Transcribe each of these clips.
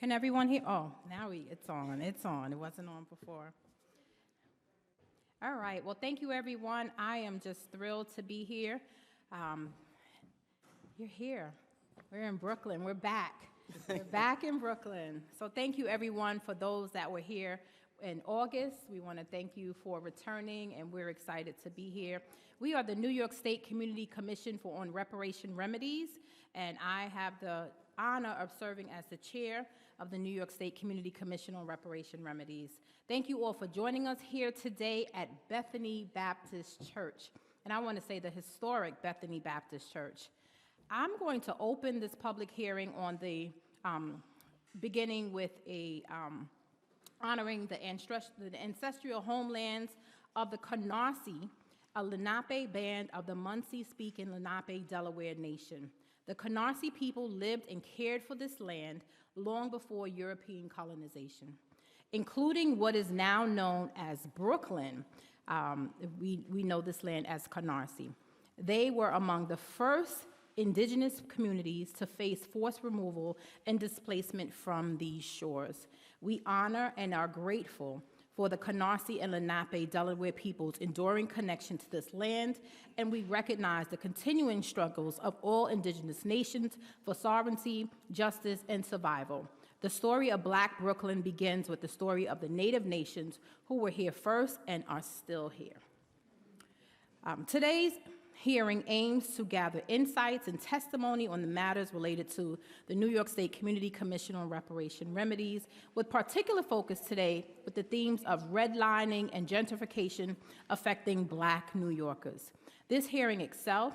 Can everyone hear? Oh, now it's on. It's on. It wasn't on before. All right. Well, thank you, everyone. I am just thrilled to be here. You're here. We're in Brooklyn. We're back. We're back in Brooklyn. So thank you, everyone, for those that were here in August. We want to thank you for returning, and we're excited to be here. We are the New York State Community Commission on Reparation Remedies, and I have the honor of serving as the chair of the New York State Community Commission on Reparation Remedies. Thank you all for joining us here today at Bethany Baptist Church. And I want to say the historic Bethany Baptist Church. I'm going to open this public hearing on the beginning with a honoring the ancestral homelands of the Canarsie, a Lenape band of the Munsee-speaking Lenape Delaware Nation. The Canarsie people lived and cared for this land long before European colonization, including what is now known as Brooklyn. We know this land as Canarsie. They were among the first indigenous communities to face forced removal and displacement from these shores. We honor and are grateful for the Canarsie and Lenape Delaware people's enduring connection to this land, and we recognize the continuing struggles of all indigenous nations for sovereignty, justice, and survival. The story of Black Brooklyn begins with the story of the Native nations who were here first and are still here. Today's hearing aims to gather insights and testimony on the matters related to the New York State Community Commission on Reparation Remedies, with particular focus today with the themes of redlining and gentrification affecting Black New Yorkers. This hearing itself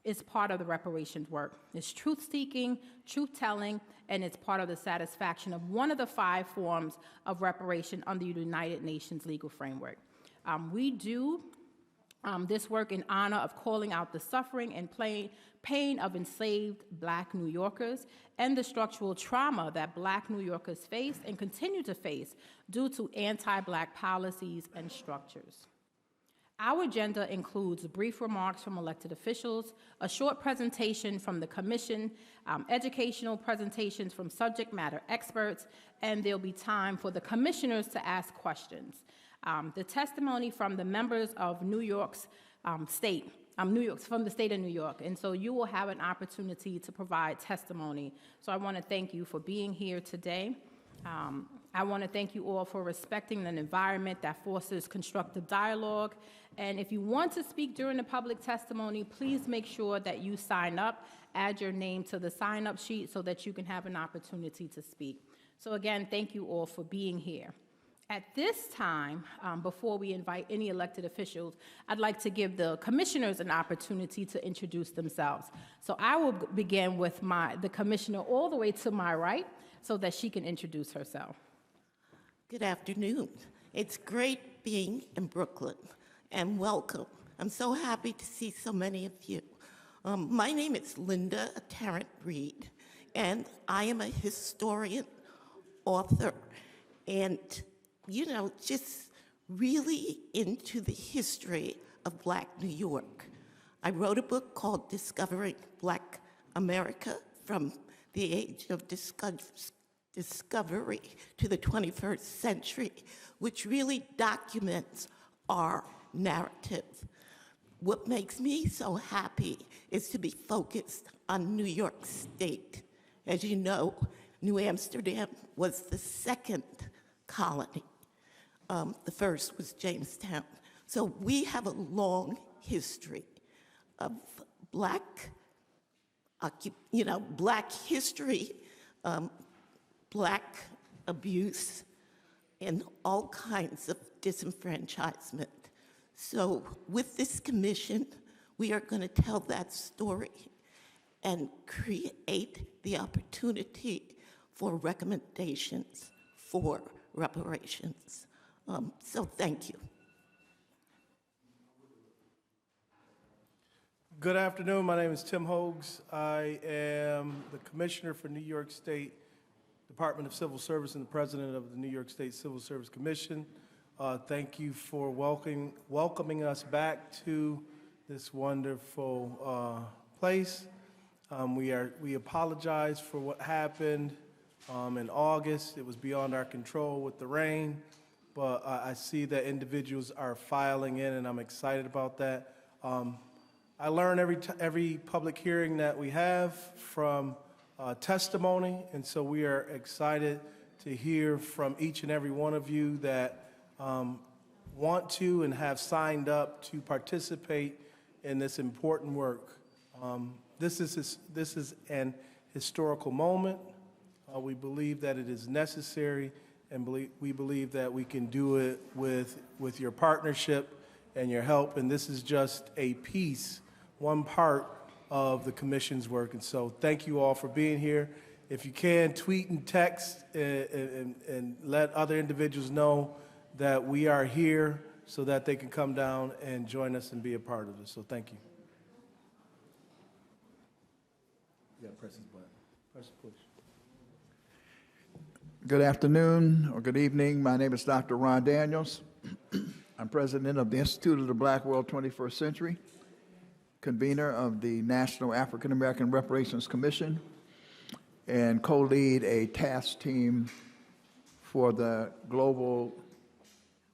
is part of the reparations work. It's truth-seeking, truth-telling, and it's part of the satisfaction of one of the 5 forms of reparation under the United Nations legal framework. We do this work in honor of calling out the suffering and pain of enslaved Black New Yorkers and the structural trauma that Black New Yorkers face and continue to face due to anti-Black policies and structures. Our agenda includes brief remarks from elected officials, a short presentation from the Commission, educational presentations from subject matter experts, and there'll be time for the commissioners to ask questions. The testimony from the members of New York's from the state of New York, and so you will have an opportunity to provide testimony. So I want to thank you for being here today. I want to thank you all for respecting an environment that fosters constructive dialogue. And if you want to speak during the public testimony, please make sure that you sign up, add your name to the sign-up sheet so that you can have an opportunity to speak. So again, thank you all for being here. At this time, before we invite any elected officials, I'd like to give the commissioners an opportunity to introduce themselves. So I will begin with the commissioner all the way to my right so that she can introduce herself. Good afternoon. It's great being in Brooklyn, and welcome. I'm so happy to see so many of you. My name is Linda Tarrant-Reed, and I am a historian, author, and just really into the history of Black New York. I wrote a book called Discovering Black America from the Age of Discovery to the 21st Century, which really documents our narrative. What makes me so happy is to be focused on New York State. As you know, New Amsterdam was the second colony. The first was Jamestown. So we have a long history of Black history, Black abuse, and all kinds of disenfranchisement. So with this commission, we are going to tell that story and create the opportunity for recommendations for reparations. So thank you. Good afternoon. My name is Tim Hogues. I am the Commissioner for New York State Department of Civil Service and the President of the New York State Civil Service Commission. Thank you for welcoming us back to this wonderful place. We apologize for what happened in August. It was beyond our control with the rain, but I see that individuals are filing in, and I'm excited about that. I learn every public hearing that we have from testimony, and so we are excited to hear from each and every one of you that want to and have signed up to participate in this important work. This is an historical moment. We believe that it is necessary, and we believe that we can do it with your partnership and your help. And this is just a piece, one part of the commission's work. And so thank you all for being here. If you can, tweet and text and let other individuals know that we are here so that they can come down and join us and be a part of this. So thank you. Yeah, press this button. Press push. Good afternoon or good evening. My name is Dr. Ron Daniels. I'm president of the Institute of the Black World 21st Century, convener of the National African American Reparations Commission, and co-lead a task team for the Global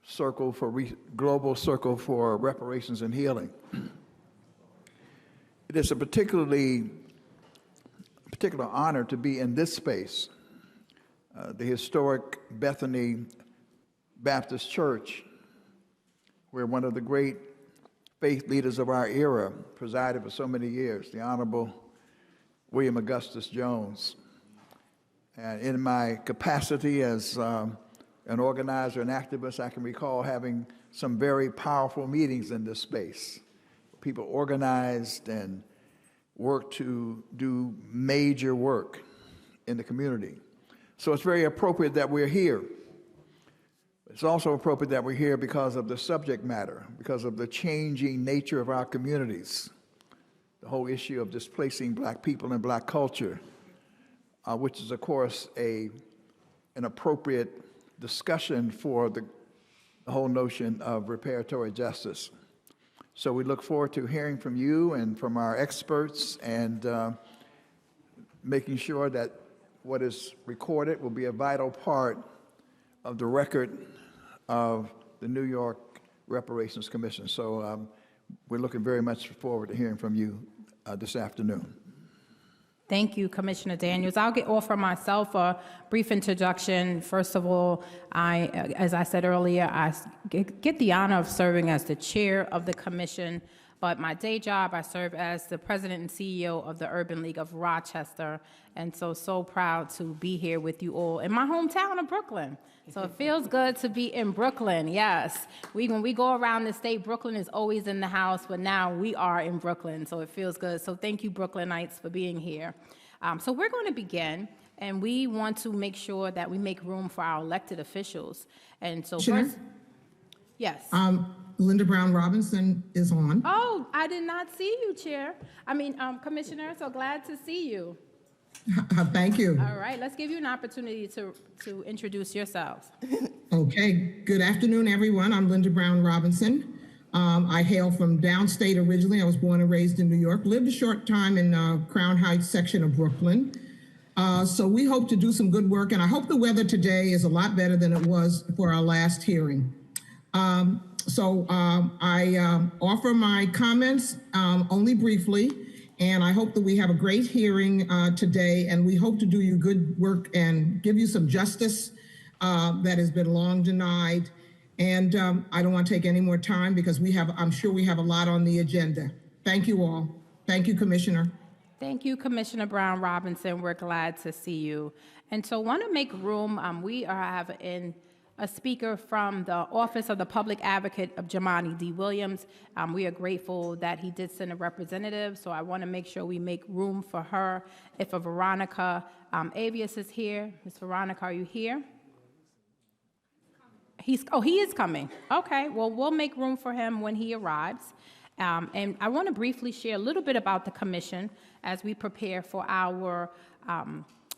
Circle for Reparations and Healing. It is a particular honor to be in this space, the historic Bethany Baptist Church, where one of the great faith leaders of our era presided for so many years, the Honorable William Augustus Jones. And in my capacity as an organizer and activist, I can recall having some very powerful meetings in this space. People organized and worked to do major work in the community. So it's very appropriate that we're here. It's also appropriate that we're here because of the subject matter, because of the changing nature of our communities, the whole issue of displacing black people and black culture, which is, of course, an appropriate discussion for the whole notion of reparatory justice. So we look forward to hearing from you and from our experts and making sure that what is recorded will be a vital part of the record of the New York Reparations Commission. So we're looking very much forward to hearing from you this afternoon. Thank you, Commissioner Daniels. I'll offer myself a brief introduction. First of all, as I said earlier, I get the honor of serving as the chair of the commission, but my day job, I serve as the president and CEO of the Urban League of Rochester, and so proud to be here with you all in my hometown of Brooklyn. So it feels good to be in Brooklyn, yes. When we go around the state, Brooklyn is always in the house, but now we are in Brooklyn, so it feels good. So thank you, Brooklynites, for being here. So we're going to begin, and we want to make sure that we make room for our elected officials. And so first, yes. Linda Brown Robinson is on. Oh, I did not see you, Commissioner, so glad to see you. Thank you. All right, let's give you an opportunity to introduce yourselves. Okay, good afternoon, everyone. I'm Linda Brown Robinson. I hail from downstate originally. I was born and raised in New York, lived a short time in Crown Heights section of Brooklyn. So we hope to do some good work, and I hope the weather today is a lot better than it was for our last hearing. I offer my comments only briefly, and I hope that we have a great hearing today, and we hope to do you good work and give you some justice that has been long denied. And I don't want to take any more time because I'm sure we have a lot on the agenda. Thank you all. Thank you, Commissioner. Thank you, Commissioner Brown Robinson. We're glad to see you. And so want to make room. We have a speaker from the Office of the Public Advocate of Jamani D. Williams. We are grateful that he did send a representative, so I want to make sure we make room for her. If Veronica Avius is here. Ms. Veronica, are you here? He is coming. Okay, well, we'll make room for him when he arrives. And I want to briefly share a little bit about the commission as we prepare for our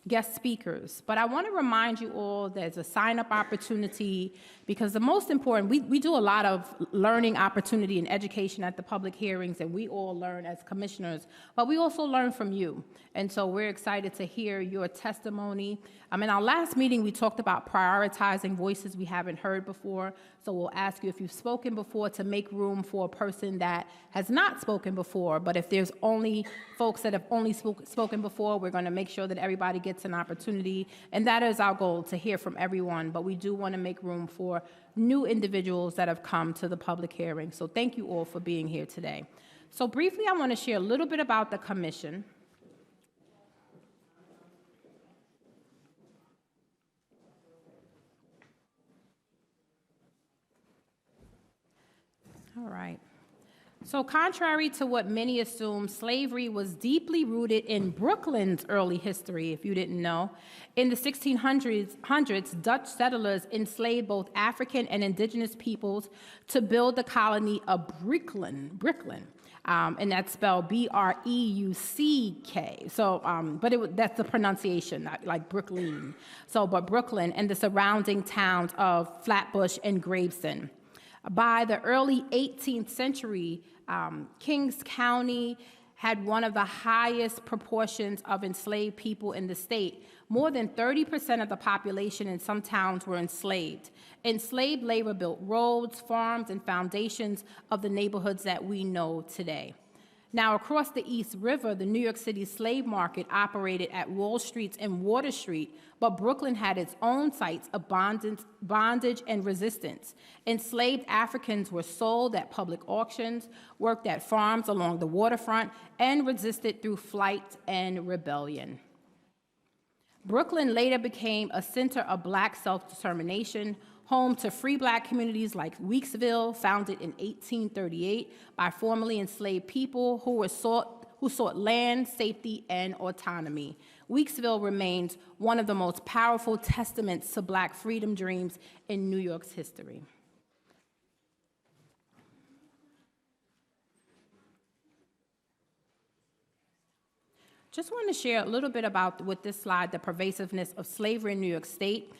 guest speakers. But I want to remind you all there's a sign-up opportunity, because the most important, we do a lot of learning opportunity and education at the public hearings, and we all learn as commissioners, but we also learn from you. And so we're excited to hear your testimony. In our last meeting, we talked about prioritizing voices we haven't heard before. So we'll ask you, if you've spoken before, to make room for a person that has not spoken before. But if there's only folks that have only spoken before, we're going to make sure that everybody gets an opportunity. And that is our goal, to hear from everyone. But we do want to make room for new individuals that have come to the public hearing. So thank you all for being here today. So briefly, I want to share a little bit about the commission. All right. So contrary to what many assume, slavery was deeply rooted in Brooklyn's early history, if you didn't know. In the 1600s, Dutch settlers enslaved both African and indigenous peoples to build the colony of Brooklyn. And that's spelled B-R-E-U-C-K. So, but that's the pronunciation, not like Brooklyn. So, but Brooklyn and the surrounding towns of Flatbush and Gravesend. By the early 18th century, Kings County had one of the highest proportions of enslaved people in the state. More than 30% of the population in some towns were enslaved. Enslaved labor built roads, farms, and foundations of the neighborhoods that we know today. Now, across the East River, the New York City slave market operated at Wall Street and Water Street, but Brooklyn had its own sites of bondage and resistance. Enslaved Africans were sold at public auctions, worked at farms along the waterfront, and resisted through flight and rebellion. Brooklyn later became a center of Black self-determination, home to free Black communities like Weeksville, founded in 1838 by formerly enslaved people who sought land, safety, and autonomy. Weeksville remains one of the most powerful testaments to Black freedom dreams in New York's history. Just want to share a little bit about, with this slide, the pervasiveness of slavery in New York State.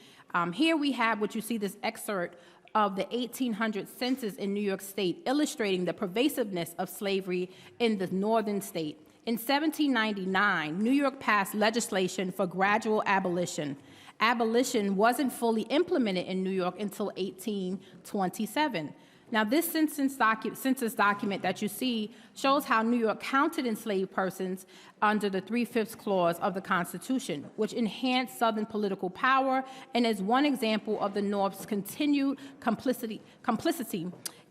Here we have what you see, this excerpt of the 1800 census in New York State, illustrating the pervasiveness of slavery in the northern state. In 1799, New York passed legislation for gradual abolition. Abolition wasn't fully implemented in New York until 1827. Now, this census document that you see shows how New York counted enslaved persons under the 3/5 clause of the Constitution, which enhanced Southern political power and is one example of the North's continued complicity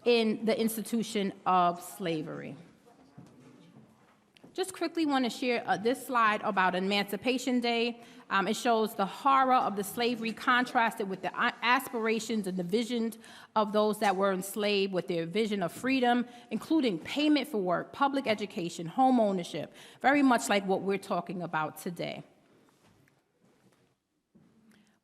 in the institution of slavery. Just quickly want to share this slide about Emancipation Day. It shows the horror of the slavery contrasted with the aspirations and the visions of those that were enslaved, with their vision of freedom, including payment for work, public education, home ownership, very much like what we're talking about today.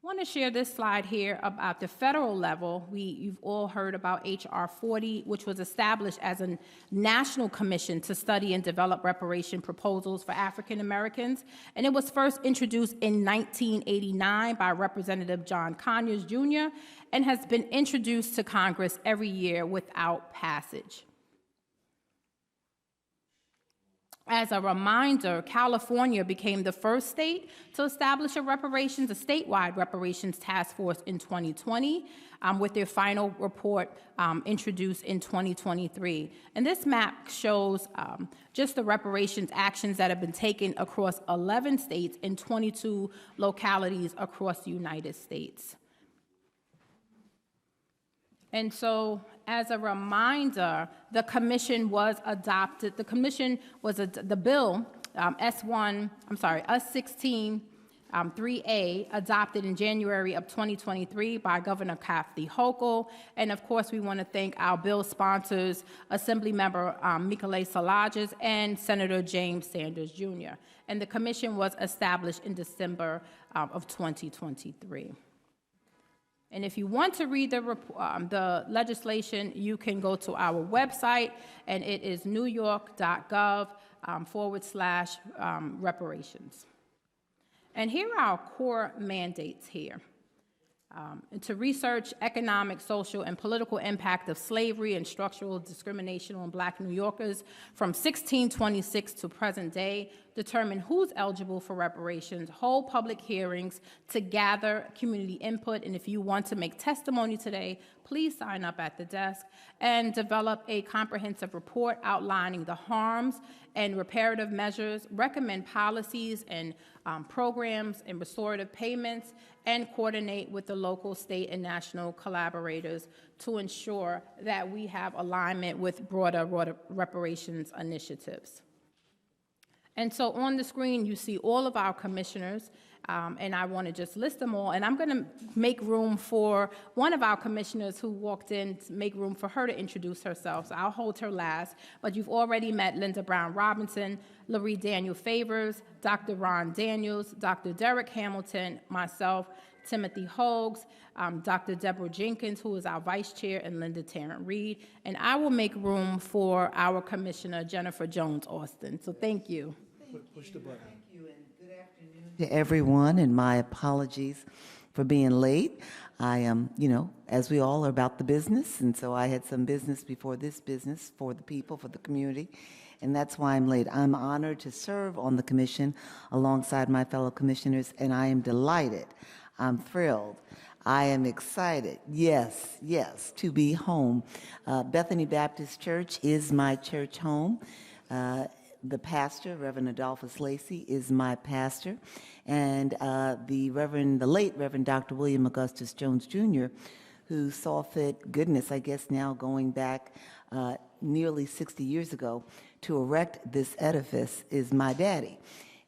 I want to share this slide here about the federal level. You've all heard about H.R. 40, which was established as a national commission to study and develop reparation proposals for African Americans. And it was first introduced in 1989 by Representative John Conyers, Jr., and has been introduced to Congress every year without passage. As a reminder, California became the first state to establish a statewide reparations task force in 2020, with their final report introduced in 2023. And this map shows just the reparations actions that have been taken across 11 states and 22 localities across the United States. And so, as a reminder, the commission was adopted. The commission was the bill S16 3A, adopted in January of 2023 by Governor Kathy Hochul. And of course, we want to thank our bill sponsors, Assemblymember Michele Salages and Senator James Sanders, Jr. And the commission was established in December of 2023. And if you want to read the legislation, you can go to our website, and it is newyork.gov /reparations. And here are our core mandates here. And to research economic, social, and political impact of slavery and structural discrimination on Black New Yorkers from 1626 to present day, determine who's eligible for reparations, hold public hearings to gather community input, and if you want to make testimony today, please sign up at the desk, and develop a comprehensive report outlining the harms and reparative measures, recommend policies and programs and restorative payments, and coordinate with the local, state, and national collaborators to ensure that we have alignment with broader reparations initiatives. And so on the screen, you see all of our commissioners, and I want to just list them all. And I'm going to make room for one of our commissioners who walked in, to make room for her to introduce herself. So I'll hold her last. But you've already met Linda Brown Robinson, Laurie Daniel Favors, Dr. Ron Daniels, Dr. Derek Hamilton, myself, Timothy Hogues, Dr. Deborah Jenkins, who is our vice chair, and Linda Tarrant Reed. And I will make room for our commissioner, Jennifer Jones Austin. So thank you. Push the button. Thank you, and good afternoon to everyone, and my apologies for being late. I am, as we all are about the business, and so I had some business before this business for the people, for the community, and that's why I'm late. I'm honored to serve on the commission alongside my fellow commissioners, and I am delighted. I'm thrilled. I am excited, yes, to be home. Bethany Baptist Church is my church home. The pastor, Reverend Adolphus Lacey, is my pastor, and the late Reverend Dr. William Augustus Jones Jr., who saw fit, goodness, I guess now going back nearly 60 years ago, to erect this edifice, is my daddy.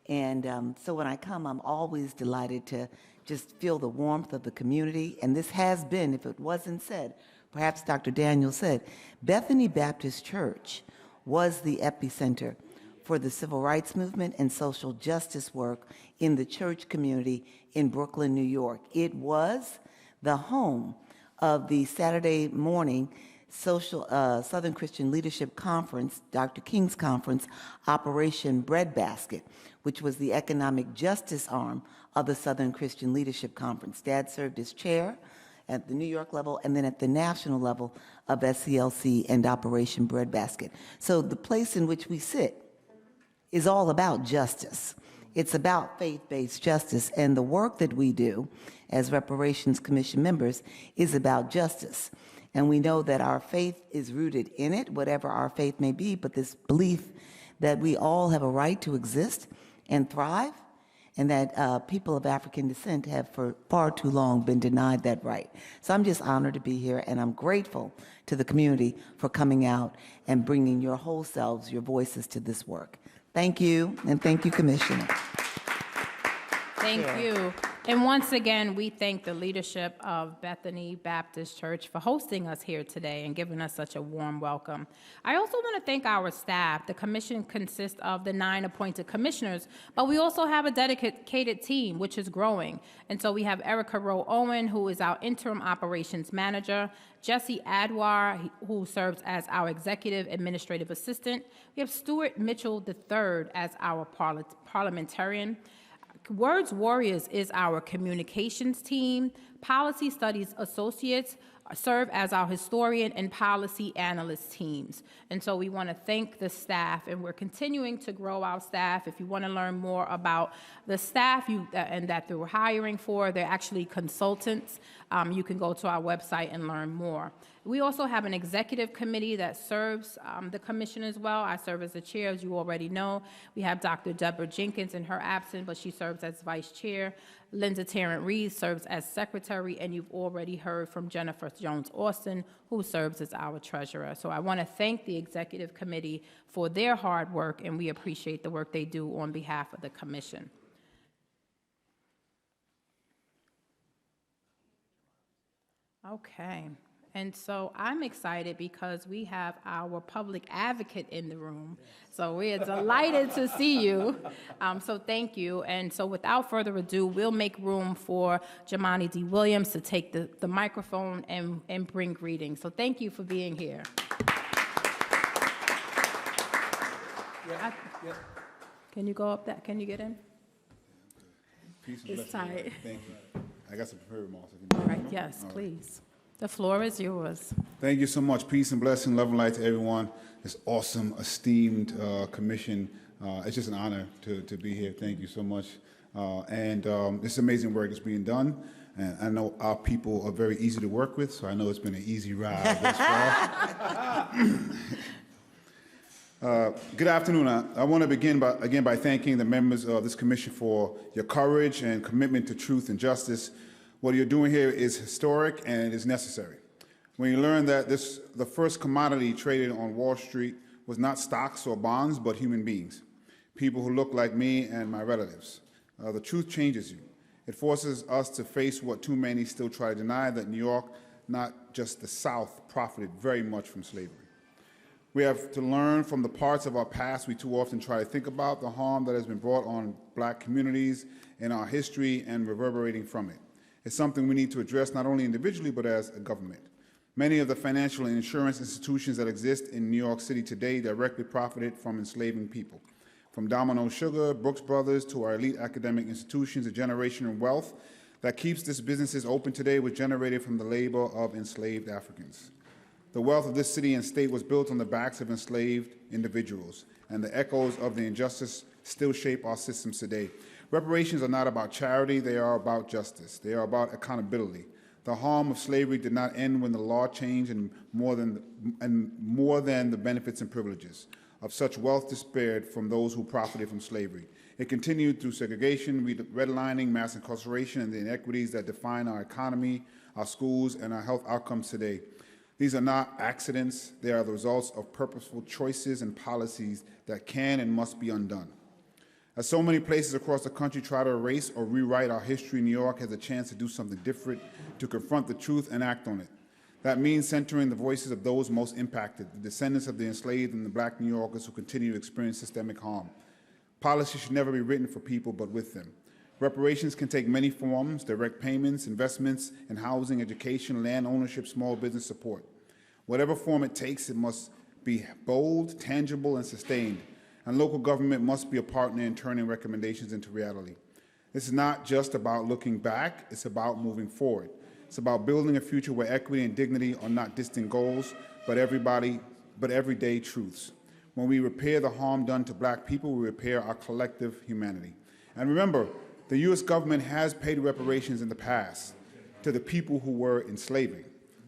And so when I come, I'm always delighted to just feel the warmth of the community. And this has been, if it wasn't said, perhaps Dr. Daniel said, Bethany Baptist Church was the epicenter for the civil rights movement and social justice work in the church community in Brooklyn, New York. It was the home of the Saturday morning Southern Christian Leadership Conference, Dr. King's Conference, Operation Breadbasket, which was the economic justice arm of the Southern Christian Leadership Conference. Dad served as chair at the New York level and then at the national level of SCLC and Operation Breadbasket. So the place in which we sit is all about justice. It's about faith-based justice, and the work that we do as Reparations Commission members is about justice. And we know that our faith is rooted in it, whatever our faith may be, but this belief that we all have a right to exist and thrive, and that people of African descent have for far too long been denied that right. So I'm just honored to be here, and I'm grateful to the community for coming out and bringing your whole selves, your voices to this work. Thank you, and thank you, Commissioner. Thank you. And once again, we thank the leadership of Bethany Baptist Church for hosting us here today and giving us such a warm welcome. I also want to thank our staff. The commission consists of the 9 appointed commissioners, but we also have a dedicated team, which is growing. And so we have Erica Rowe Owen, who is our interim operations manager, Jesse Adwar, who serves as our executive administrative assistant. We have Stuart Mitchell III as our parliamentarian. Words Warriors is our communications team. Policy Studies Associates serve as our historian and policy analyst teams. And so we want to thank the staff, and we're continuing to grow our staff. If you want to learn more about the staff and that we're hiring for, they're actually consultants. You can go to our website and learn more. We also have an executive committee that serves the commission as well. I serve as the chair, as you already know. We have Dr. Deborah Jenkins in her absence, but she serves as vice chair. Linda Tarrant Reed serves as secretary, and you've already heard from Jennifer Jones Austin, who serves as our treasurer. So I want to thank the executive committee for their hard work, and we appreciate the work they do on behalf of the commission. Okay. And so I'm excited because we have our public advocate in the room. So we're delighted to see you. So thank you. And so without further ado, we'll make room for Jamani D. Williams to take the microphone and bring greetings. So thank you for being here. Yeah. Can you go up that? Can you get in? Peace and It's blessings. tight. Thank you. I got some prepared remarks. All right, yes, please. The floor is yours. Thank you so much. Peace and blessing, love and light to everyone. This awesome, esteemed commission. It's just an honor to be here. Thank you so much. This amazing work is being done. And I know our people are very easy to work with, so I know it's been an easy ride thus far. Good afternoon. I want to begin by thanking the members of this commission for your courage and commitment to truth and justice. What you're doing here is historic and it is necessary. When you learn that the first commodity traded on Wall Street was not stocks or bonds, but human beings, people who look like me and my relatives. The truth changes you. It forces us to face what too many still try to deny, that New York, not just the South, profited very much from slavery. We have to learn from the parts of our past we too often try to think about, the harm that has been brought on black communities in our history and reverberating from it. It's something we need to address not only individually, but as a government. Many of the financial and insurance institutions that exist in New York City today directly profited from enslaving people. From Domino Sugar, Brooks Brothers, to our elite academic institutions, a generational wealth that keeps these businesses open today was generated from the labor of enslaved Africans. The wealth of this city and state was built on the backs of enslaved individuals, and the echoes of the injustice still shape our systems today. Reparations are not about charity, they are about justice. They are about accountability. The harm of slavery did not end when the law changed, and more than the benefits and privileges of such wealth despaired from those who profited from slavery. It continued through segregation, redlining, mass incarceration, and the inequities that define our economy, our schools, and our health outcomes today. These are not accidents. They are the results of purposeful choices and policies that can and must be undone. As so many places across the country try to erase or rewrite our history, New York has a chance to do something different, to confront the truth and act on it. That means centering the voices of those most impacted, the descendants of the enslaved and the black New Yorkers who continue to experience systemic harm. Policy should never be written for people, but with them. Reparations can take many forms: direct payments, investments in housing, education, land ownership, small business support. Whatever form it takes, it must be bold, tangible, and sustained. And local government must be a partner in turning recommendations into reality. This is not just about looking back, it's about moving forward. It's about building a future where equity and dignity are not distant goals, but everyday truths. When we repair the harm done to black people, we repair our collective humanity. And remember, the U.S. government has paid reparations in the past to the people who were enslaving.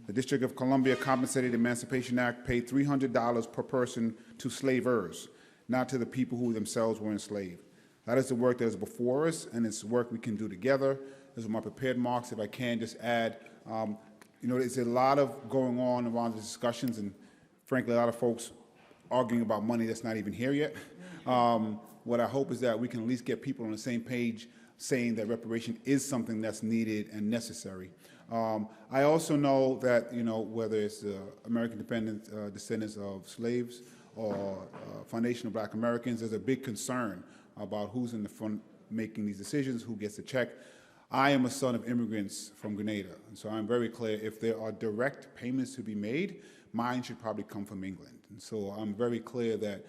The District of Columbia Compensated Emancipation Act paid $300 per person to slavers, not to the people who themselves were enslaved. That is the work that is before us, and it's work we can do together. Those are my prepared remarks. If I can just add, there's a lot of going on around the discussions, and frankly, a lot of folks arguing about money that's not even here yet. What I hope is that we can at least get people on the same page saying that reparation is something that's needed and necessary. I also know that, whether it's American descendants of slaves or Foundation of Black Americans, there's a big concern about who's in the front making these decisions, who gets the check. I am a son of immigrants from Grenada, and so I'm very clear if there are direct payments to be made, mine should probably come from England. And so I'm very clear that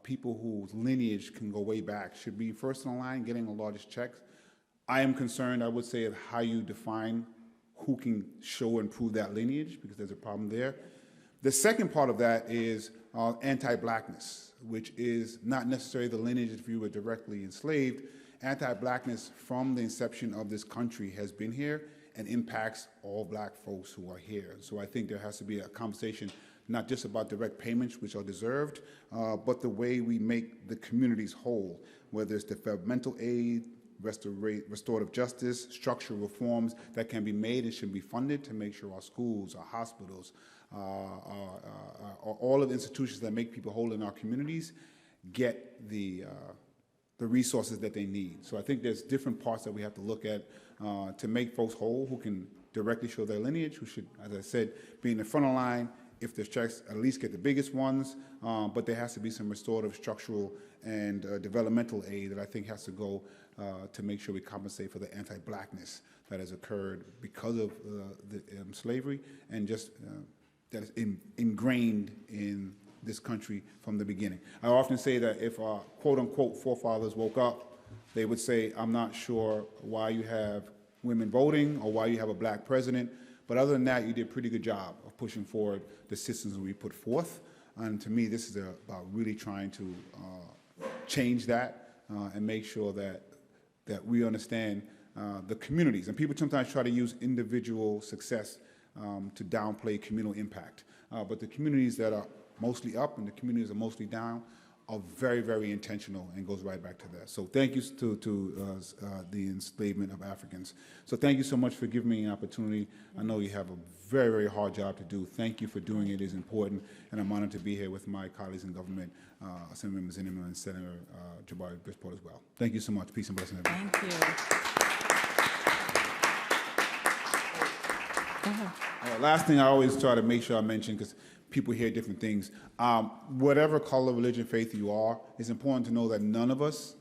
people whose lineage can go way back should be first in line getting the largest checks. I am concerned, I would say, of how you define who can show and prove that lineage, because there's a problem there. The second part of that is anti-blackness, which is not necessarily the lineage if you were directly enslaved. Anti-blackness from the inception of this country has been here and impacts all black folks who are here. So I think there has to be a conversation not just about direct payments, which are deserved, but the way we make the communities whole, whether it's developmental aid, restorative justice, structural reforms that can be made and should be funded to make sure our schools, our hospitals, all of the institutions that make people whole in our communities get the resources that they need. So I think there's different parts that we have to look at to make folks whole who can directly show their lineage, who should, as I said, be in the front of the line. If there's checks, at least get the biggest ones, but there has to be some restorative, structural, and developmental aid that I think has to go to make sure we compensate for the anti-blackness that has occurred because of the slavery and just that is ingrained in this country from the beginning. I often say that if our quote-unquote forefathers woke up They would say, I'm not sure why you have women voting or why you have a black president, but other than that, you did a pretty good job of pushing forward the systems we put forth. And to me, this is about really trying to change that and make sure that we understand the communities. And people sometimes try to use individual success to downplay communal impact. But the communities that are mostly up and the communities that are mostly down are very, very intentional and goes right back to that. So thank you to the enslavement of Africans. So thank you so much for giving me an opportunity. I know you have a very, very hard job to do. Thank you for doing it. It is important, and I'm honored to be here with my colleagues in government, Assemblymember Zinnemann and Senator Jabari Bridgeport as well. Thank you so much. Peace and blessings, everyone. Thank you. Go ahead. Last thing I always try to make sure I mention, because people hear different things. Whatever color, religion, faith you are, it's important to know that none of us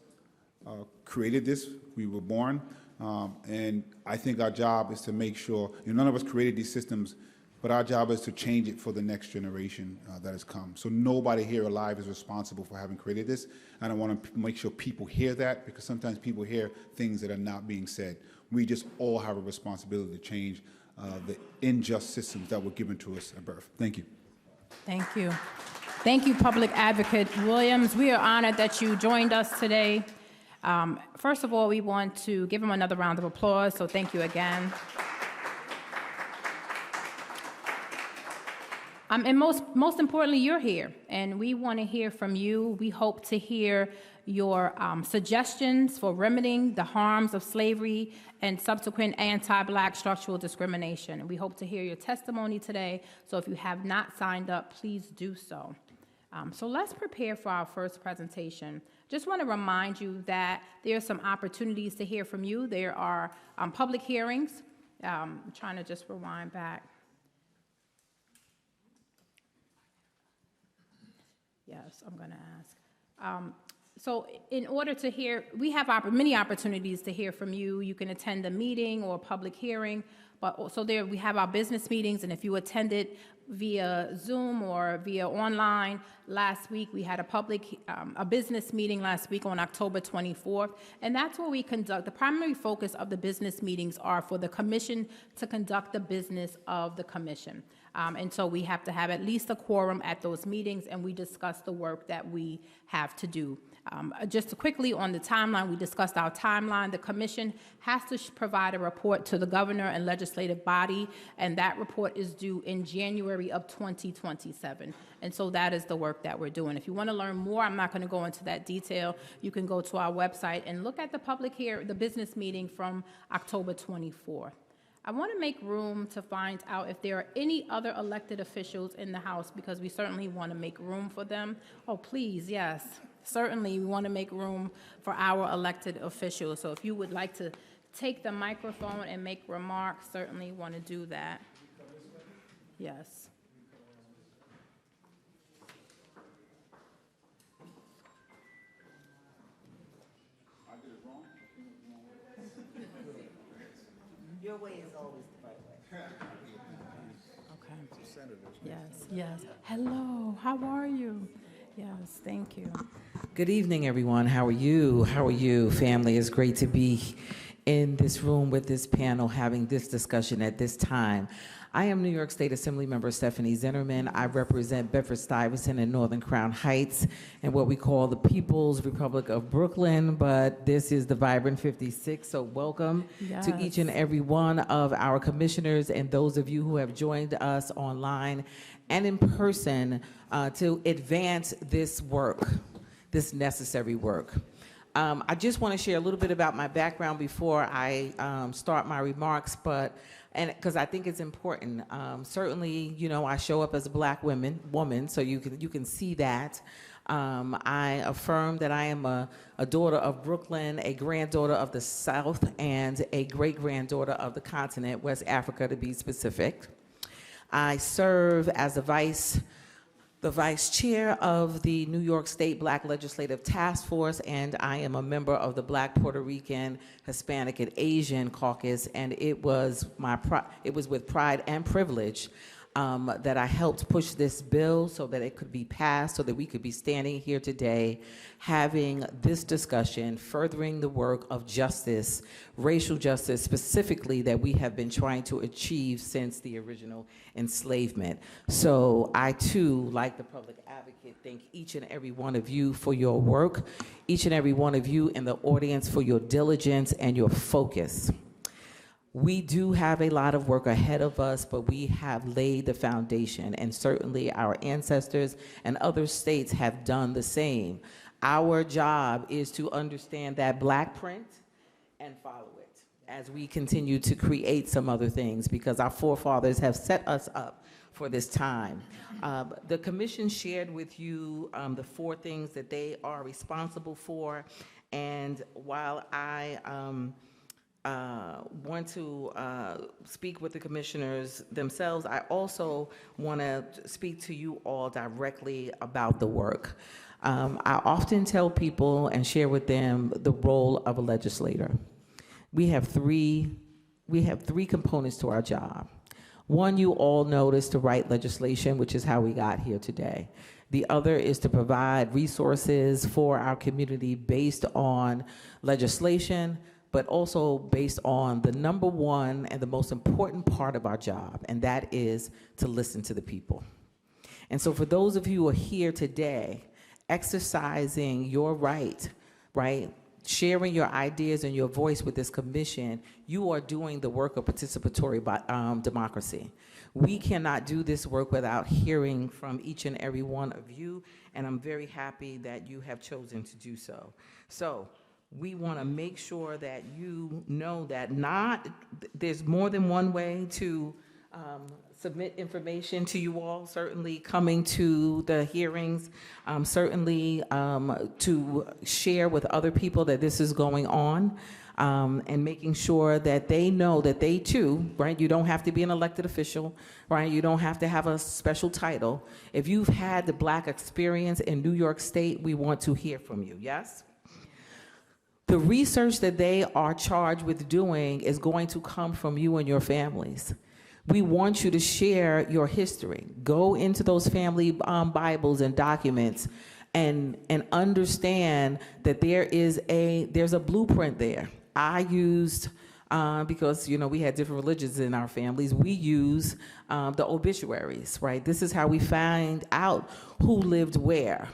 created this. We were born. And I think our job is to make sure, none of us created these systems, but our job is to change it for the next generation that has come. So nobody here alive is responsible for having created this. And I want to make sure people hear that, because sometimes people hear things that are not being said. We just all have a responsibility to change the unjust systems that were given to us at birth. Thank you. Thank you. Thank you, Public Advocate Williams. We are honored that you joined us today. First of all, we want to give him another round of applause, so thank you again. And most importantly, you're here, and we want to hear from you. We hope to hear your suggestions for remedying the harms of slavery and subsequent anti-Black structural discrimination. And we hope to hear your testimony today, so if you have not signed up, please do so. So let's prepare for our first presentation. Just want to remind you that there are some opportunities to hear from you. There are public hearings. I'm trying to just rewind back. Yes, I'm going to ask. So in order to hear, we have many opportunities to hear from you. You can attend a meeting or a public hearing, but also there we have our business meetings, and if you attended via Zoom or via online last week, we had a business meeting last week on October 24th, and that's where we conduct, the primary focus of the business meetings are for the commission to conduct the business of the commission. And so we have to have at least a quorum at those meetings, and we discuss the work that we have to do. Just quickly on the timeline, we discussed our timeline. The commission has to provide a report to the governor and legislative body, and that report is due in January of 2027. And so that is the work that we're doing. If you want to learn more, I'm not going to go into that detail. You can go to our website and look at the business meeting from October 24th. I want to make room to find out if there are any other elected officials in the House, because we certainly want to make room for them. Oh, please, yes. Certainly, we want to make room for our elected officials. So if you would like to take the microphone and make remarks, certainly want to do that. Yes. Your way is always the right way. Okay. Yes, yes. Hello, how are you? Yes, thank you. Good evening, everyone. How are you? How are you, family? It's great to be in this room with this panel having this discussion at this time. I am New York State Assembly Member Stephanie Zinnerman. I represent Bedford-Stuyvesant and Northern Crown Heights and what we call the People's Republic of Brooklyn, but this is the Vibrant 56, so welcome to each and every one of our commissioners and those of you who have joined us online and in person to advance this work, this necessary work. I just want to share a little bit about my background before I start my remarks, because I think it's important. Certainly, you know, I show up as a Black woman, so you can see that. I affirm that I am a daughter of Brooklyn, a granddaughter of the South, and a great-granddaughter of the continent, West Africa to be specific. I serve as the vice chair of the New York State Black Legislative Task Force, and I am a member of the Black, Puerto Rican, Hispanic, and Asian Caucus, and it was with pride and privilege that I helped push this bill so that it could be passed, so that we could be standing here today having this discussion, furthering the work of justice, racial justice specifically, that we have been trying to achieve since the original enslavement. So I too, like the public advocate, thank each and every one of you for your work, each and every one of you in the audience for your diligence and your focus. We do have a lot of work ahead of us, but we have laid the foundation, and certainly our ancestors and other states have done the same. Our job is to understand that Black print and follow it as we continue to create some other things, because our forefathers have set us up for this time. The commission shared with you the 4 things that they are responsible for, and while I want to speak with the commissioners themselves, I also want to speak to you all directly about the work. I often tell people and share with them the role of a legislator. We have three components to our job. One, you all know, is to write legislation, which is how we got here today. The other is to provide resources for our community based on legislation, but also based on the number one and the most important part of our job, and that is to listen to the people. And so for those of you who are here today, exercising your right, sharing your ideas and your voice with this commission, you are doing the work of participatory democracy. We cannot do this work without hearing from each and every one of you, and I'm very happy that you have chosen to do so. So we want to make sure that you know that there's more than one way to submit information to you all, certainly coming to the hearings, certainly to share with other people that this is going on, and making sure that they know that they too, right? You don't have to be an elected official, right? You don't have to have a special title. If you've had the Black experience in New York State, we want to hear from you, yes? The research that they are charged with doing is going to come from you and your families. We want you to share your history. Go into those family Bibles and documents and understand that there's a blueprint there. I used, because we had different religions in our families, we use the obituaries, right? This is how we find out who lived where.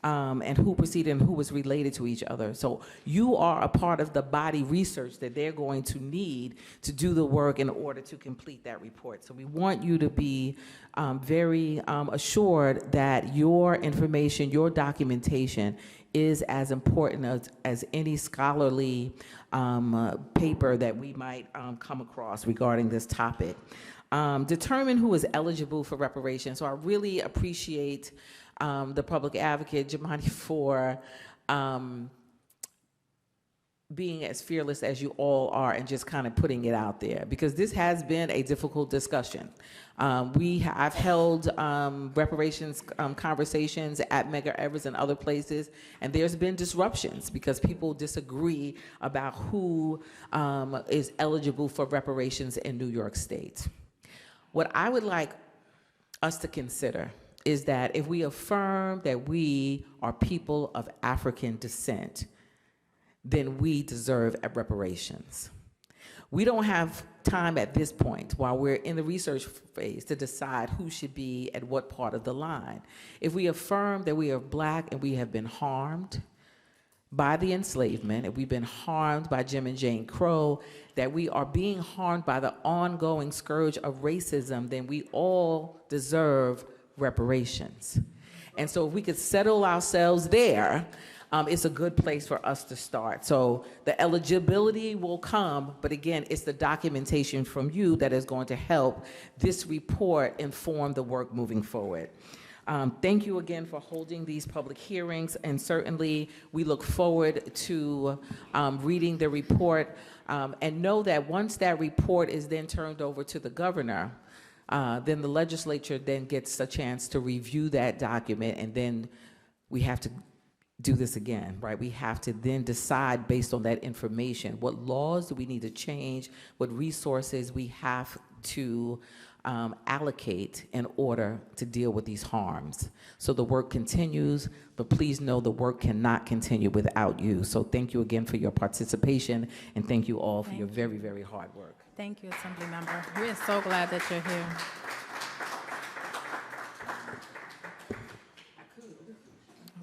And who preceded and who was related to each other. So you are a part of the body research that they're going to need to do the work in order to complete that report. So we want you to be very assured that your information, your documentation is as important as any scholarly paper that we might come across regarding this topic. Determine who is eligible for reparations. So I really appreciate the public advocate, Jamani, for being as fearless as you all are and just kind of putting it out there, because this has been a difficult discussion. I've held reparations conversations at Medgar Evers and other places, and there's been disruptions because people disagree about who is eligible for reparations in New York State. What I would like us to consider is that if we affirm that we are people of African descent, then we deserve reparations. We don't have time at this point, while we're in the research phase, to decide who should be at what part of the line. If we affirm that we are Black and we have been harmed by the enslavement, if we've been harmed by Jim and Jane Crow, that we are being harmed by the ongoing scourge of racism, then we all deserve reparations. And so if we could settle ourselves there, it's a good place for us to start. So the eligibility will come, but again, it's the documentation from you that is going to help this report inform the work moving forward. Thank you again for holding these public hearings, and certainly we look forward to reading the report, and know that once that report is then turned over to the governor, then the legislature then gets a chance to review that document, and then we have to do this again, right? We have to then decide based on that information, what laws do we need to change, what resources we have to allocate in order to deal with these harms. So the work continues, but please know the work cannot continue without you. So thank you again for your participation, and thank you all for your very, very hard work. Thank you, Assembly Member. We are so glad that you're here.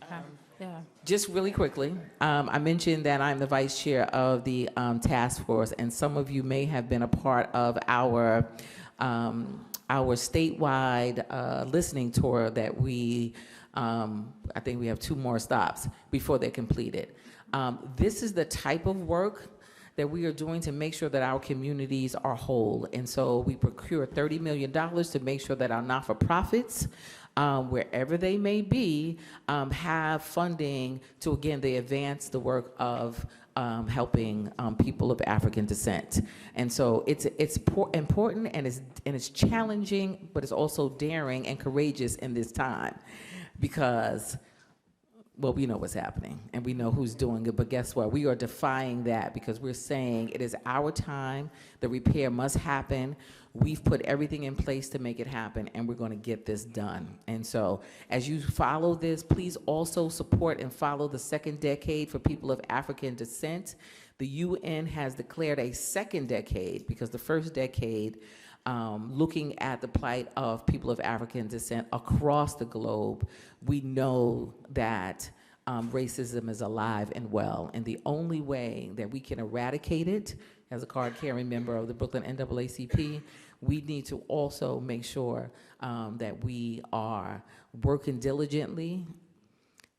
Okay. Yeah. Just really quickly, I mentioned that I'm the vice chair of the task force, and some of you may have been a part of our statewide listening tour that we, I think we have 2 more stops before they're completed. This is the type of work that we are doing to make sure that our communities are whole. And so we procure $30 million to make sure that our not-for-profits, wherever they may be, have funding to, again, they advance the work of helping people of African descent. And so it's important and it's challenging, but it's also daring and courageous in this time because, well, we know what's happening and we know who's doing it, but guess what? We are defying that because we're saying it is our time, the repair must happen. We've put everything in place to make it happen, and we're going to get this done. And so as you follow this, please also support and follow the second decade for people of African descent. The UN has declared a second decade because the first decade, looking at the plight of people of African descent across the globe, we know that racism is alive and well. And the only way that we can eradicate it, as a card-carrying member of the Brooklyn NAACP, we need to also make sure that we are working diligently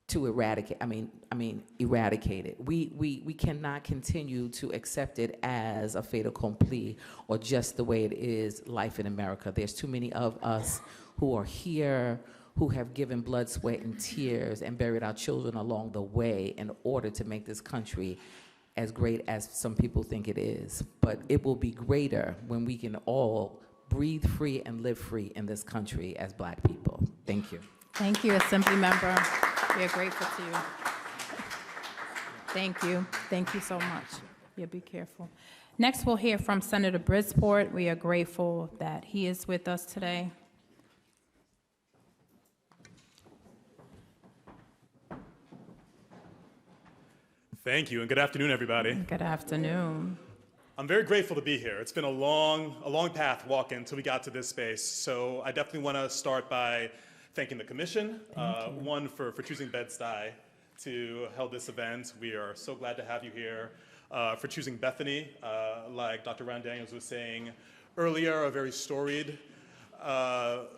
to eradicate it. We cannot continue to accept it as a fait accompli or just the way it is life in America. There's too many of us who are here who have given blood, sweat, and tears and buried our children along the way in order to make this country as great as some people think it is. But it will be greater when we can all breathe free and live free in this country as Black people. Thank you. Thank you, Assembly Member. We are grateful to you. Thank you. Thank you so much. Yeah, be careful. Next, we'll hear from Senator Bridgeport. We are grateful that he is with us today. Thank you, and good afternoon, everybody. Good afternoon. I'm very grateful to be here. It's been a long path walking until we got to this space. So I definitely want to start by thanking the commission, one for choosing Bed-Stuy to hold this event. We are so glad to have you here. For choosing Bethany, like Dr. Ron Daniels was saying earlier, a very storied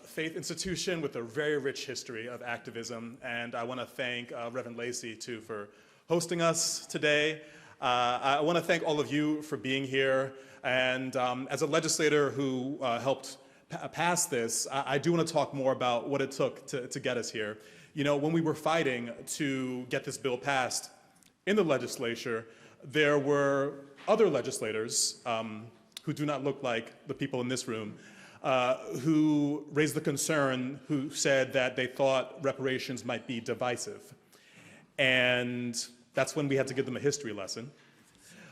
faith institution with a very rich history of activism. And I want to thank Reverend Lacey, too, for hosting us today. I want to thank all of you for being here. And as a legislator who helped pass this, I do want to talk more about what it took to get us here. You know, when we were fighting to get this bill passed in the legislature, there were other legislators who do not look like the people in this room who raised the concern, who said that they thought reparations might be divisive. And that's when we had to give them a history lesson.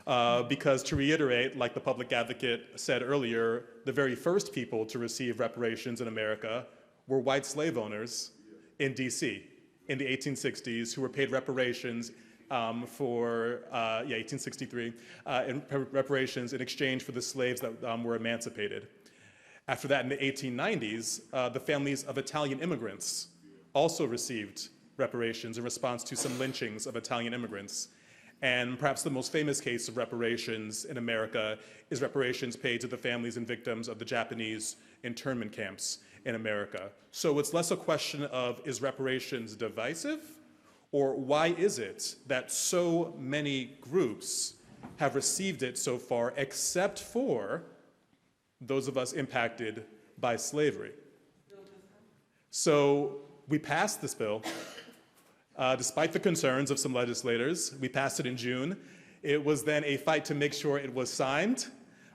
Because to reiterate, like the public advocate said earlier, the very first people to receive reparations in America were white slave owners in DC in the 1860s who were paid reparations for 1863, in reparations in exchange for the slaves that were emancipated. After that, in the 1890s, the families of Italian immigrants also received reparations in response to some lynchings of Italian immigrants. And perhaps the most famous case of reparations in America is reparations paid to the families and victims of the Japanese internment camps in America. So it's less a question of, is reparations divisive? Or why is it that so many groups have received it so far, except for those of us impacted by slavery? So we passed this bill. Despite the concerns of some legislators. We passed it in June. It was then a fight to make sure it was signed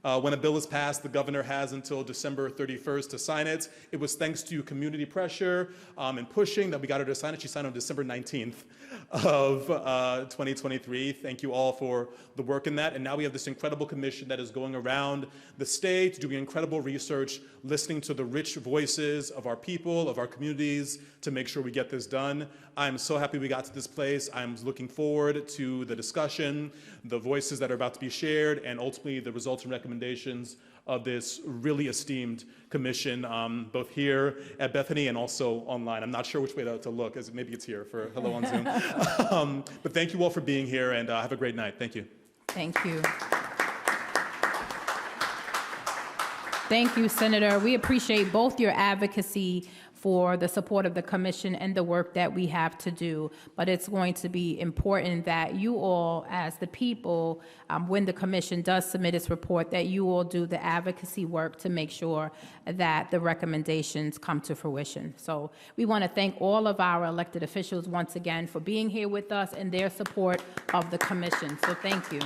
When a bill is passed, the governor has until December 31st to sign it. It was thanks to community pressure and pushing that we got her to sign it. She signed on December 19th of 2023. Thank you all for the work in that. And now we have this incredible commission that is going around the state, doing incredible research, listening to the rich voices of our people, of our communities, to make sure we get this done. I'm so happy we got to this place. I'm looking forward to the discussion, the voices that are about to be shared, and ultimately the results and recommendations of this really esteemed commission, both here at Bethany and also online. I'm not sure which way to look, as maybe it's here for hello on Zoom. But thank you all for being here, and have a great night. Thank you. Thank you. Thank you, Senator. We appreciate both your advocacy for the support of the commission and the work that we have to do. But it's going to be important that you all, as the people, when the commission does submit its report, that you all do the advocacy work to make sure that the recommendations come to fruition. So we want to thank all of our elected officials once again for being here with us and their support of the commission. So thank you.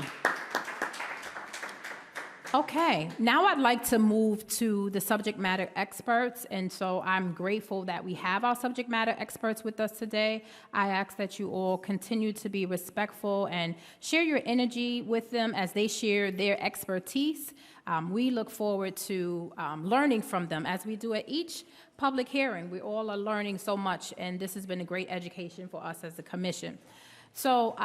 Okay, now I'd like to move to the subject matter experts, and so I'm grateful that we have our subject matter experts with us today. I ask that you all continue to be respectful and share your energy with them as they share their expertise. We look forward to learning from them as we do at each public hearing. We all are learning so much, and this has been a great education for us as a commission. So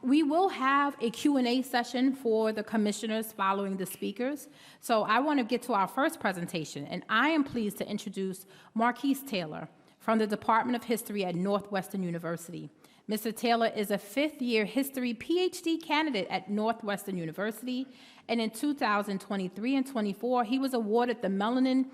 we will have a Q&A session for the commissioners following the speakers. So I want to get to our first presentation, and I am pleased to introduce Marquise Taylor from the Department of History at Northwestern University. Mr. Taylor is a fifth-year history PhD candidate at Northwestern University, and in 2023 and 24, he was awarded the Mellon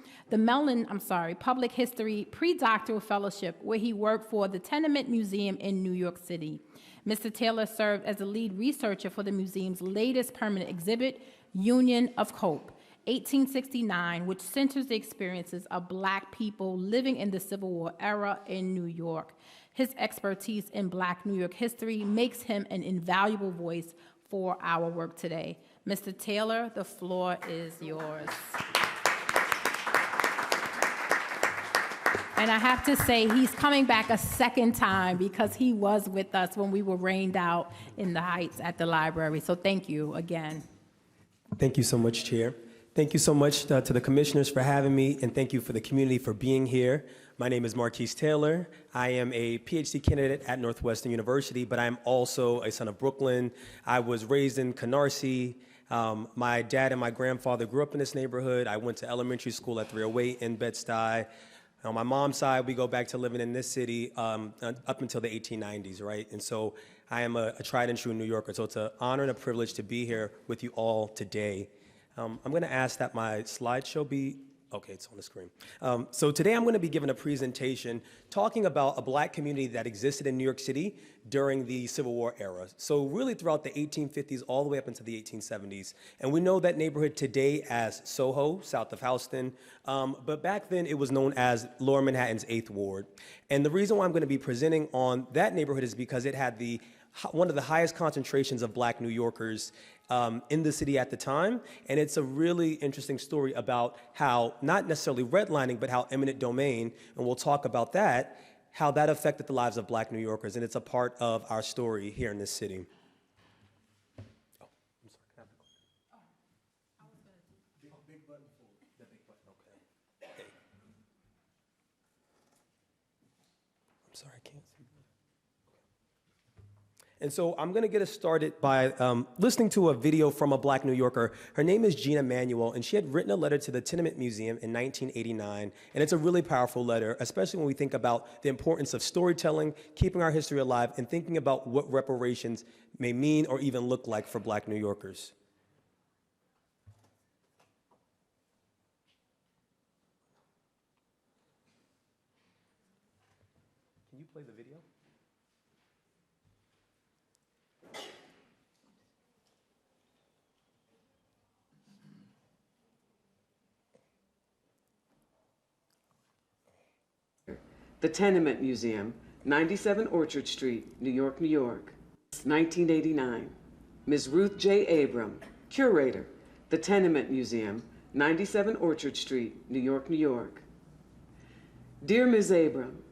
Public History Pre-Doctoral Fellowship, where he worked for the Tenement Museum in New York City. Mr. Taylor served as the lead researcher for the museum's latest permanent exhibit, Union of Hope, 1869, which centers the experiences of Black people living in the Civil War era in New York. His expertise in Black New York history makes him an invaluable voice for our work today. Mr. Taylor, the floor is yours. And I have to say, he's coming back a second time because he was with us when we were rained out in the Heights at the library. So thank you again. Thank you so much, Chair. Thank you so much to the commissioners for having me, and thank you for the community for being here. My name is Marquise Taylor. I am a PhD candidate at Northwestern University, but I'm also a son of Brooklyn. I was raised in Canarsie. My dad and my grandfather grew up in this neighborhood. I went to elementary school at 308 in Bed-Stuy. On my mom's side, we go back to living in this city up until the 1890s, right? And so I am a tried and true New Yorker. So it's an honor and a privilege to be here with you all today. I'm going to ask that my slideshow be, okay, it's on the screen. So today I'm going to be giving a presentation talking about a Black community that existed in New York City during the Civil War era. So really throughout the 1850s all the way up into the 1870s. And we know that neighborhood today as Soho, south of Houston. But back then it was known as Lower Manhattan's 8th Ward. And the reason why I'm going to be presenting on that neighborhood is because it had one of the highest concentrations of Black New Yorkers in the city at the time. And it's a really interesting story about how, not necessarily redlining, but how eminent domain, and we'll talk about that, how that affected the lives of Black New Yorkers. And it's a part of our story here in this city. Oh, I'm sorry, can I have the clicker? I was going to do big button forward. The big button, okay. I'm sorry, I can't see. And so I'm going to get us started by listening to a video from a Black New Yorker. Her name is Gina Manuel, and she had written a letter to the Tenement Museum in 1989. And it's a really powerful letter, especially when we think about the importance of storytelling, keeping our history alive, and thinking about what reparations may mean or even look like for Black New Yorkers. Can you play the video? The Tenement Museum, 97 Orchard Street, New York, New York, 1989. Ms. Ruth J. Abram, curator, the Tenement Museum, 97 Orchard Street, New York, New York. Dear Ms. Abram,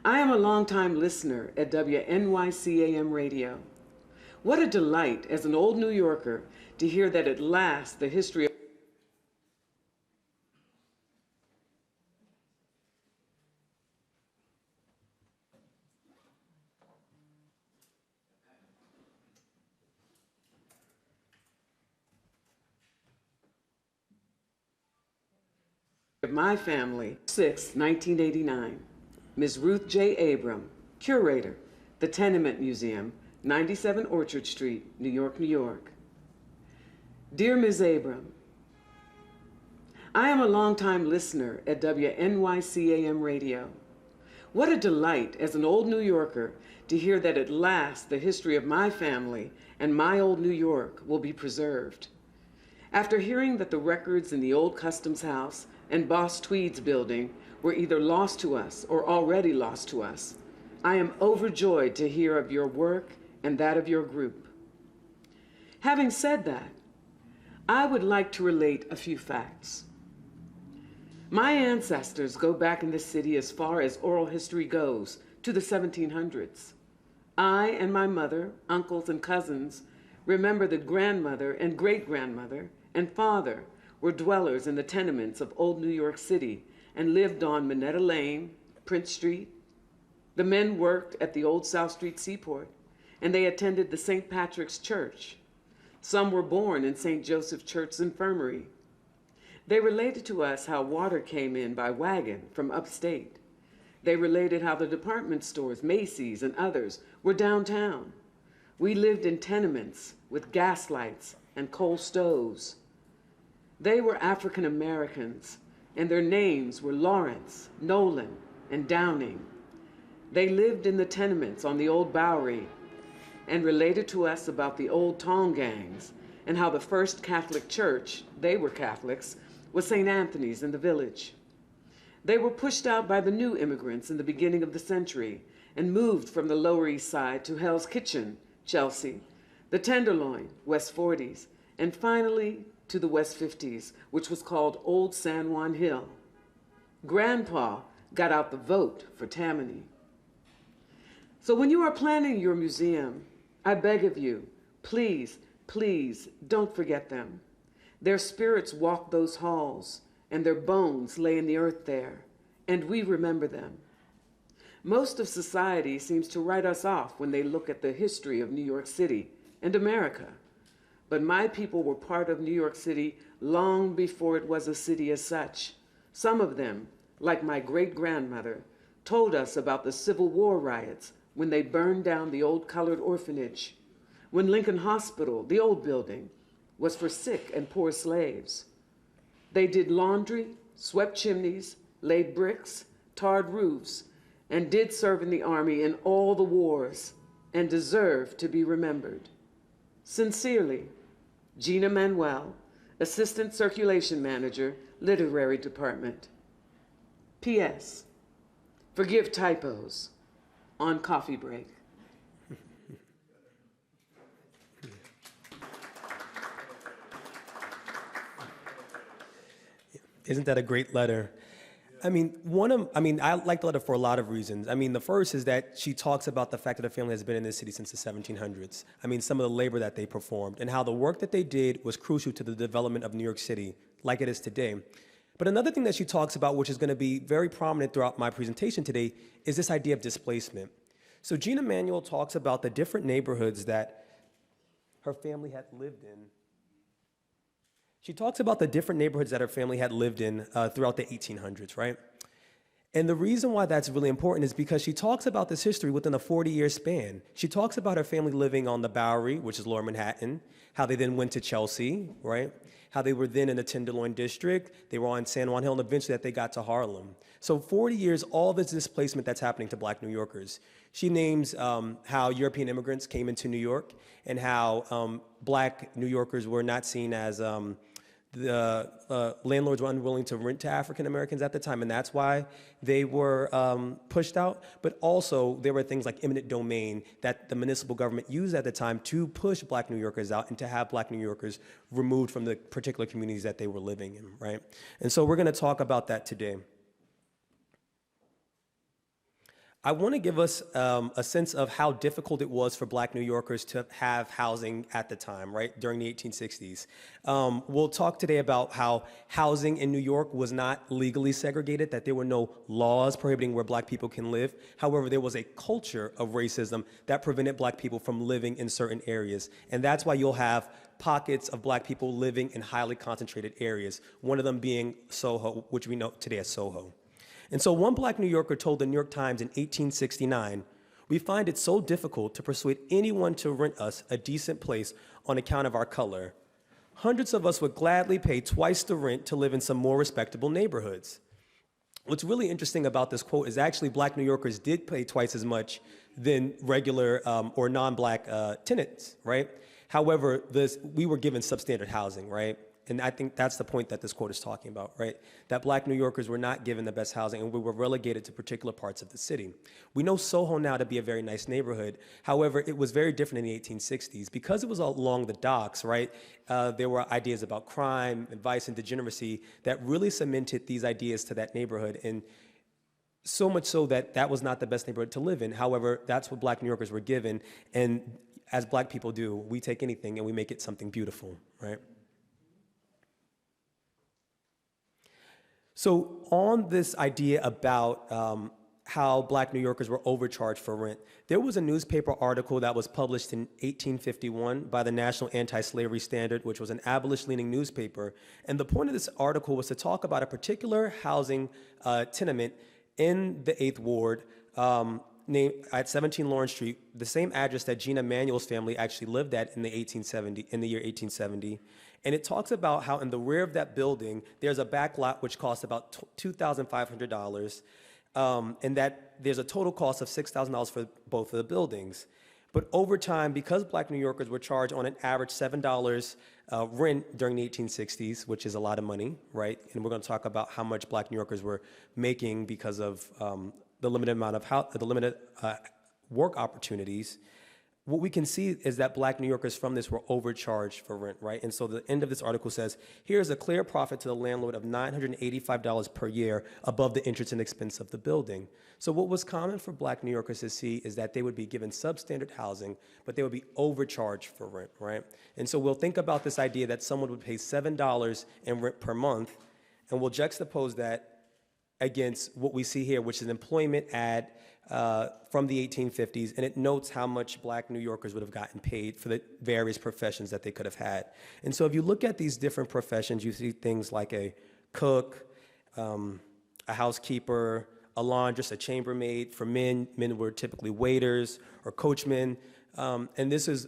I am a longtime listener at WNYCAM Radio. What a delight as an old New Yorker to hear that at last the history of my family, 6/1989. Ms. Ruth J. Abram, curator, the Tenement Museum, 97 Orchard Street, New York, New York. Dear Ms. Abram, I am a longtime listener at WNYCAM Radio. What a delight as an old New Yorker to hear that at last the history of my family and my old New York will be preserved. After hearing that the records in the old Customs House and Boss Tweed's building were either lost to us or already lost to us, I am overjoyed to hear of your work and that of your group. Having said that, I would like to relate a few facts. My ancestors go back in the city as far as oral history goes, to the 1700s. I and my mother, uncles, and cousins remember that grandmother and great-grandmother and father were dwellers in the tenements of old New York City and lived on Minetta Lane, Prince Street. The men worked at the old South Street Seaport, and they attended the St. Patrick's Church. Some were born in St. Joseph Church's infirmary. They related to us how water came in by wagon from upstate. They related how the department stores, Macy's and others, were downtown. We lived in tenements with gas lights and coal stoves. They were African Americans, and their names were Lawrence, Nolan, and Downing. They lived in the tenements on the old Bowery and related to us about the old Tong gangs and how the first Catholic church, they were Catholics, was St. Anthony's in the Village. They were pushed out by the new immigrants in the beginning of the century and moved from the Lower East Side to Hell's Kitchen, Chelsea, the Tenderloin, West 40s, and finally to the West 50s, which was called Old San Juan Hill. Grandpa got out the vote for Tammany. So when you are planning your museum, I beg of you, please, please don't forget them. Their spirits walk those halls, and their bones lay in the earth there, and we remember them. Most of society seems to write us off when they look at the history of New York City and America. But my people were part of New York City long before it was a city as such. Some of them, like my great-grandmother, told us about the Civil War riots when they burned down the old colored orphanage, when Lincoln Hospital, the old building, was for sick and poor slaves. They did laundry, swept chimneys, laid bricks, tarred roofs, and did serve in the Army in all the wars and deserve to be remembered. Sincerely, Gina Manuel, Assistant Circulation Manager, Literary Department. P.S. Forgive typos on coffee break. Isn't that a great letter? I like the letter for a lot of reasons. The first is that she talks about the fact that her family has been in this city since the 1700s. Some of the labor that they performed and how the work that they did was crucial to the development of New York City, like it is today. But another thing that she talks about, which is going to be very prominent throughout my presentation today, is this idea of displacement. So Gina Manuel talks about the different neighborhoods that her family had lived in. She talks about the different neighborhoods that her family had lived in throughout the 1800s, right? And the reason why that's really important is because she talks about this history within a 40-year span. She talks about her family living on the Bowery, which is Lower Manhattan, how they then went to Chelsea, right? How they were then in the Tenderloin District, they were on San Juan Hill, and eventually that they got to Harlem. So 40 years, all this displacement that's happening to Black New Yorkers. She names how European immigrants came into New York and how Black New Yorkers were not seen as the landlords were unwilling to rent to African Americans at the time, and that's why they were pushed out. But also, there were things like eminent domain that the municipal government used at the time to push Black New Yorkers out and to have Black New Yorkers removed from the particular communities that they were living in, right? And so we're going to talk about that today. I want to give us a sense of how difficult it was for Black New Yorkers to have housing at the time, right, during the 1860s. We'll talk today about how housing in New York was not legally segregated, that there were no laws prohibiting where Black people can live. However, there was a culture of racism that prevented Black people from living in certain areas. And that's why you'll have pockets of Black people living in highly concentrated areas, one of them being Soho, which we know today as Soho. And so one Black New Yorker told the New York Times in 1869, "We find it so difficult to persuade anyone to rent us a decent place on account of our color. Hundreds of us would gladly pay twice the rent to live in some more respectable neighborhoods." What's really interesting about this quote is actually Black New Yorkers did pay twice as much than regular or non-Black tenants, right? However, we were given substandard housing, right? And I think that's the point that this quote is talking about, right? That Black New Yorkers were not given the best housing and we were relegated to particular parts of the city. We know Soho now to be a very nice neighborhood. However, it was very different in the 1860s. Because it was along the docks, right, there were ideas about crime and vice and degeneracy that really cemented these ideas to that neighborhood. And so much so that that was not the best neighborhood to live in. However, that's what Black New Yorkers were given. And as Black people do, we take anything and we make it something beautiful, right? So on this idea about how Black New Yorkers were overcharged for rent, there was a newspaper article that was published in 1851 by the National Anti-Slavery Standard, which was an abolition-leaning newspaper. And the point of this article was to talk about a particular housing tenement in the 8th Ward named at 17 Lawrence Street, the same address that Gina Manuel's family actually lived at in the year 1870. And it talks about how in the rear of that building, there's a back lot which costs about $2,500, and that there's a total cost of $6,000 for both of the buildings. But over time, because Black New Yorkers were charged on an average $7 rent during the 1860s, which is a lot of money, right? And we're going to talk about how much Black New Yorkers were making because of the limited amount of work opportunities. What we can see is that Black New Yorkers from this were overcharged for rent, right? And so the end of this article says, "Here's a clear profit to the landlord of $985 per year above the interest and expense of the building." So what was common for Black New Yorkers to see is that they would be given substandard housing, but they would be overcharged for rent, right? And so we'll think about this idea that someone would pay $7 in rent per month, and we'll juxtapose that against what we see here, which is an employment ad from the 1850s, and it notes how much Black New Yorkers would have gotten paid for the various professions that they could have had. And so if you look at these different professions, you see things like a cook, a housekeeper, a laundress, a chambermaid. For men were typically waiters or coachmen, and this is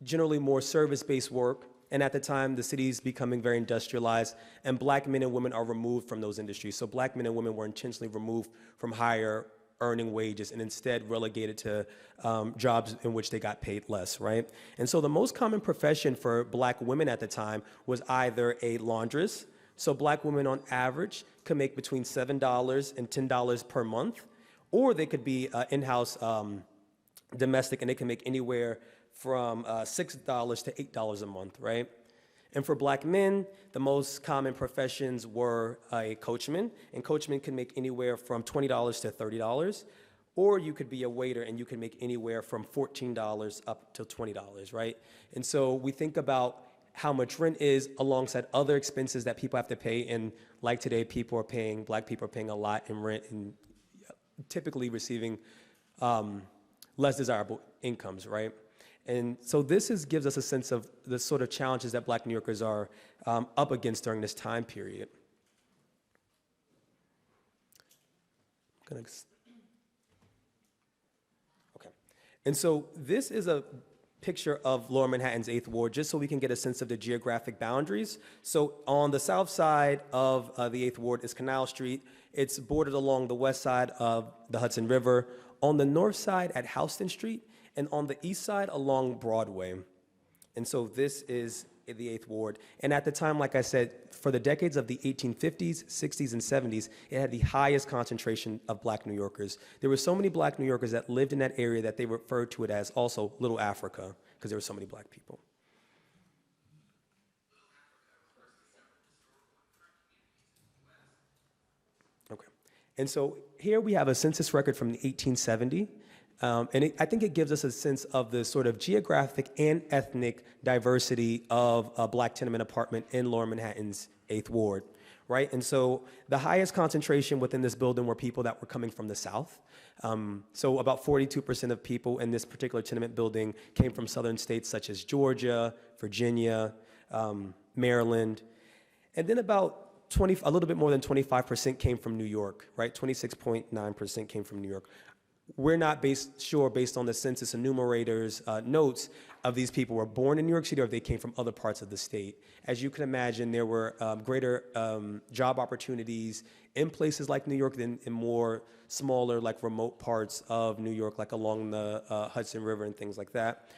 generally more service-based work. And at the time, the city is becoming very industrialized, and Black men and women are removed from those industries. So Black men and women were intentionally removed from higher earning wages and instead relegated to jobs in which they got paid less, right? And so the most common profession for Black women at the time was either a laundress. So Black women on average could make between $7 and $10 per month, or they could be in-house domestic, and they can make anywhere from $6 to $8 a month, right? And for Black men, the most common professions were a coachman, and coachmen can make anywhere from $20 to $30, or you could be a waiter and you can make anywhere from $14 up to $20, right? And so we think about how much rent is alongside other expenses that people have to pay, and like today, Black people are paying a lot in rent and typically receiving less desirable incomes, right? And so this gives us a sense of the sort of challenges that Black New Yorkers are up against during this time period. Okay. And so this is a picture of Lower Manhattan's 8th Ward, just so we can get a sense of the geographic boundaries. So on the south side of the 8th Ward is Canal Street. It's bordered along the west side of the Hudson River. On the north side at Houston Street, and on the east side along Broadway. And so this is the 8th Ward. And at the time, like I said, for the decades of the 1850s, 60s, and 70s, it had the highest concentration of black New Yorkers. There were so many black New Yorkers that lived in that area that they referred to it as also Little Africa, because there were so many black people. Okay. And so here we have a census record from 1870. I think it gives us a sense of the sort of geographic and ethnic diversity of a black tenement apartment in Lower Manhattan's 8th Ward, right? And so the highest concentration within this building were people that were coming from the South. So about 42% of people in this particular tenement building came from southern states such as Georgia, Virginia, Maryland, and then about a little bit more than 25% came from New York, right? 26.9% came from New York. We're not sure, based on the census enumerators' notes, of these people were born in New York City or if they came from other parts of the state. As you can imagine, there were greater job opportunities in places like New York than in more smaller, like remote parts of New York, like along the Hudson River and things like that.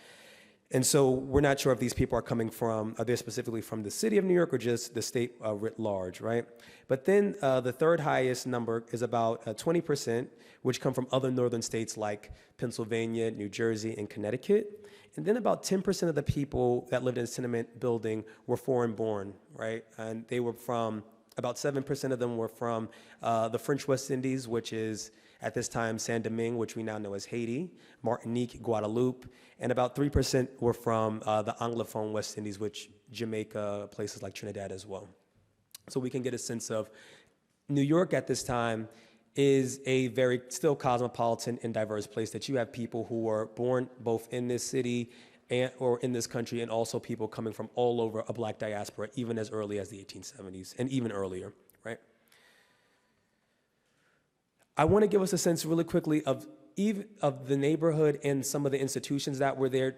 And so we're not sure if these people are they're specifically from the city of New York or just the state writ large, right? But then the third highest number is about 20%, which come from other northern states like Pennsylvania, New Jersey, and Connecticut. And then about 10% of the people that lived in this tenement building were foreign born, right? And they were about 7% of them were from the French West Indies, which is at this time Saint-Domingue, which we now know as Haiti, Martinique, Guadeloupe, and about 3% were from the Anglophone West Indies, which Jamaica, places like Trinidad as well. So we can get a sense of New York at this time is a very still cosmopolitan and diverse place, that you have people who were born both in this city or in this country, and also people coming from all over a black diaspora, even as early as the 1870s and even earlier, right? I want to give us a sense really quickly of the neighborhood and some of the institutions that were there.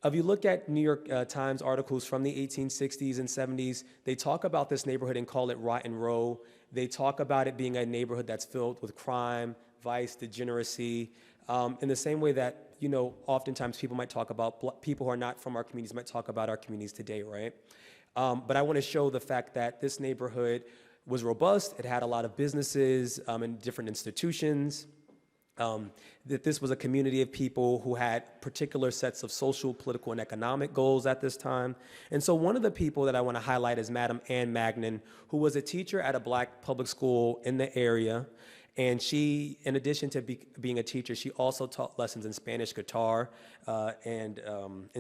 If you look at New York Times articles from the 1860s and 70s, they talk about this neighborhood and call it Rotten Row. They talk about it being a neighborhood that's filled with crime, vice, degeneracy, in the same way that, oftentimes people might talk about, people who are not from our communities might talk about our communities today, right? But I want to show the fact that this neighborhood was robust. It had a lot of businesses and different institutions. That this was a community of people who had particular sets of social, political, and economic goals at this time. And so one of the people that I want to highlight is Madam Ann Magnin, who was a teacher at a black public school in the area. And she, in addition to being a teacher, she also taught lessons in Spanish guitar and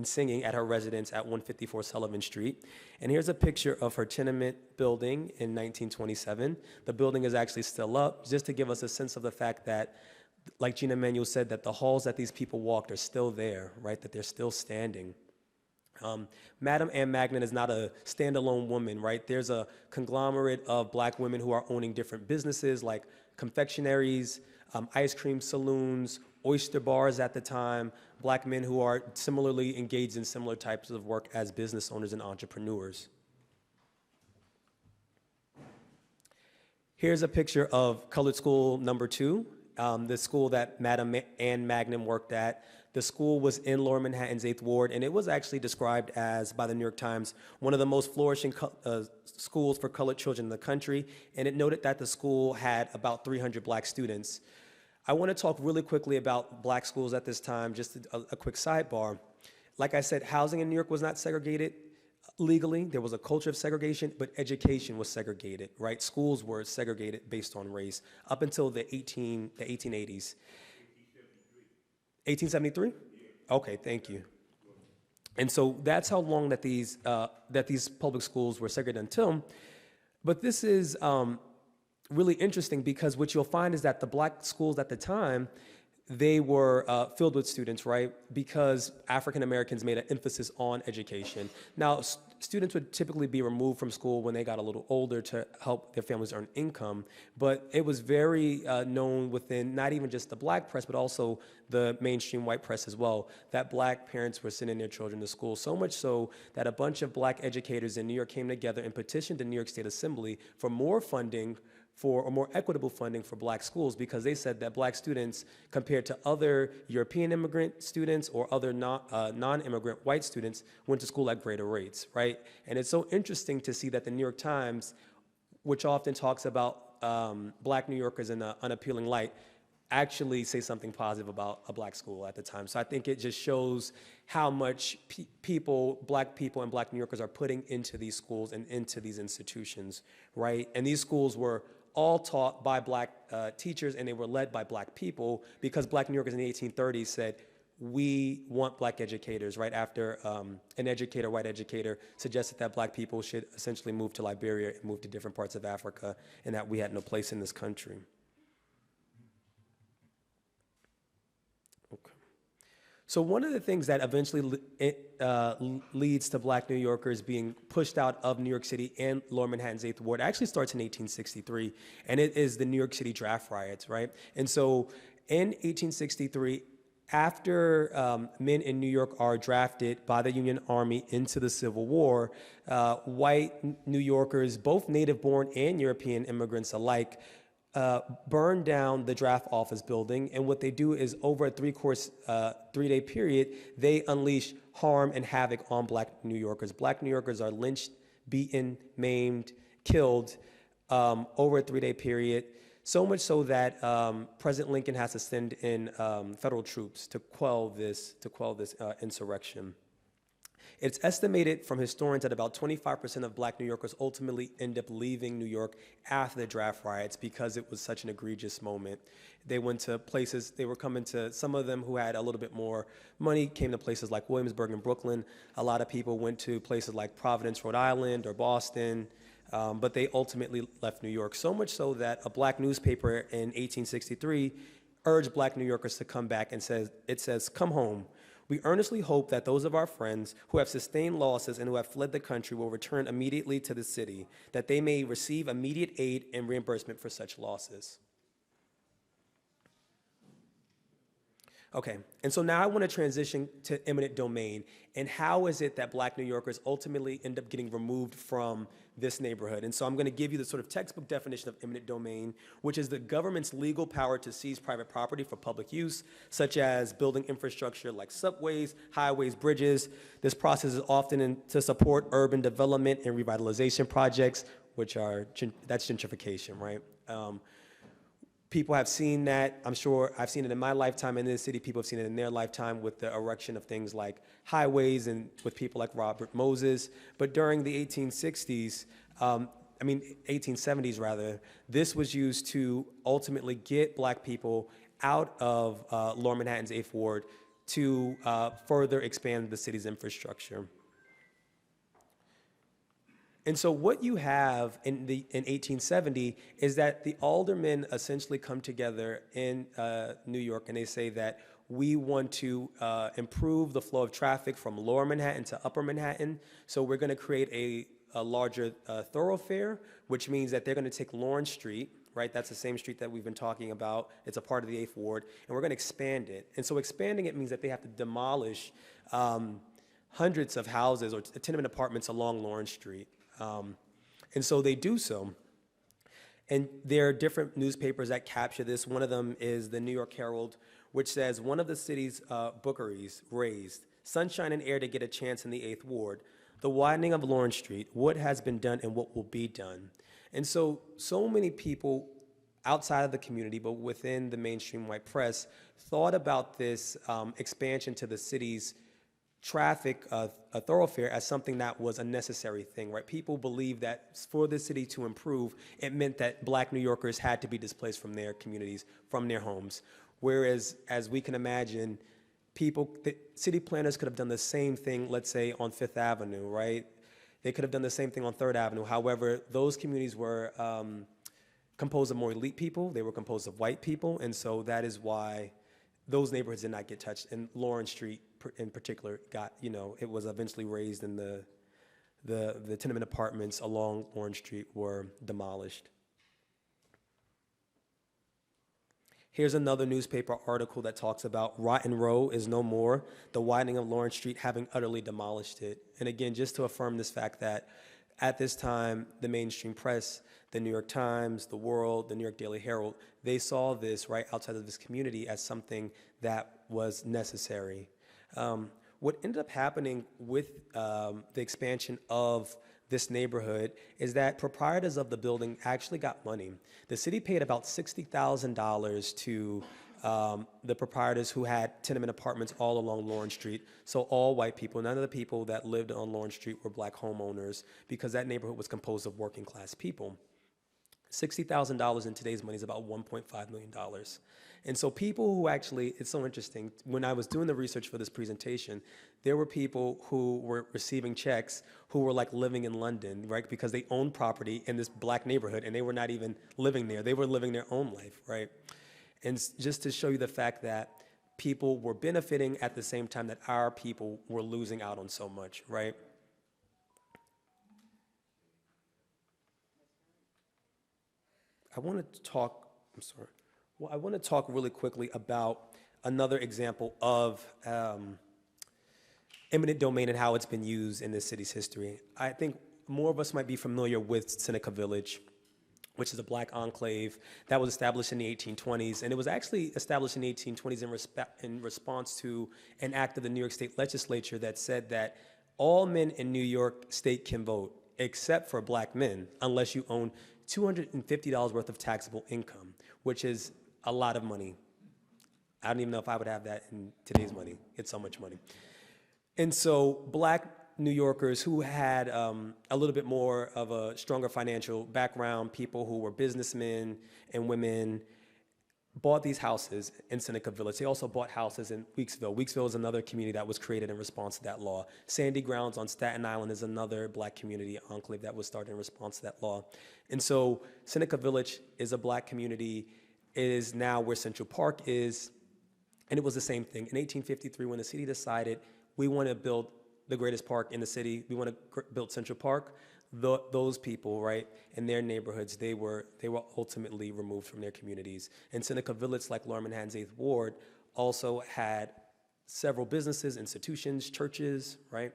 singing at her residence at 154 Sullivan Street. And here's a picture of her tenement building in 1927. The building is actually still up, just to give us a sense of the fact that, like Gina Manuel said, that the halls that these people walked are still there, right? That they're still standing. Madam Ann Magnin is not a standalone woman, right? There's a conglomerate of black women who are owning different businesses like confectionaries, ice cream saloons, oyster bars at the time, black men who are similarly engaged in similar types of work as business owners and entrepreneurs. Here's a picture of Colored School number 2. The school that Madam Ann Magnin worked at. The school was in Lower Manhattan's 8th Ward, and it was actually described as, by the New York Times, one of the most flourishing schools for colored children in the country, and it noted that the school had about 300 black students. I want to talk really quickly about black schools at this time, just a quick sidebar. Like I said, housing in New York was not segregated legally. There was a culture of segregation, but education was segregated, right? Schools were segregated based on race up until the 1880s. 1873? Okay, thank you. And so that's how long that these public schools were segregated until. But this is really interesting, because what you'll find is that the black schools at the time, they were filled with students, right? Because African Americans made an emphasis on education. Now, students would typically be removed from school when they got a little older to help their families earn income. But it was very known within not even just the black press, but also the mainstream white press as well, that black parents were sending their children to school. So much so that a bunch of black educators in New York came together and petitioned the New York State Assembly for more funding for, or more equitable funding for black schools, because they said that black students, compared to other European immigrant students or other non-immigrant white students, went to school at greater rates, right? And it's so interesting to see that the New York Times, which often talks about black New Yorkers in an unappealing light, actually say something positive about a black school at the time. So I think it just shows how much black people and black New Yorkers are putting into these schools and into these institutions, right? And these schools were all taught by black teachers, and they were led by black people, because black New Yorkers in the 1830s said, we want black educators, right after an white educator, suggested that black people should essentially move to Liberia and move to different parts of Africa, and that we had no place in this country. Okay. So one of the things that eventually leads to black New Yorkers being pushed out of New York City and Lower Manhattan's 8th Ward actually starts in 1863, and it is the New York City draft riots, right? And so in 1863, after men in New York are drafted by the Union Army into the Civil War, white New Yorkers, both native-born and European immigrants alike, burn down the draft office building, and what they do is, over a three-day period, they unleash harm and havoc on black New Yorkers. Black New Yorkers are lynched, beaten, maimed, killed over a 3-day period, so much so that President Lincoln has to send in federal troops to quell this insurrection. It's estimated from historians that about 25% of black New Yorkers ultimately end up leaving New York after the draft riots, because it was such an egregious moment. They went to places, they were coming to, some of them who had a little bit more money came to places like Williamsburg and Brooklyn. A lot of people went to places like Providence, Rhode Island, or Boston, but they ultimately left New York. So much so that a black newspaper in 1863 urged black New Yorkers to come back, and it says, "Come home. We earnestly hope that those of our friends who have sustained losses and who have fled the country will return immediately to the city, that they may receive immediate aid and reimbursement for such losses." Okay, and so now I want to transition to eminent domain, and how is it that black New Yorkers ultimately end up getting removed from this neighborhood? And so I'm going to give you the sort of textbook definition of eminent domain, which is the government's legal power to seize private property for public use, such as building infrastructure like subways, highways, bridges. This process is often to support urban development and revitalization projects, that's gentrification, right? People have seen that. I'm sure I've seen it in my lifetime in this city. People have seen it in their lifetime with the erection of things like highways and with people like Robert Moses. But during the 1870s rather, this was used to ultimately get black people out of Lower Manhattan's 8th Ward to further expand the city's infrastructure. And so what you have in 1870 is that the aldermen essentially come together in New York, and they say that we want to improve the flow of traffic from Lower Manhattan to Upper Manhattan. So we're going to create a larger thoroughfare, which means that they're going to take Lawrence Street, right? That's the same street that we've been talking about. It's a part of the 8th Ward, and we're going to expand it. And so expanding it means that they have to demolish hundreds of houses or tenement apartments along Lawrence Street. And so they do so. And there are different newspapers that capture this. One of them is the New York Herald, which says, "One of the city's bookeries raised, sunshine and air to get a chance in the 8th Ward. The widening of Lawrence Street, what has been done and what will be done." And so many people outside of the community, but within the mainstream white press, thought about this expansion to the city's traffic a thoroughfare as something that was a necessary thing, right? People believed that for the city to improve, it meant that black New Yorkers had to be displaced from their communities, from their homes. Whereas, as we can imagine, the city planners could have done the same thing, let's say, on Fifth Avenue, right? They could have done the same thing on Third Avenue. However, those communities were composed of more elite people. They were composed of white people, and so that is why those neighborhoods did not get touched. And Lawrence Street in particular it was eventually raised, and the tenement apartments along Lawrence Street were demolished. Here's another newspaper article that talks about Rotten Row is no more, the widening of Lawrence Street having utterly demolished it. And again, just to affirm this fact that at this time, the mainstream press, the New York Times, the World, the New York Daily Herald, they saw this right outside of this community as something that was necessary. What ended up happening with the expansion of this neighborhood is that proprietors of the building actually got money. The city paid about $60,000 to the proprietors who had tenement apartments all along Lawrence Street. So all white people, none of the people that lived on Lawrence Street were black homeowners because that neighborhood was composed of working class people. $60,000 in today's money is about $1.5 million. And so people who actually, it's so interesting, when I was doing the research for this presentation, there were people who were receiving checks who were like living in London, right? Because they owned property in this black neighborhood and they were not even living there. They were living their own life, right? And just to show you the fact that people were benefiting at the same time that our people were losing out on so much, right? I want to talk really quickly about another example of eminent domain and how it's been used in this city's history. I think more of us might be familiar with Seneca Village, which is a black enclave that was established in the 1820s. And it was actually established in the 1820s in response to an act of the New York State Legislature that said that all men in New York State can vote, except for black men, unless you own $250 worth of taxable income, which is a lot of money. I don't even know if I would have that in today's money. It's so much money. And so black New Yorkers who had a little bit more of a stronger financial background, people who were businessmen and women, bought these houses in Seneca Village. They also bought houses in Weeksville. Weeksville is another community that was created in response to that law. Sandy Grounds on Staten Island is another black community enclave that was started in response to that law. And so Seneca Village is a black community. It is now where Central Park is. And it was the same thing. In 1853, when the city decided we want to build the greatest park in the city, we want to build Central Park, those people, right, in their neighborhoods, they were ultimately removed from their communities. And Seneca Village, like Lower Manhattan's 8th Ward, also had several businesses, institutions, churches, right?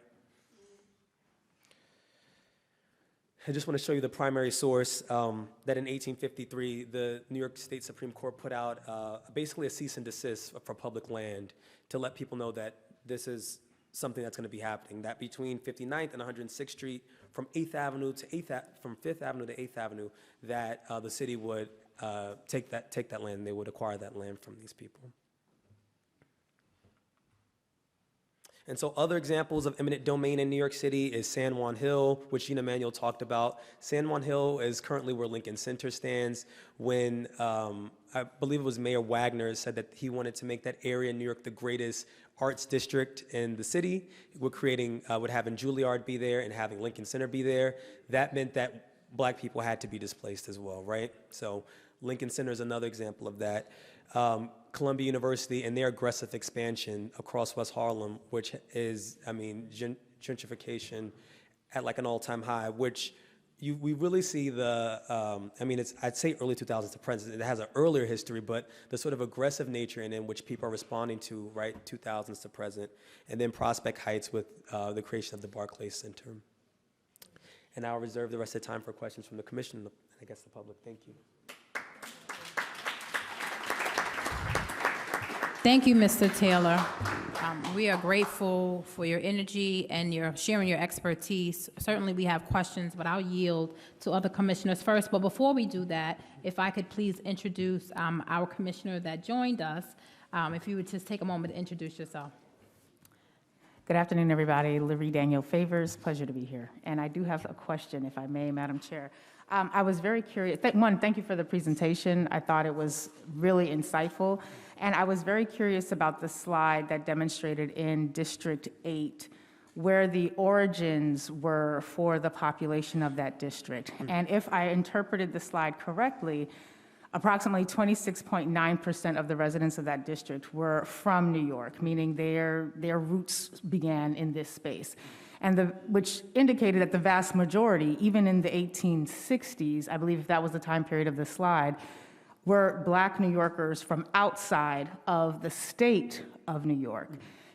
I just want to show you the primary source that in 1853, the New York State Supreme Court put out basically a cease and desist for public land to let people know that this is something that's going to be happening, that between 59th and 106th Street, from 5th Avenue to 8th Avenue, that the city would take that land, they would acquire that land from these people. And so other examples of eminent domain in New York City is San Juan Hill, which Gina Manuel talked about. San Juan Hill is currently where Lincoln Center stands. When I believe it was Mayor Wagner said that he wanted to make that area in New York the greatest arts district in the city. We're creating, would having Juilliard be there and having Lincoln Center be there. That meant that black people had to be displaced as well, right? So Lincoln Center is another example of that. Columbia University and their aggressive expansion across West Harlem, which is, I mean, gentrification at like an all-time high, which we really see the, I mean, I'd say early 2000s to present. It has an earlier history, but the sort of aggressive nature in which people are responding to, right, 2000s to present. And then Prospect Heights with the creation of the Barclays Center. And I'll reserve the rest of the time for questions from the commission and I guess the public. Thank you. Thank you, Mr. Taylor. We are grateful for your energy and your sharing your expertise. Certainly we have questions, but I'll yield to other commissioners first. But before we do that, if I could please introduce our commissioner that joined us, if you would just take a moment to introduce yourself. Good afternoon, everybody. Larry Daniel Favors, pleasure to be here. And I do have a question, if I may, Madam Chair. I was very curious. Thank you for the presentation. I thought it was really insightful. And I was very curious about the slide that demonstrated in District 8 where the origins were for the population of that district. And if I interpreted the slide correctly, approximately 26.9% of the residents of that district were from New York, meaning their roots began in this space. And which indicated that the vast majority, even in the 1860s, I believe that was the time period of the slide, were Black New Yorkers from outside of the state of New York.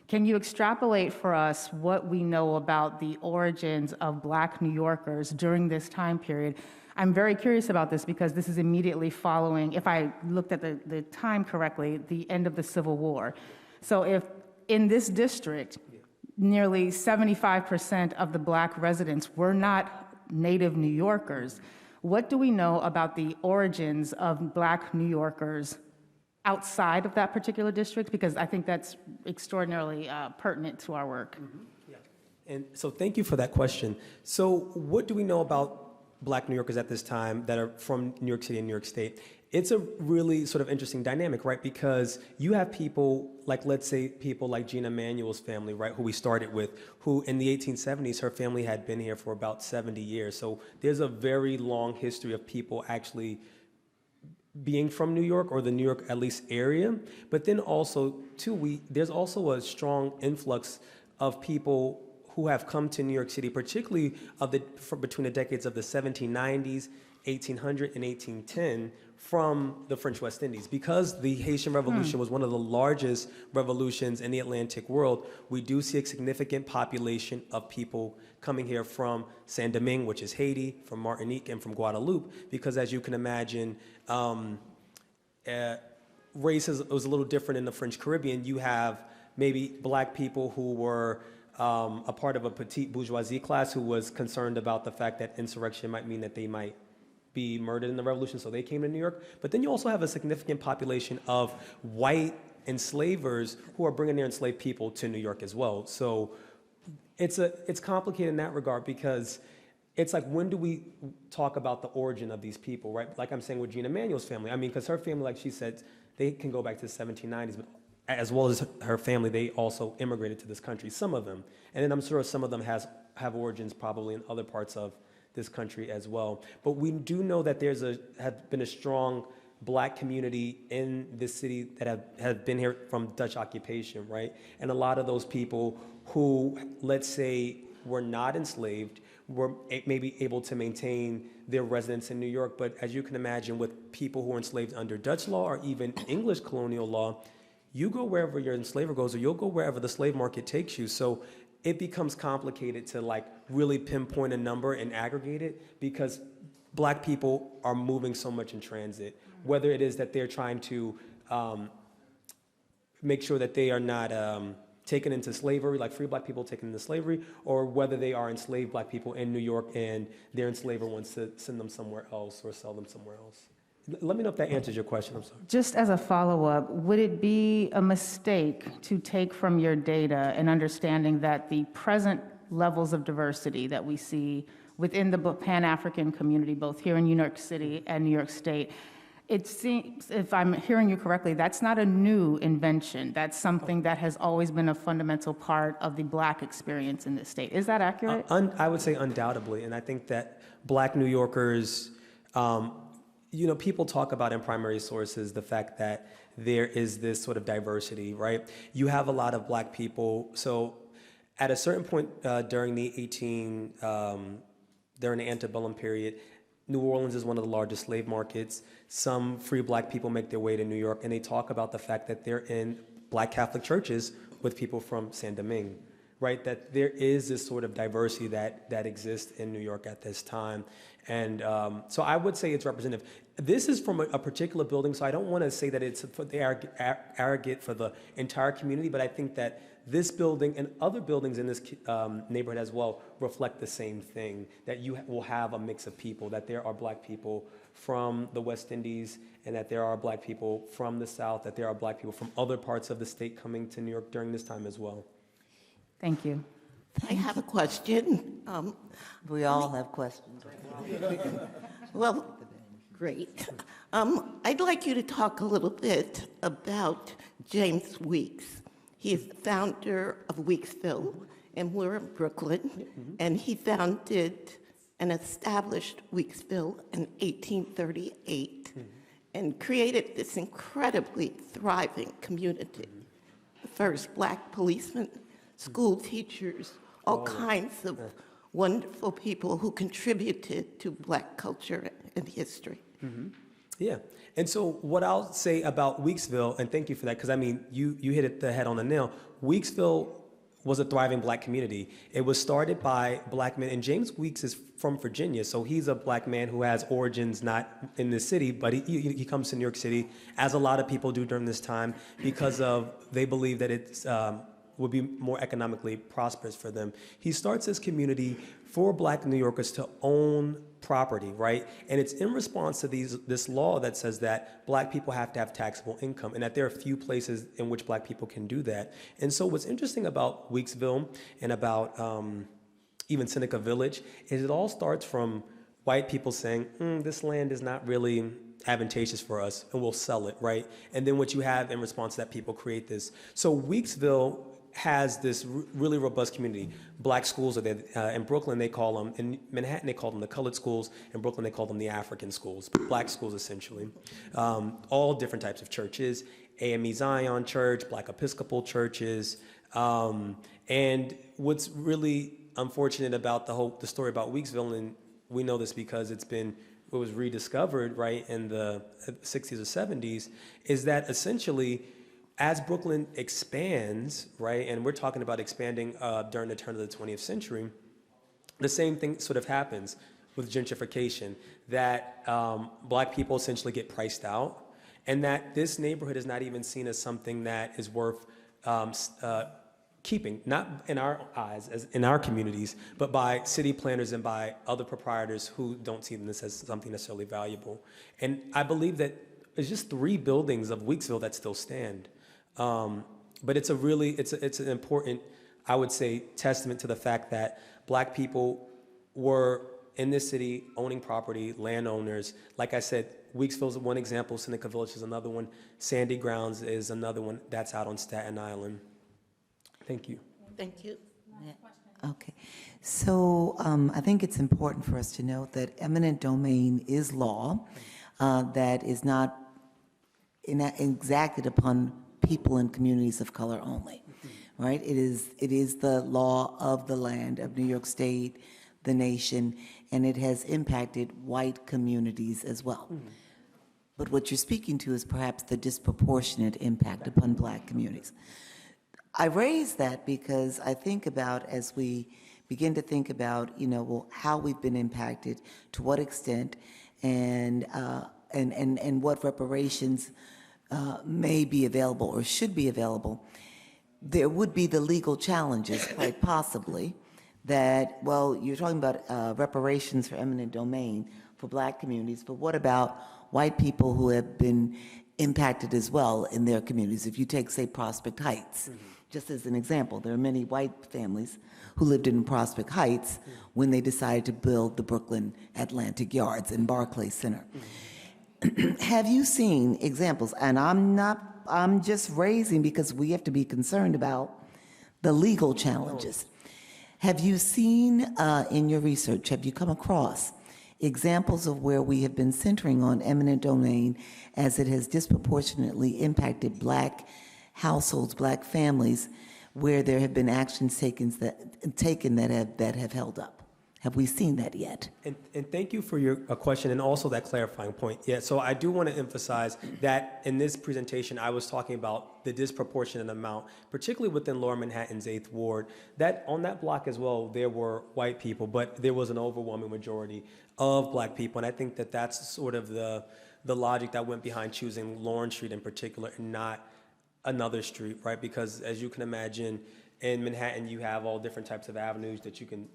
Can you extrapolate for us what we know about the origins of Black New Yorkers during this time period? I'm very curious about this because this is immediately following, if I looked at the time correctly, the end of the Civil War. So if in this district, nearly 75% of the Black residents were not native New Yorkers, what do we know about the origins of Black New Yorkers outside of that particular district? Because I think that's extraordinarily pertinent to our work. And so thank you for that question. So what do we know about Black New Yorkers at this time that are from New York City and New York State? It's a really sort of interesting dynamic, right? Because you have people like, let's say, people like Gina Manuel's family, right, who we started with, who in the 1870s, her family had been here for about 70 years. So there's a very long history of people actually being from New York, or the New York, at least, area. But then also, too, there's also a strong influx of people who have come to New York City, particularly between the decades of the 1790s, 1800, and 1810, from the French West Indies. Because the Haitian Revolution was one of the largest revolutions in the Atlantic world, we do see a significant population of people coming here from Saint-Domingue, which is Haiti, from Martinique, and from Guadeloupe, because as you can imagine, race was a little different in the French Caribbean. You have maybe Black people who were a part of a petite bourgeoisie class who was concerned about the fact that insurrection might mean that they might be murdered in the revolution, so they came to New York. But then you also have a significant population of white enslavers who are bringing their enslaved people to New York as well. So it's complicated in that regard, because it's like, when do we talk about the origin of these people, right? Like I'm saying with Gina Manuel's family. I mean, because her family, like she said, they can go back to the 1790s, but as well as her family, they also immigrated to this country, some of them. And then I'm sure some of them have origins probably in other parts of this country as well. But we do know that have been a strong Black community in this city that have been here from Dutch occupation, right? And a lot of those people who, let's say, were not enslaved were maybe able to maintain their residence in New York. But as you can imagine, with people who were enslaved under Dutch law or even English colonial law, you go wherever your enslaver goes, or you'll go wherever the slave market takes you. So it becomes complicated to like really pinpoint a number and aggregate it, because Black people are moving so much in transit, whether it is that they're trying to make sure that they are not taken into slavery, like free Black people taken into slavery, or whether they are enslaved Black people in New York and their enslaver wants to send them somewhere else or sell them somewhere else. Let me know if that answers your question. I'm sorry. Just as a follow-up, would it be a mistake to take from your data an understanding that the present levels of diversity that we see within the Pan-African community, both here in New York City and New York State, it seems, if I'm hearing you correctly, that's not a new invention. That's something that has always been a fundamental part of the Black experience in this state. Is that accurate? I would say undoubtedly. And I think that Black New Yorkers, you know, people talk about in primary sources the fact that there is this sort of diversity, right? You have a lot of Black people. So at a certain point during the antebellum period, New Orleans is one of the largest slave markets. Some free Black people make their way to New York, and they talk about the fact that they're in Black Catholic churches with people from Saint-Domingue, right? That there is this sort of diversity that exists in New York at this time. And so I would say it's representative. This is from a particular building, so I don't want to say that it's arrogant for the entire community, but I think that this building and other buildings in this neighborhood as well reflect the same thing, that you will have a mix of people, that there are Black people from the West Indies, and that there are Black people from the South, that there are Black people from other parts of the state coming to New York during this time as well. Thank you. I have a question. We all have questions. Well, great. I'd like you to talk a little bit about James Weeks. He is the founder of Weeksville, and we're in Brooklyn, and he founded and established Weeksville in 1838 and created this incredibly thriving community. The first Black policemen, school teachers, all kinds of wonderful people who contributed to Black culture and history. Yeah. And so what I'll say about Weeksville, and thank you for that, because I mean, you hit it the head on the nail. Weeksville was a thriving black community. It was started by black men, and James Weeks is from Virginia, so he's a black man who has origins not in this city, but he comes to New York City, as a lot of people do during this time, because they believe that it's would be more economically prosperous for them. He starts this community for black New Yorkers to own property, right? And it's in response to this law that says that black people have to have taxable income, and that there are few places in which black people can do that. And so what's interesting about Weeksville and about even Seneca Village is it all starts from white people saying, this land is not really advantageous for us, and we'll sell it, right? And then what you have in response to that, people create this. So Weeksville has this really robust community. Black schools are there. In Brooklyn, they call them, in Manhattan, they call them the colored schools. In Brooklyn, they call them the African schools, black schools essentially. All different types of churches, AME Zion Church, Black Episcopal churches. And what's really unfortunate about the story about Weeksville, and we know this because it was rediscovered, right, in the 60s or 70s, is that essentially, as Brooklyn expands, right, and we're talking about expanding during the turn of the 20th century, the same thing sort of happens with gentrification, that black people essentially get priced out, and that this neighborhood is not even seen as something that is worth keeping, not in our eyes, as in our communities, but by city planners and by other proprietors who don't see this as something necessarily valuable. And I believe that there's just 3 buildings of Weeksville that still stand. But it's an important, I would say, testament to the fact that black people were in this city owning property, landowners. Like I said, Weeksville is one example, Seneca Village is another one, Sandy Grounds is another one that's out on Staten Island. Thank you. Thank you. Okay. So I think it's important for us to note that eminent domain is law that is not exacted upon people in communities of color only, right? It is the law of the land of New York State, the nation, and it has impacted white communities as well. But what you're speaking to is perhaps the disproportionate impact upon black communities. I raise that because I think about, as we begin to think about, how we've been impacted, to what extent, and what reparations may be available or should be available, there would be the legal challenges, quite possibly, that, well, you're talking about reparations for eminent domain for black communities, but what about white people who have been impacted as well in their communities? If you take, say, Prospect Heights, just as an example, there are many white families who lived in Prospect Heights when they decided to build the Brooklyn Atlantic Yards and Barclay Center. Have you seen examples? And I'm just raising because we have to be concerned about the legal challenges. Have you seen in your research, have you come across examples of where we have been centering on eminent domain as it has disproportionately impacted black households, black families, where there have been actions taken that have held up? Have we seen that yet? And thank you for your question and also that clarifying point. Yeah, so I do want to emphasize that in this presentation, I was talking about the disproportionate amount, particularly within Lower Manhattan's 8th Ward, that on that block as well, there were white people, but there was an overwhelming majority of black people. And I think that that's sort of the logic that went behind choosing Lawrence Street in particular and not another street, right? Because as you can imagine, in Manhattan, you have all different types of avenues that you can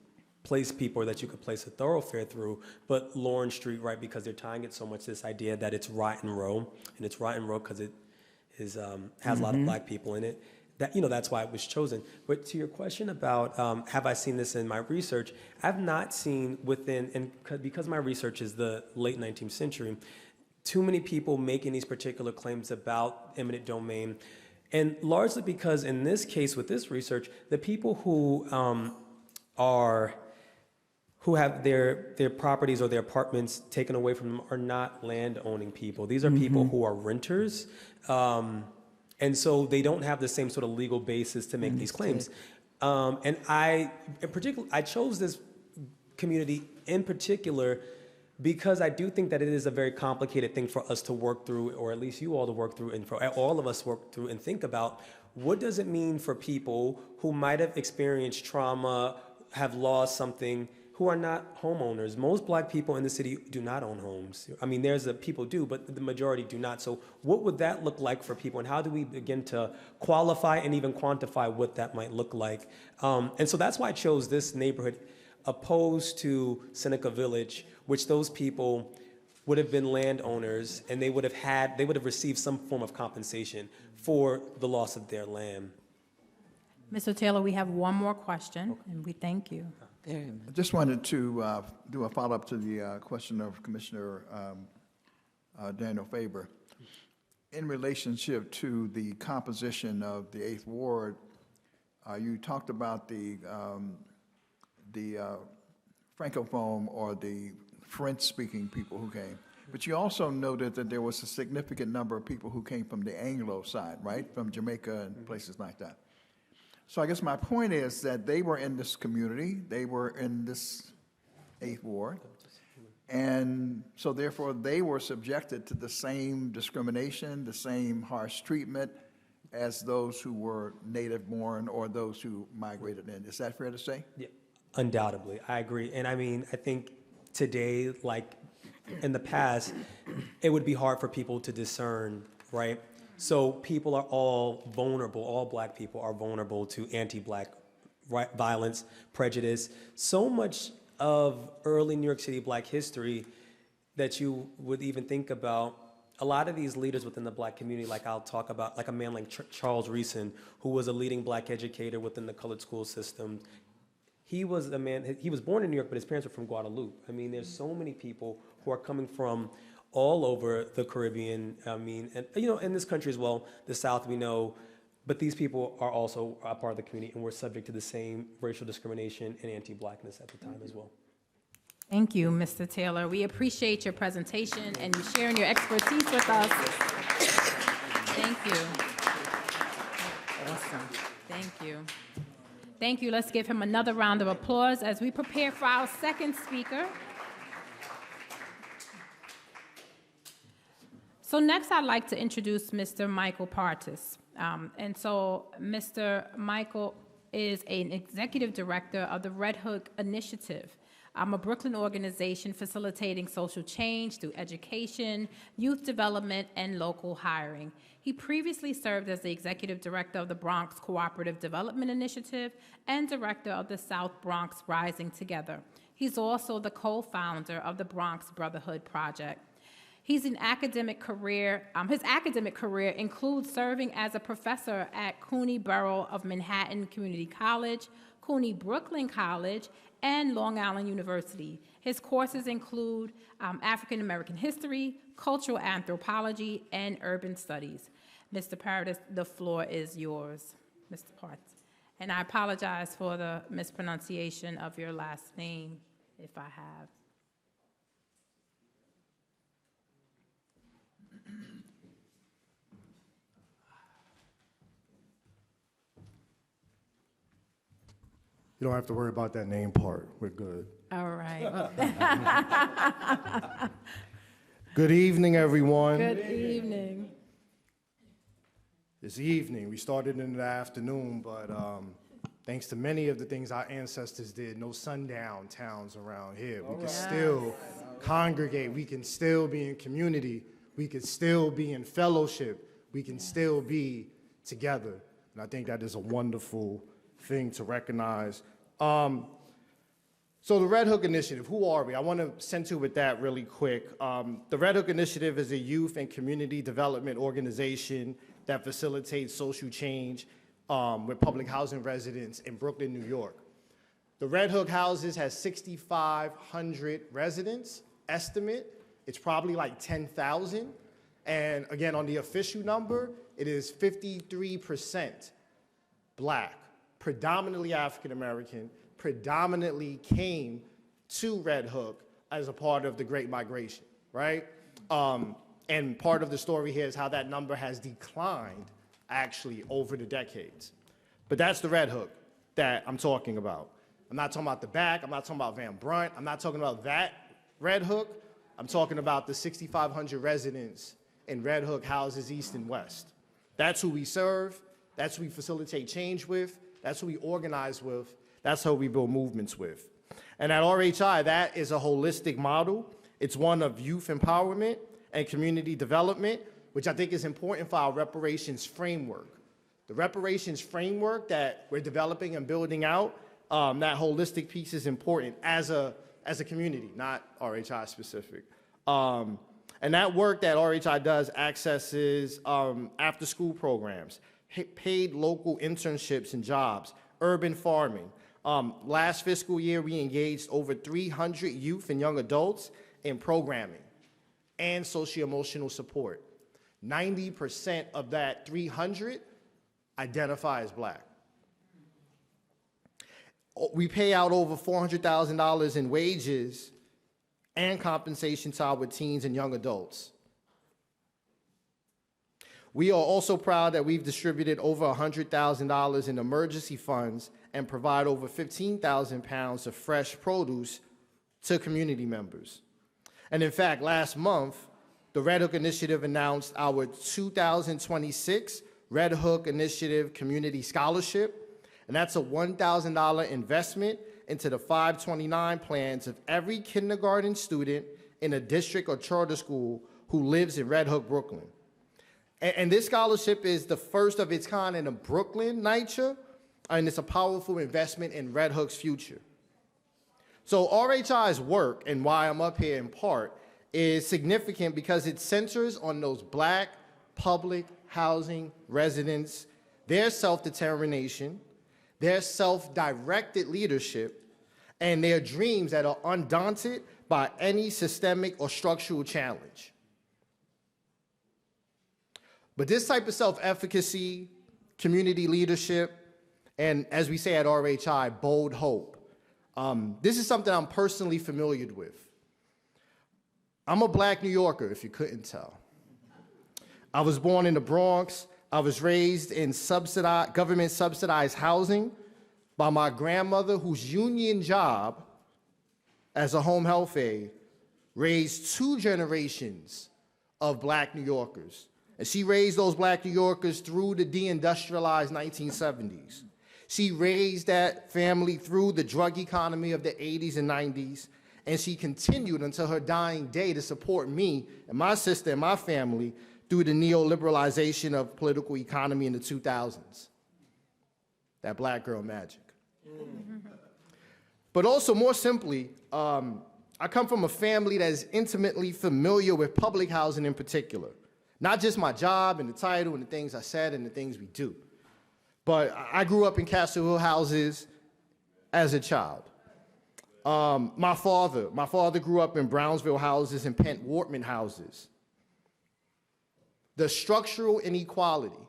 place people, or that you could place a thoroughfare through, but Lawrence Street, right, because they're tying it so much to this idea that it's Rotten Row, and it's Rotten Row because it is has a lot of black people in it. That, that's why it was chosen. But to your question about have I seen this in my research, I've not seen and because my research is the late 19th century, too many people making these particular claims about eminent domain, and largely because in this case with this research, the people who have their properties or their apartments taken away from them are not land-owning people. These are people who are renters, and so they don't have the same sort of legal basis to make these claims. And I chose this community in particular because I do think that it is a very complicated thing for us to work through, or at least you all to work through, and for all of us to work through and think about, what does it mean for people who might have experienced trauma, have lost something, who are not homeowners? Most Black people in the city do not own homes. I mean, people do, but the majority do not. So what would that look like for people, and how do we begin to qualify and even quantify what that might look like? And so that's why I chose this neighborhood opposed to Seneca Village, which those people would have been landowners, and they would have received some form of compensation for the loss of their land. Mr. Taylor, we have one more question, and we thank you. Very much. I just wanted to do a follow-up to the question of Commissioner Daniel Faber. In relationship to the composition of the 8th Ward, you talked about the Francophone or the French-speaking people who came, but you also noted that there was a significant number of people who came from the Anglo side, right, from Jamaica and places like that. So I guess my point is that they were in this community, they were in this 8th Ward, and so therefore they were subjected to the same discrimination, the same harsh treatment as those who were native-born or those who migrated in. Is that fair to say? Yeah, undoubtedly, I agree. And I mean, I think today, like in the past, it would be hard for people to discern, right? So people are all vulnerable, all Black people are vulnerable to anti-Black violence, prejudice. So much of early New York City Black history that you would even think about, a lot of these leaders within the Black community, like I'll talk about, like a man like Charles Reeson, who was a leading Black educator within the colored school system. He was a man, he was born in New York, but his parents were from Guadeloupe. I mean, there's so many people who are coming from all over the Caribbean, I mean, and you know, in this country as well, the South we know, but these people are also a part of the community, and we're subject to the same racial discrimination and anti-Blackness at the time as well. Thank you, Mr. Taylor. We appreciate your presentation and you sharing your expertise with us. Thank you. Awesome. Thank you. Thank you. Let's give him another round of applause as we prepare for our second speaker. So next, I'd like to introduce Mr. Michael Partis. And so Mr. Michael is an executive director of the Red Hook Initiative, a Brooklyn organization facilitating social change through education, youth development, and local hiring. He previously served as the executive director of the Bronx Cooperative Development Initiative and director of the South Bronx Rising Together. He's also the co-founder of the Bronx Brotherhood Project. His academic career includes serving as a professor at CUNY Borough of Manhattan Community College, CUNY Brooklyn College, and Long Island University. His courses include African American history, cultural anthropology, and urban studies. Mr. Partis, the floor is yours, Mr. Partis. And I apologize for the mispronunciation of your last name, if I have. You don't have to worry about that name part. We're good. All right. Good evening, everyone. Good evening. This evening, we started in the afternoon, but thanks to many of the things our ancestors did, no sundown towns around here. We can still congregate. We can still be in community. We can still be in fellowship. We can still be together. And I think that is a wonderful thing to recognize. So the Red Hook Initiative, who are we? I want to center with that really quick. The Red Hook Initiative is a youth and community development organization that facilitates social change with public housing residents in Brooklyn, New York. The Red Hook houses has 6,500 residents, estimate. It's probably like 10,000. And again, on the official number, it is 53% Black, predominantly African American, predominantly came to Red Hook as a part of the Great Migration, right? And part of the story here is how that number has declined actually over the decades. But that's the Red Hook that I'm talking about. I'm not talking about the back, I'm not talking about Van Brunt, I'm not talking about that Red Hook. I'm talking about the 6,500 residents in Red Hook houses East and West. That's who we serve. That's who we facilitate change with. That's who we organize with. That's how we build movements with. And at RHI, that is a holistic model. It's one of youth empowerment and community development, which I think is important for our reparations framework. The reparations framework that we're developing and building out, that holistic piece is important as a community, not RHI specific. And that work that RHI does accesses after-school programs, paid local internships and jobs, urban farming. Last fiscal year, we engaged over 300 youth and young adults in programming and socio-emotional support. 90% of that 300 identify as Black. We pay out over $400,000 in wages and compensation to our teens and young adults. We are also proud that we've distributed over $100,000 in emergency funds and provide over 15,000 pounds of fresh produce to community members. And in fact, last month, the Red Hook Initiative announced our 2026 Red Hook Initiative Community Scholarship, and that's a $1,000 investment into the 529 plans of every kindergarten student in a district or charter school who lives in Red Hook, Brooklyn. And this scholarship is the first of its kind in a Brooklyn NYCHA, and it's a powerful investment in Red Hook's future. So RHI's work, and why I'm up here in part, is significant because it centers on those Black public housing residents, their self-determination, their self-directed leadership, and their dreams that are undaunted by any systemic or structural challenge. But this type of self-efficacy, community leadership, and as we say at RHI, bold hope, this is something I'm personally familiar with. I'm a Black New Yorker, if you couldn't tell. I was born in the Bronx. I was raised in government-subsidized housing by my grandmother, whose union job as a home health aide raised 2 generations of Black New Yorkers. And she raised those Black New Yorkers through the deindustrialized 1970s. She raised that family through the drug economy of the 80s and 90s, and she continued until her dying day to support me and my sister and my family through the neoliberalization of political economy in the 2000s. That Black girl magic. But also, more simply, I come from a family that is intimately familiar with public housing in particular. Not just my job and the title and the things I said and the things we do. But I grew up in Castle Hill houses as a child. My father grew up in Brownsville houses and Pent Wortman houses. The structural inequality,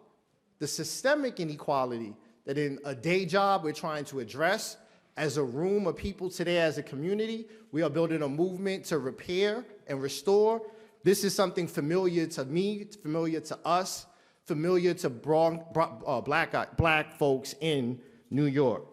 the systemic inequality that in a day job we're trying to address as a room of people today as a community, we are building a movement to repair and restore. This is something familiar to me, familiar to us, familiar to Black folks in New York.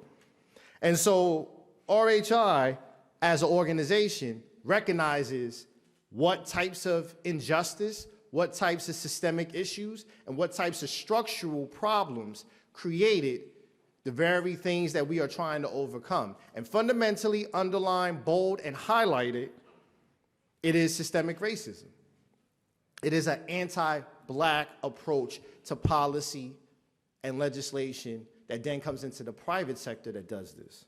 And so RHI, as an organization, recognizes what types of injustice, what types of systemic issues, and what types of structural problems created the very things that we are trying to overcome. And fundamentally underlined, bold, and highlighted, it is systemic racism. It is an anti-Black approach to policy and legislation that then comes into the private sector that does this.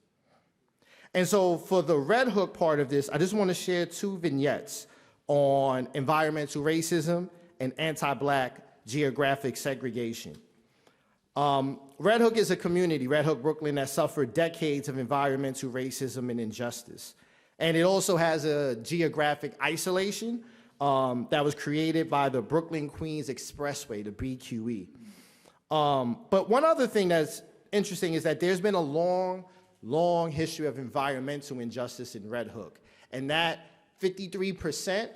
And so for the Red Hook part of this, I just want to share 2 vignettes on environmental racism and anti-Black geographic segregation. Red Hook is a community, Red Hook, Brooklyn, that suffered decades of environmental racism and injustice. And it also has a geographic isolation that was created by the Brooklyn-Queens Expressway, the BQE. But one other thing that's interesting is that there's been a long history of environmental injustice in Red Hook, and that 53%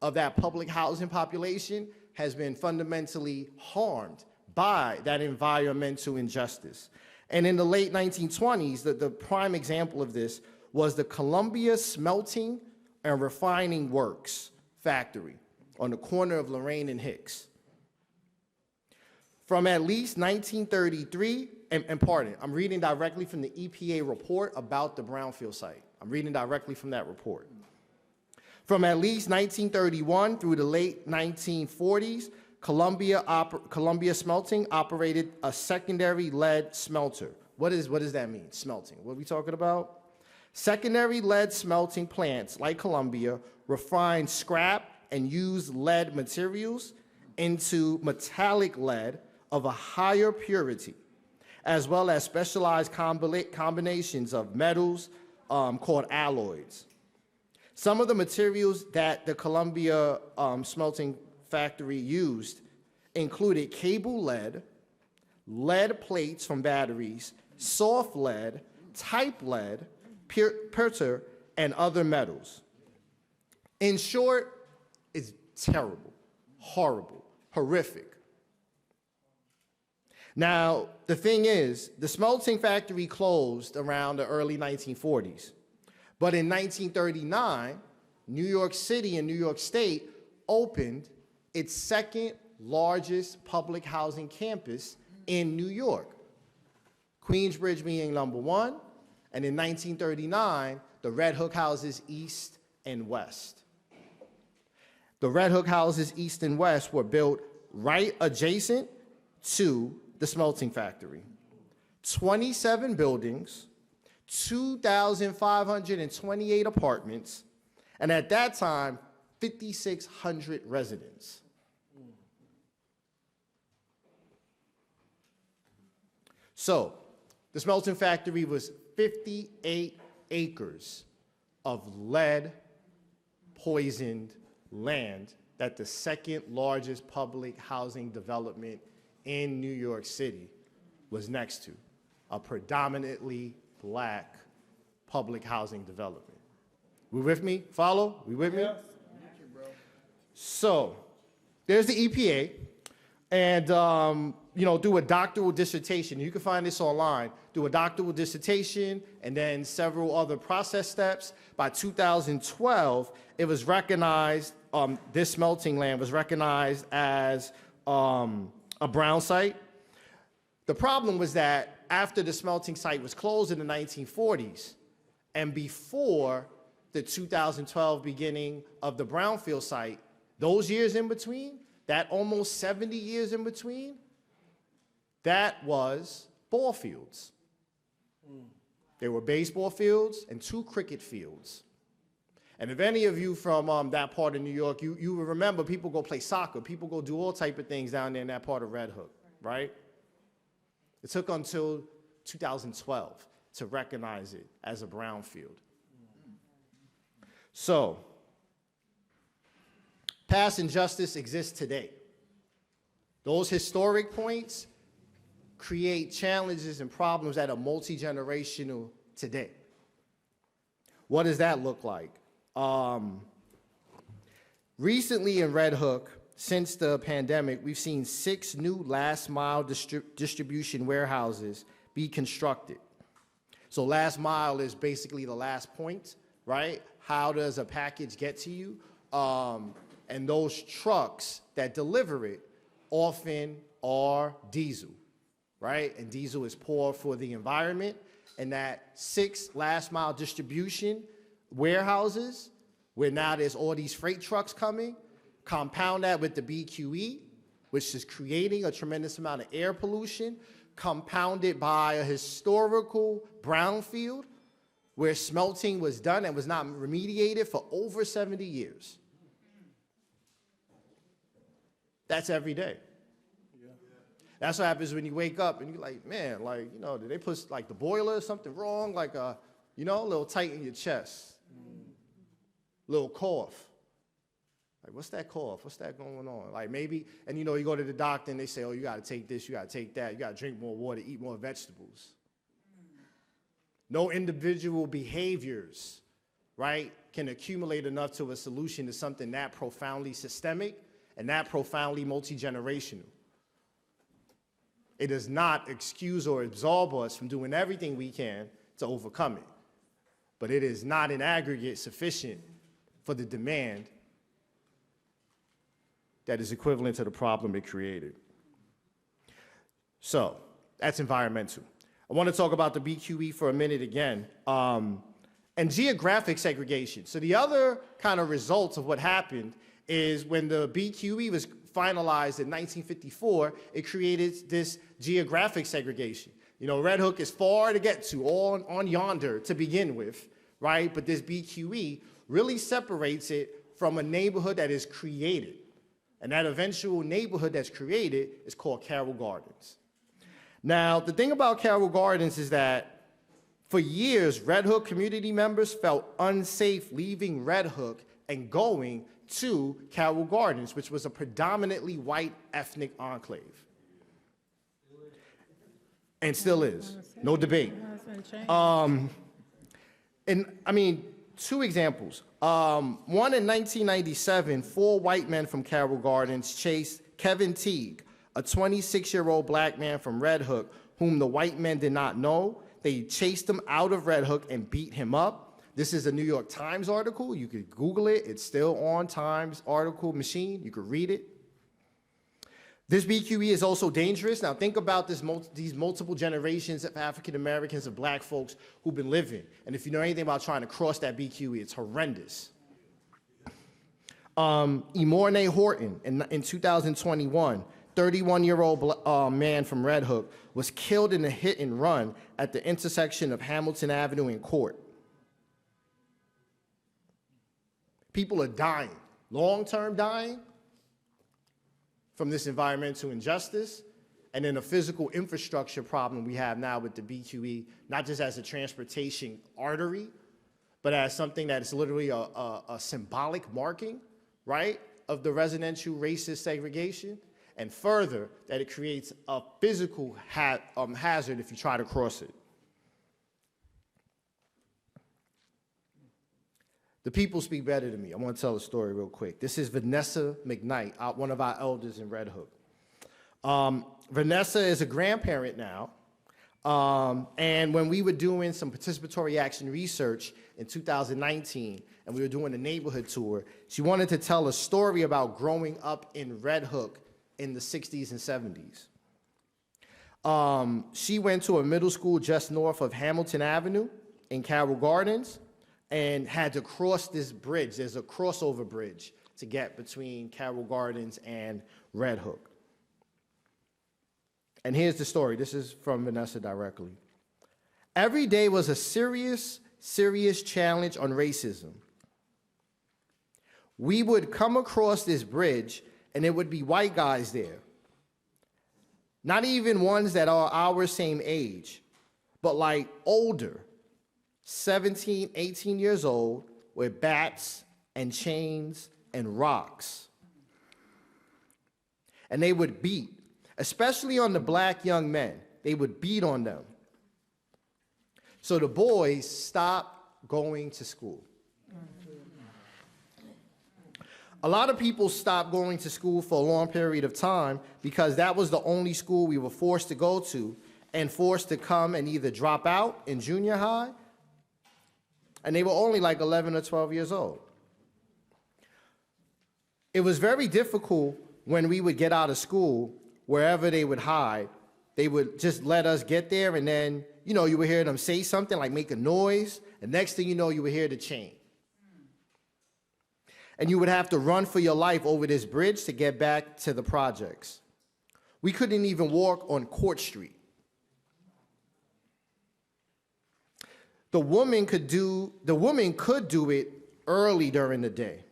of that public housing population has been fundamentally harmed by that environmental injustice. And in the late 1920s, the prime example of this was the Columbia Smelting and Refining Works factory on the corner of Lorraine and Hicks. From at least 1933, and pardon, I'm reading directly from the EPA report about the brownfield site. I'm reading directly from that report. From at least 1931 through the late 1940s, Columbia Smelting operated a secondary lead smelter. What does that mean, smelting? What are we talking about? Secondary lead smelting plants like Columbia refine scrap and use lead materials into metallic lead of a higher purity, as well as specialized combinations of metals called alloys. Some of the materials that the Columbia smelting factory used included cable lead, lead plates from batteries, soft lead, type lead, pewter, and other metals. In short, it's terrible, horrible, horrific. Now, the thing is, the smelting factory closed around the early 1940s. But in 1939, New York City and New York State opened its second largest public housing campus in New York, Queensbridge being number one, and in 1939, the Red Hook houses East and West. The Red Hook houses East and West were built right adjacent to the smelting factory. 27 buildings, 2,528 apartments, and at that time, 5,600 residents. So, the smelting factory was 58 acres of lead-poisoned land that the second largest public housing development in New York City was next to, a predominantly black public housing development. We with me? Follow? We with me? Yes. So, there's the EPA, and do a doctoral dissertation. You can find this online. Do a doctoral dissertation, and then several other process steps. By 2012, it was recognized. This smelting land was recognized as a brown site. The problem was that after the smelting site was closed in the 1940s, and before the 2012 beginning of the brownfield site, those years in between, that almost 70 years in between, that was ball fields. There were baseball fields and 2 cricket fields. And if any of you from that part of New York, you will remember people go play soccer, people go do all type of things down there in that part of Red Hook, right? It took until 2012 to recognize it as a brownfield. So, past injustice exists today. Those historic points create challenges and problems that are multi-generational today. What does that look like? Recently in Red Hook, since the pandemic, we've seen 6 new last mile distribution warehouses be constructed. So last mile is basically the last point, right? How does a package get to you? And those trucks that deliver it often are diesel, right? And diesel is poor for the environment. And that 6 last mile distribution warehouses, where now there's all these freight trucks coming, compound that with the BQE, which is creating a tremendous amount of air pollution, compounded by a historical brownfield where smelting was done and was not remediated for over 70 years. That's every day. Yeah. That's what happens when you wake up and you're like, man, like, did they put like the boiler or something wrong? Like, a little tight in your chest. Little cough. Like, what's that cough? What's that going on? Like, maybe, and you go to the doctor and they say, oh, you got to take this, you got to take that, you got to drink more water, eat more vegetables. No individual behaviors, right, can accumulate enough to a solution to something that profoundly systemic and that profoundly multi-generational. It does not excuse or absolve us from doing everything we can to overcome it. But it is not in aggregate sufficient for the demand that is equivalent to the problem it created. So that's environmental. I want to talk about the BQE for a minute again, and geographic segregation. So the other kind of results of what happened is when the BQE was finalized in 1954, it created this geographic segregation. You know, Red Hook is far to get to, all on yonder to begin with, right? But this BQE really separates it from a neighborhood that is created. And that eventual neighborhood that's created is called Carroll Gardens. Now, the thing about Carroll Gardens is that for years, Red Hook community members felt unsafe leaving Red Hook and going to Carroll Gardens, which was a predominantly white ethnic enclave. And still is, no debate. And I mean, two examples. One in 1997, 4 white men from Carroll Gardens chased Kevin Teague, a 26-year-old black man from Red Hook, whom the white men did not know. They chased him out of Red Hook and beat him up. This is a New York Times article. You could Google it. It's still on Times article machine. You could read it. This BQE is also dangerous. Now think about these multiple generations of African Americans and black folks who've been living. And if you know anything about trying to cross that BQE, it's horrendous. Imorne Horton in 2021, 31-year-old man from Red Hook, was killed in a hit and run at the intersection of Hamilton Avenue and Court. People are dying, long-term dying, from this environmental injustice, and then a physical infrastructure problem we have now with the BQE, not just as a transportation artery, but as something that is literally a symbolic marking, right, of the residential racist segregation, and further, that it creates a physical hazard if you try to cross it. The people speak better than me. I want to tell a story real quick. This is Vanessa McKnight, one of our elders in Red Hook. Vanessa is a grandparent now, and when we were doing some participatory action research in 2019, and we were doing a neighborhood tour, she wanted to tell a story about growing up in Red Hook in the 60s and 70s. She went to a middle school just north of Hamilton Avenue in Carroll Gardens, and had to cross this bridge. There's a crossover bridge to get between Carroll Gardens and Red Hook. And here's the story. This is from Vanessa directly. Every day was a serious, serious challenge on racism. We would come across this bridge, and there would be white guys there. Not even ones that are our same age, but like older, 17, 18 years old, with bats and chains and rocks. And they would beat, especially on the black young men. They would beat on them. So the boys stopped going to school. A lot of people stopped going to school for a long period of time because that was the only school we were forced to go to and forced to come and either drop out in junior high, and they were only like 11 or 12 years old. It was very difficult when we would get out of school, wherever they would hide. They would just let us get there, and then, you know, you would hear them say something, like make a noise, and next thing you know, you would hear the chain. And you would have to run for your life over this bridge to get back to the projects. We couldn't even walk on Court Street. The woman could do it early during the day.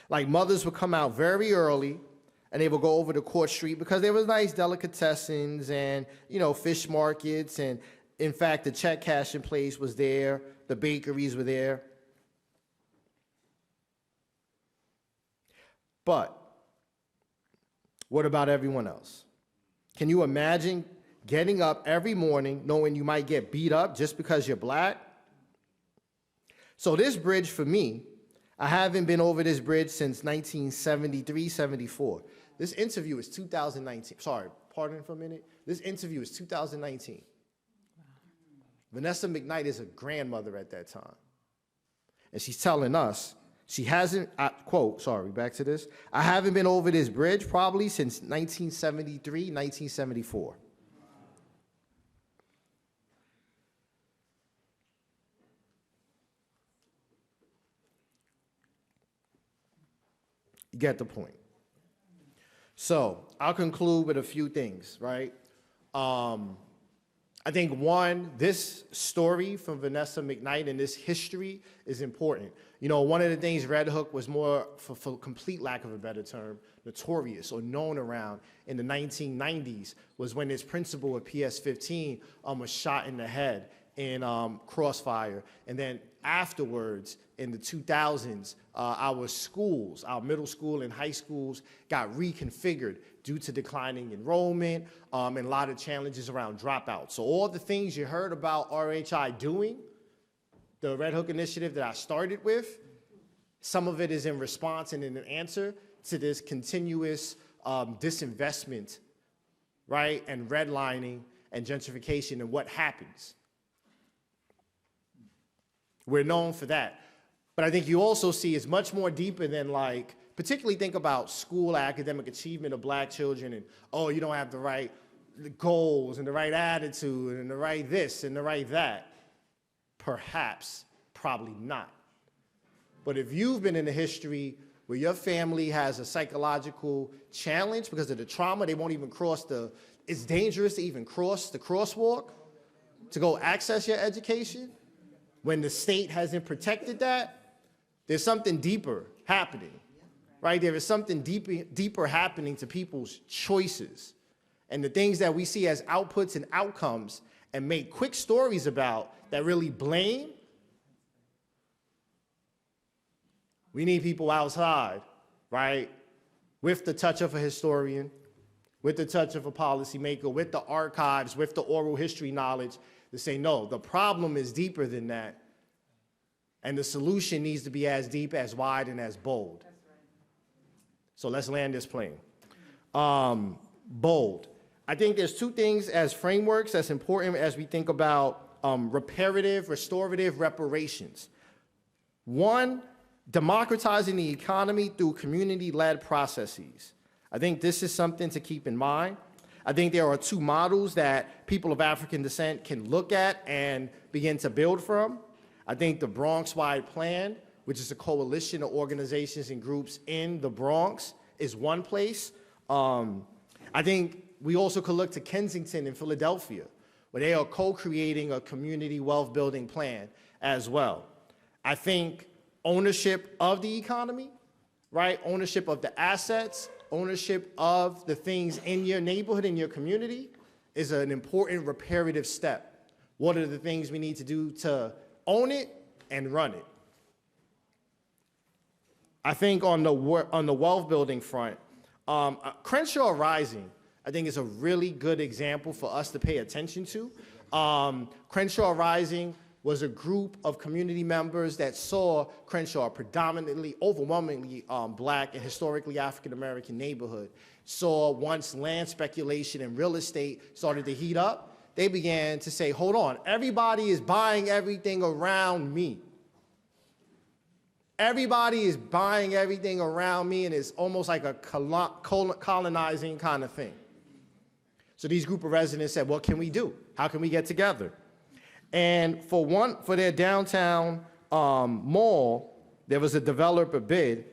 Like mothers would come out very early and they would go over to Court Street because there was nice delicatessens and, you know, fish markets, and in fact the check cashing place was there, the bakeries were there. But what about everyone else? Can you imagine getting up every morning knowing you might get beat up just because you're black? So this bridge for me, I haven't been over this bridge since 1973, 74. This interview is 2019. Sorry, pardon for a minute. This interview is 2019. Vanessa McKnight is a grandmother at that time. And she's telling us she hasn't, quote, sorry, back to this, I haven't been over this bridge probably since 1973, 1974. You get the point. So I'll conclude with a few things, right? I think one, this story from Vanessa McKnight and this history is important. You know, one of the things Red Hook was more, for complete lack of a better term, notorious or known around in the 1990s was when this principal of PS-15 was shot in the head in Crossfire. And then afterwards, in the 2000s, our schools, our middle school and high schools got reconfigured due to declining enrollment and a lot of challenges around dropouts. So all the things you heard about RHI doing, the Red Hook initiative that I started with, some of it is in response and in an answer to this continuous disinvestment, right, and redlining and gentrification and what happens. We're known for that. But I think you also see it's much more deeper than, like, particularly think about school academic achievement of black children and, oh, you don't have the right goals and the right attitude and the right this and the right that. Perhaps, probably not. But if you've been in a history where your family has a psychological challenge because of the trauma, they won't even cross it's dangerous to even cross the crosswalk to go access your education, when the state hasn't protected that, there's something deeper happening, right? There is something deeper happening to people's choices and the things that we see as outputs and outcomes and make quick stories about that really blame. We need people outside, right? With the touch of a historian, with the touch of a policymaker, with the archives, with the oral history knowledge, to say, no, the problem is deeper than that, and the solution needs to be as deep, as wide, and as bold. That's right. So let's land this plane. Bold. I think there's two things as frameworks that's important as we think about reparative, restorative reparations. One, democratizing the economy through community-led processes. I think this is something to keep in mind. I think there are two models that people of African descent can look at and begin to build from. I think the Bronx-wide plan, which is a coalition of organizations and groups in the Bronx, is one place. I think we also could look to Kensington in Philadelphia, where they are co-creating a community wealth building plan as well. I think ownership of the economy, right? Ownership of the assets, ownership of the things in your neighborhood, in your community, is an important reparative step. What are the things we need to do to own it and run it? I think on the wealth building front, Crenshaw Rising, I think, is a really good example for us to pay attention to. Crenshaw Rising was a group of community members that saw Crenshaw, predominantly, overwhelmingly black and historically African-American neighborhood, saw once land speculation and real estate started to heat up, they began to say, hold on, everybody is buying everything around me. Everybody is buying everything around me, and it's almost like a colonizing kind of thing. So these group of residents said, what can we do? How can we get together? And for their downtown mall, there was a developer bid.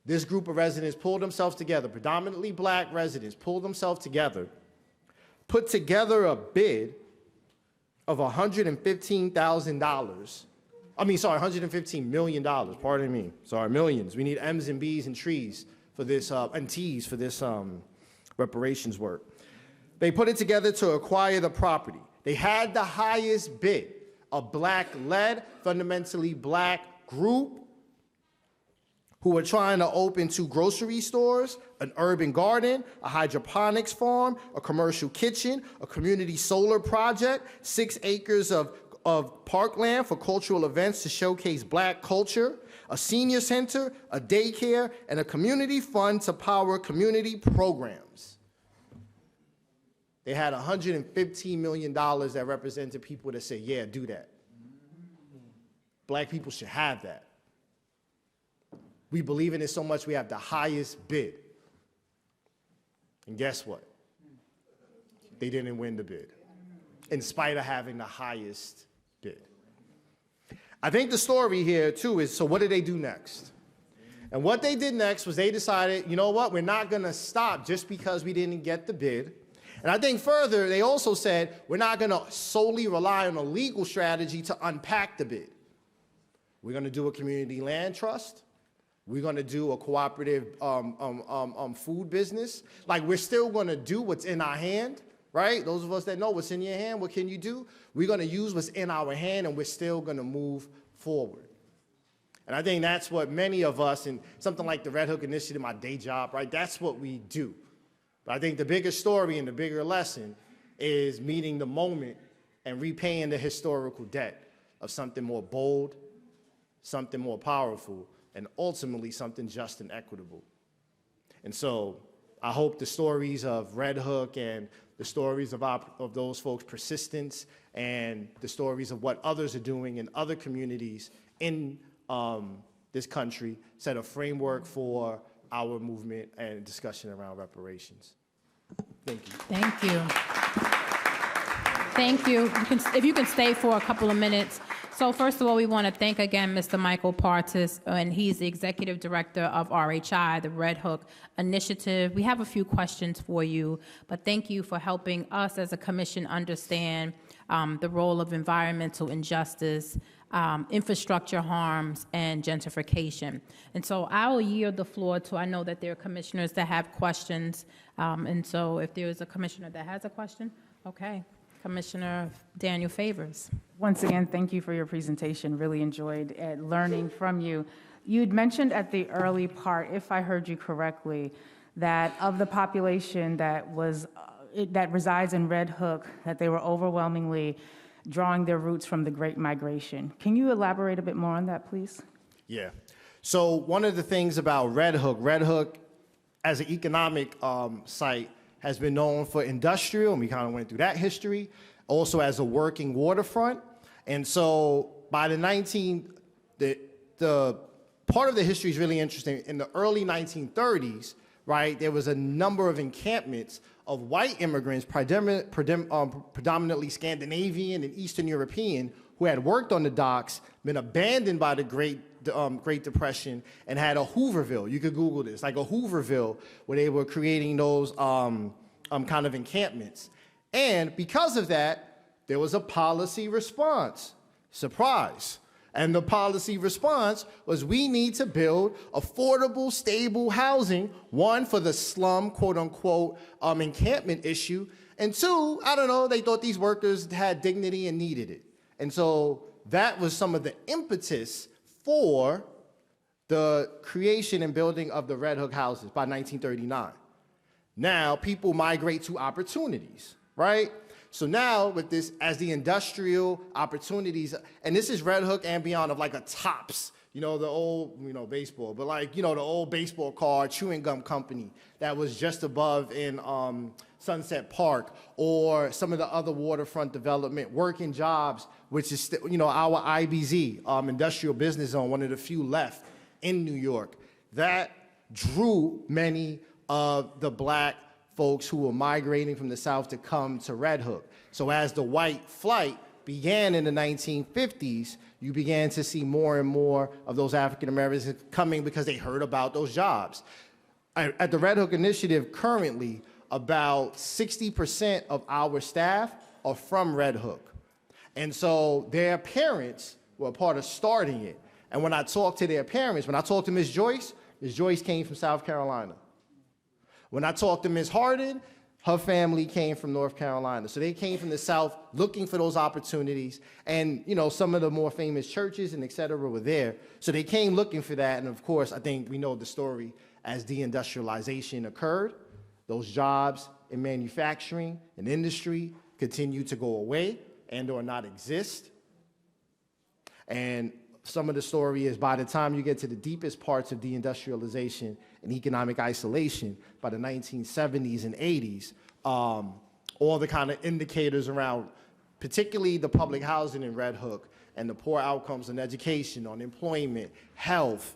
This group of residents pulled themselves together, predominantly black residents, pulled themselves together, put together a bid of $115,000. $115 million, pardon me. Sorry, millions. We need M's and B's and trees for this, and T's for this reparations work. They put it together to acquire the property. They had the highest bid, a black-led, fundamentally black group who were trying to open 2 grocery stores, an urban garden, a hydroponics farm, a commercial kitchen, a community solar project, 6 acres of parkland for cultural events to showcase black culture, a senior center, a daycare, and a community fund to power community programs. They had $115 million that represented people that said, yeah, do that. Black people should have that. We believe in it so much we have the highest bid. And guess what? They didn't win the bid, in spite of having the highest bid. I think the story here, too, is, so what did they do next? And what they did next was they decided, you know what, we're not going to stop just because we didn't get the bid. And I think further, they also said, we're not going to solely rely on a legal strategy to unpack the bid. We're going to do a community land trust. We're going to do a cooperative food business. Like, we're still going to do what's in our hand, right? Those of us that know what's in your hand, what can you do? We're going to use what's in our hand, and we're still going to move forward. And I think that's what many of us, and something like the Red Hook Initiative, my day job, right? That's what we do. But I think the bigger story and the bigger lesson is meeting the moment and repaying the historical debt of something more bold, something more powerful, and ultimately something just and equitable. And so I hope the stories of Red Hook and the stories of those folks' persistence and the stories of what others are doing in other communities in this country set a framework for our movement and discussion around reparations. Thank you. Thank you. Thank you. If you can stay for a couple of minutes. So first of all, we want to thank again Mr. Michael Partis, and he's the Executive Director of RHI, the Red Hook Initiative. We have a few questions for you, but thank you for helping us as a commission understand the role of environmental injustice, infrastructure harms, and gentrification. And so I will yield the floor to, I know that there are commissioners that have questions, and so if there is a commissioner that has a question, okay. Commissioner Daniel Favors. Once again, thank you for your presentation. Really enjoyed learning from you. You'd mentioned at the early part, if I heard you correctly, that of the population that resides in Red Hook, that they were overwhelmingly drawing their roots from the Great Migration. Can you elaborate a bit more on that, please? Yeah. So one of the things about Red Hook as an economic site has been known for industrial, and we kind of went through that history, also as a working waterfront. And so by the part of the history is really interesting. In the early 1930s, right, there was a number of encampments of white immigrants, predominantly Scandinavian and Eastern European, who had worked on the docks, been abandoned by the Great Depression, and had a Hooverville. You could Google this, like a Hooverville, where they were creating those kind of encampments. And because of that, there was a policy response. Surprise. And the policy response was, we need to build affordable, stable housing, one, for the slum, quote unquote, encampment issue, and two, I don't know, they thought these workers had dignity and needed it. And so that was some of the impetus for the creation and building of the Red Hook houses by 1939. Now, people migrate to opportunities, right? So now with this, as the industrial opportunities, and this is Red Hook and beyond of like a Tops, the old, baseball, but like, the old baseball card chewing gum company that was just above in Sunset Park, or some of the other waterfront development, working jobs, which is, our IBZ, industrial business zone, one of the few left in New York. That drew many of the black folks who were migrating from the South to come to Red Hook. So as the white flight began in the 1950s, you began to see more and more of those African Americans coming because they heard about those jobs. At the Red Hook Initiative currently, about 60% of our staff are from Red Hook. And so their parents were a part of starting it. And when I talked to their parents, when I talked to Ms. Joyce came from South Carolina. When I talked to Ms. Harden, her family came from North Carolina. So they came from the South looking for those opportunities. And, some of the more famous churches and et cetera were there. So they came looking for that. And of course, I think we know the story as deindustrialization occurred. Those jobs in manufacturing and industry continue to go away and or not exist. And some of the story is, by the time you get to the deepest parts of deindustrialization and economic isolation, by the 1970s and 80s, all the kind of indicators around, particularly the public housing in Red Hook, and the poor outcomes in education, on employment, health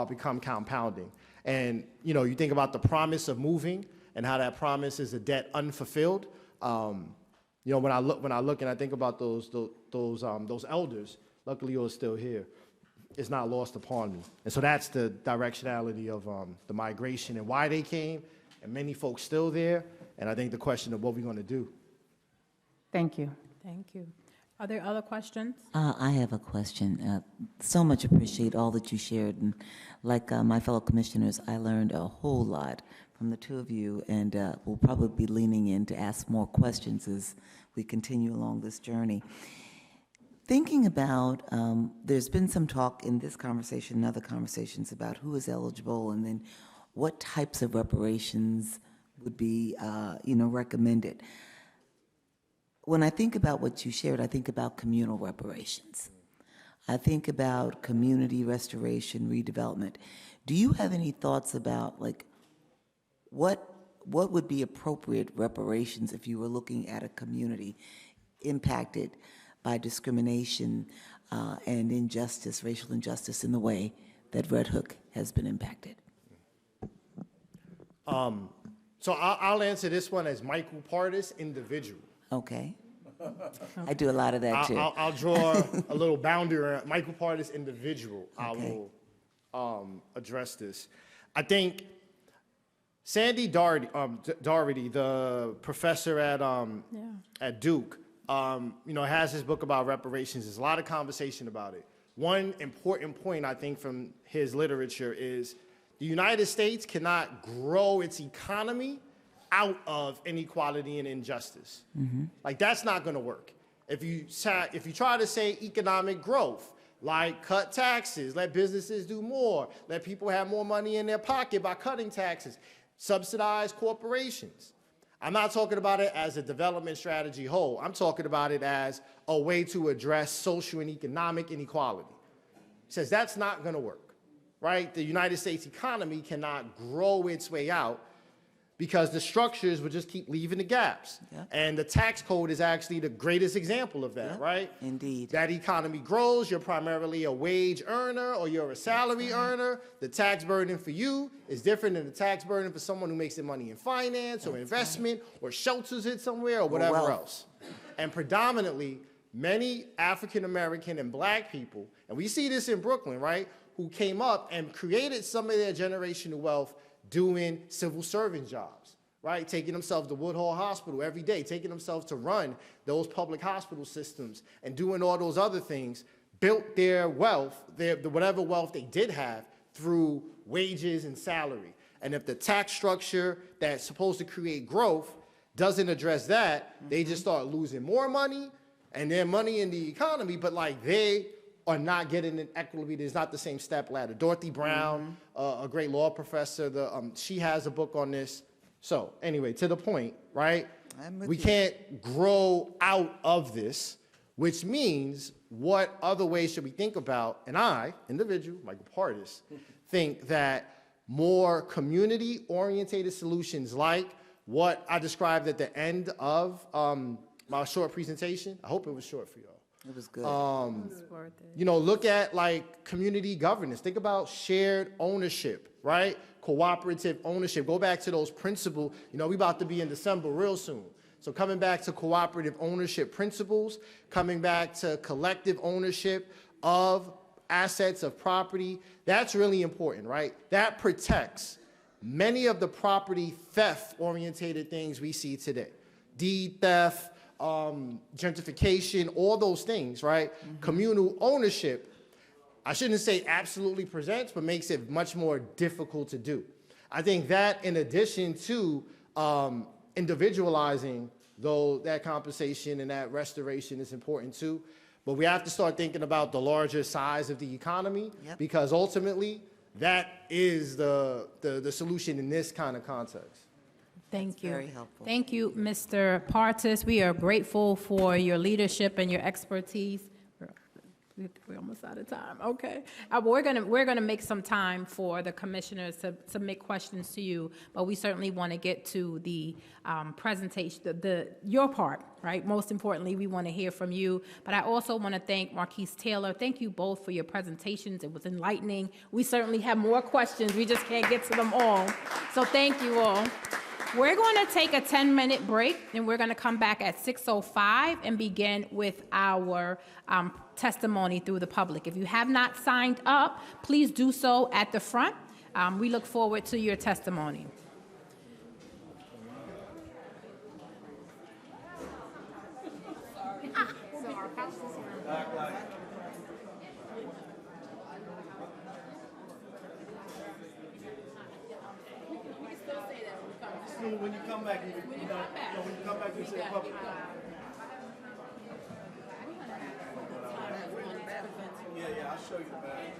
become compounding. And you think about the promise of moving and how that promise is a debt unfulfilled. When I look and I think about those elders, luckily you're still here. It's not lost upon me. And so that's the directionality of the migration and why they came, and many folks still there. And I think the question of what we're going to do. Thank you. Thank you. Are there other questions? I have a question. So much appreciate all that you shared. And like my fellow commissioners, I learned a whole lot from the two of you, and we'll probably be leaning in to ask more questions as we continue along this journey. Thinking about, there's been some talk in this conversation and other conversations about who is eligible and then what types of reparations would be, recommended. When I think about what you shared, I think about communal reparations. I think about community restoration, redevelopment. Do you have any thoughts about, like, what would be appropriate reparations if you were looking at a community impacted by discrimination and injustice, racial injustice, in the way that Red Hook has been impacted? So I'll answer this one as Michael Partis, individual. Okay. I do a lot of that too. I'll draw a little boundary around Michael Partis, individual. Okay. I will address this. I think Sandy Doherty, the professor at Duke, has his book about reparations. There's a lot of conversation about it. One important point, I think, from his literature is the United States cannot grow its economy out of inequality and injustice. Mm-hmm. Like, that's not going to work. If you try to say economic growth, like cut taxes, let businesses do more, let people have more money in their pocket by cutting taxes, subsidize corporations. I'm not talking about it as a development strategy whole. I'm talking about it as a way to address social and economic inequality. He says that's not going to work, right? The United States economy cannot grow its way out because the structures would just keep leaving the gaps. Yeah. And the tax code is actually the greatest example of that, right? Indeed. That economy grows, you're primarily a wage earner or you're a salary earner. The tax burden for you is different than the tax burden for someone who makes their money in finance or investment or shelters it somewhere or whatever else. And predominantly, many African American and black people, and we see this in Brooklyn, right, who came up and created some of their generational wealth doing civil servant jobs, right? Taking themselves to Woodhull Hospital every day, taking themselves to run those public hospital systems and doing all those other things, built their wealth, whatever wealth they did have, through wages and salary. And if the tax structure that's supposed to create growth doesn't address that, they just start losing more money and their money in the economy, but like they are not getting an equity. There's not the same step ladder. Dorothy Brown, a great law professor, she has a book on this. So anyway, to the point, right? We can't grow out of this, which means what other ways should we think about? And I, individual, Michael Partis, think that more community-oriented solutions like what I described at the end of my short presentation. I hope it was short for y'all. It was good. Look at like community governance. Think about shared ownership, right? Cooperative ownership. Go back to those principles. We about to be in December real soon. So coming back to cooperative ownership principles, coming back to collective ownership of assets, of property, that's really important, right? That protects many of the property theft-orientated things we see today. Deed theft, gentrification, all those things, right? Mm-hmm. Communal ownership, I shouldn't say absolutely presents, but makes it much more difficult to do. I think that in addition to individualizing that compensation and that restoration is important too, but we have to start thinking about the larger size of the economy because ultimately that is the solution in this kind of context. Thank you. Very helpful. Thank you, Mr. Partis. We are grateful for your leadership and your expertise. We're almost out of time. Okay. We're gonna make some time for the commissioners to submit questions to you, but we certainly want to get to the presentation, your part, right? Most importantly, we want to hear from you. But I also want to thank Marquise Taylor. Thank you both for your presentations. It was enlightening. We certainly have more questions. We just can't get to them all. So thank you all. We're going to take a 10-minute break, and we're going to come back at 6:05 and begin with our testimony through the public. If you have not signed up, please do so at the front. We look forward to your testimony. When you come back, when you come back, you say public. Yeah, I'll show you the bag.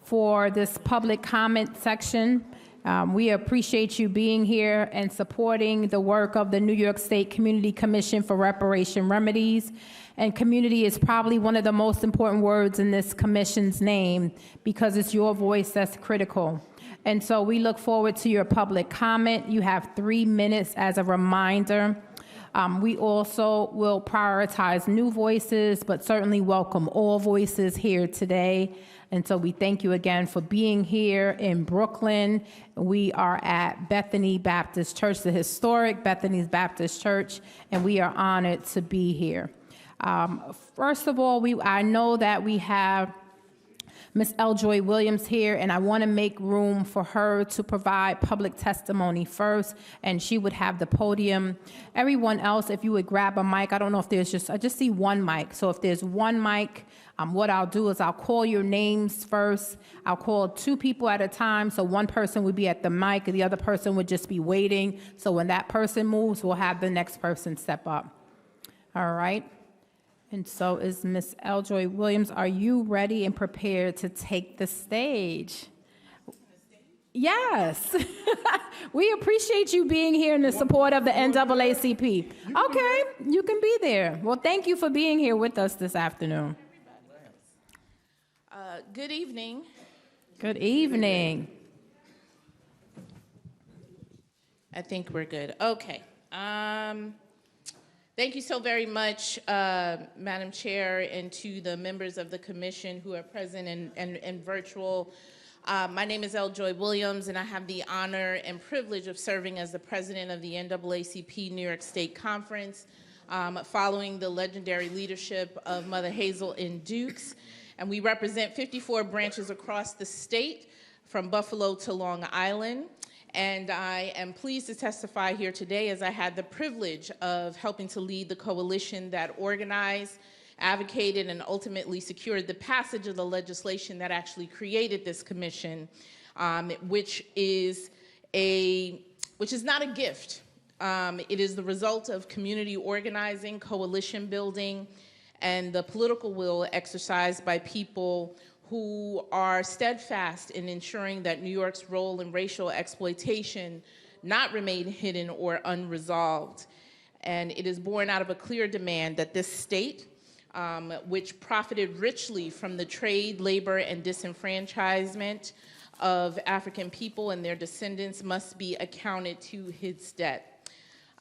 for this public comment section. We appreciate you being here and supporting the work of the New York State Community Commission for Reparation Remedies. And community is probably one of the most important words in this commission's name because it's your voice that's critical. And so we look forward to your public comment. You have 3 minutes as a reminder. We also will prioritize new voices, but certainly welcome all voices here today. And so we thank you again for being here in Brooklyn. We are at Bethany Baptist Church, the historic Bethany's Baptist Church, and we are honored to be here. First of all, I know that we have Ms. Eljoy Williams here, and I want to make room for her to provide public testimony first, and she would have the podium. Everyone else, if you would grab a mic, I don't know if I just see one mic. So if there's one mic, what I'll do is I'll call your names first. I'll call 2 people at a time, so one person would be at the mic, and the other person would just be waiting. So when that person moves, we'll have the next person step up. All right. And so is Ms. Eljoy Williams. Are you ready and prepared to take the stage? Yes. We appreciate you being here in the support of the NAACP. Okay, you can be there. Well, thank you for being here with us this afternoon. Good evening. Good evening. I think we're good. Okay. Thank you so very much, Madam Chair, and to the members of the commission who are present and virtual. My name is Eljoy Williams, and I have the honor and privilege of serving as the president of the NAACP New York State Conference, following the legendary leadership of Mother Hazel N. Dukes. And we represent 54 branches across the state, from Buffalo to Long Island. And I am pleased to testify here today as I had the privilege of helping to lead the coalition that organized, advocated, and ultimately secured the passage of the legislation that actually created this commission, which is not a gift. It is the result of community organizing, coalition building, and the political will exercised by people who are steadfast in ensuring that New York's role in racial exploitation not remain hidden or unresolved. And it is born out of a clear demand that this state, which profited richly from the trade, labor, and disenfranchisement of African people and their descendants, must be accounted to its debt.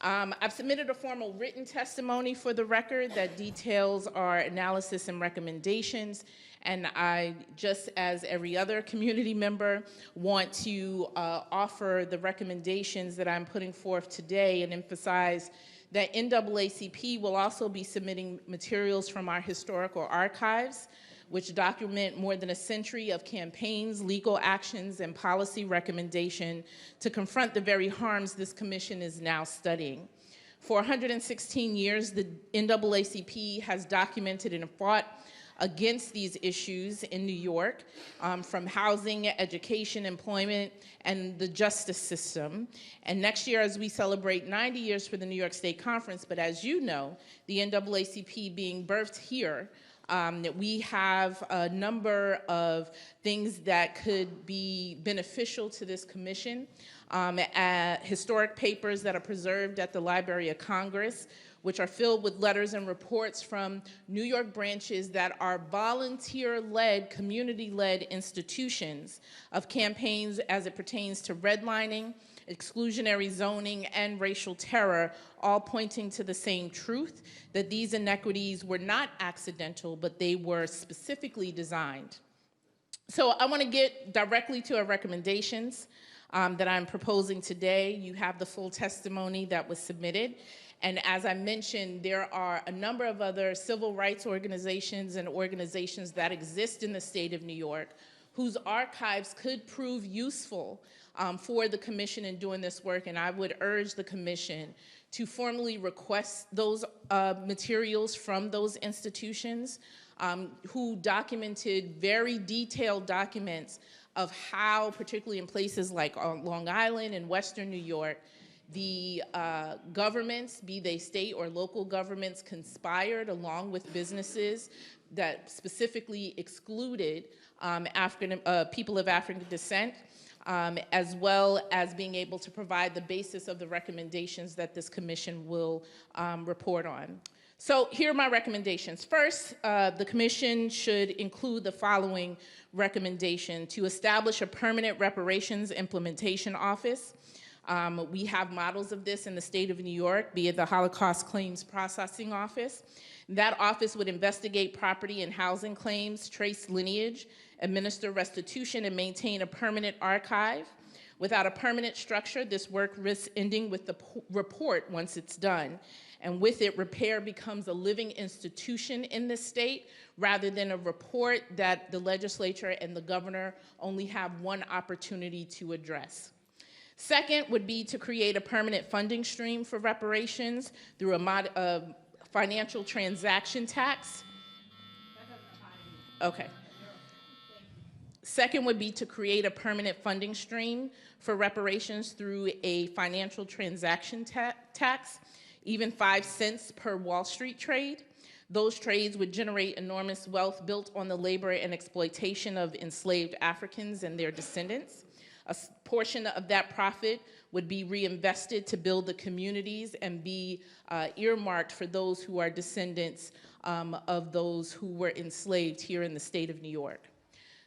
I've submitted a formal written testimony for the record that details our analysis and recommendations, and I, just as every other community member, want to offer the recommendations that I'm putting forth today and emphasize that NAACP will also be submitting materials from our historical archives, which document more than a century of campaigns, legal actions, and policy recommendation to confront the very harms this commission is now studying. For 116 years, the NAACP has documented and fought against these issues in New York, from housing, education, employment, and the justice system. And next year, as we celebrate 90 years for the New York State Conference, but as you know, the NAACP being birthed here, we have a number of things that could be beneficial to this commission. Historic papers that are preserved at the Library of Congress, which are filled with letters and reports from New York branches that are volunteer-led, community-led institutions of campaigns as it pertains to redlining, exclusionary zoning, and racial terror, all pointing to the same truth, that these inequities were not accidental, but they were specifically designed. So I want to get directly to our recommendations that I'm proposing today. You have the full testimony that was submitted. And as I mentioned, there are a number of other civil rights organizations and organizations that exist in the state of New York whose archives could prove useful for the commission in doing this work. And I would urge the commission to formally request those materials from those institutions who documented very detailed documents of how, particularly in places like Long Island and Western New York, The governments, be they state or local governments, conspired along with businesses that specifically excluded people of African descent, as well as being able to provide the basis of the recommendations that this commission will report on. So here are my recommendations. First, the commission should include the following recommendation: to establish a permanent reparations implementation office. We have models of this in the state of New York, be it the Holocaust Claims Processing Office. That office would investigate property and housing claims, trace lineage, administer restitution, and maintain a permanent archive. Without a permanent structure, this work risks ending with the report once it's done. And with it, repair becomes a living institution in the state rather than a report that the legislature and the governor only have one opportunity to address. Second would be to create a permanent funding stream for reparations through a financial transaction tax. Okay. Second would be to create a permanent funding stream for reparations through a financial transaction tax, even 5 cents per Wall Street trade. Those trades would generate enormous wealth built on the labor and exploitation of enslaved Africans and their descendants. A portion of that profit would be reinvested to build the communities and be earmarked for those who are descendants of those who were enslaved here in the state of New York.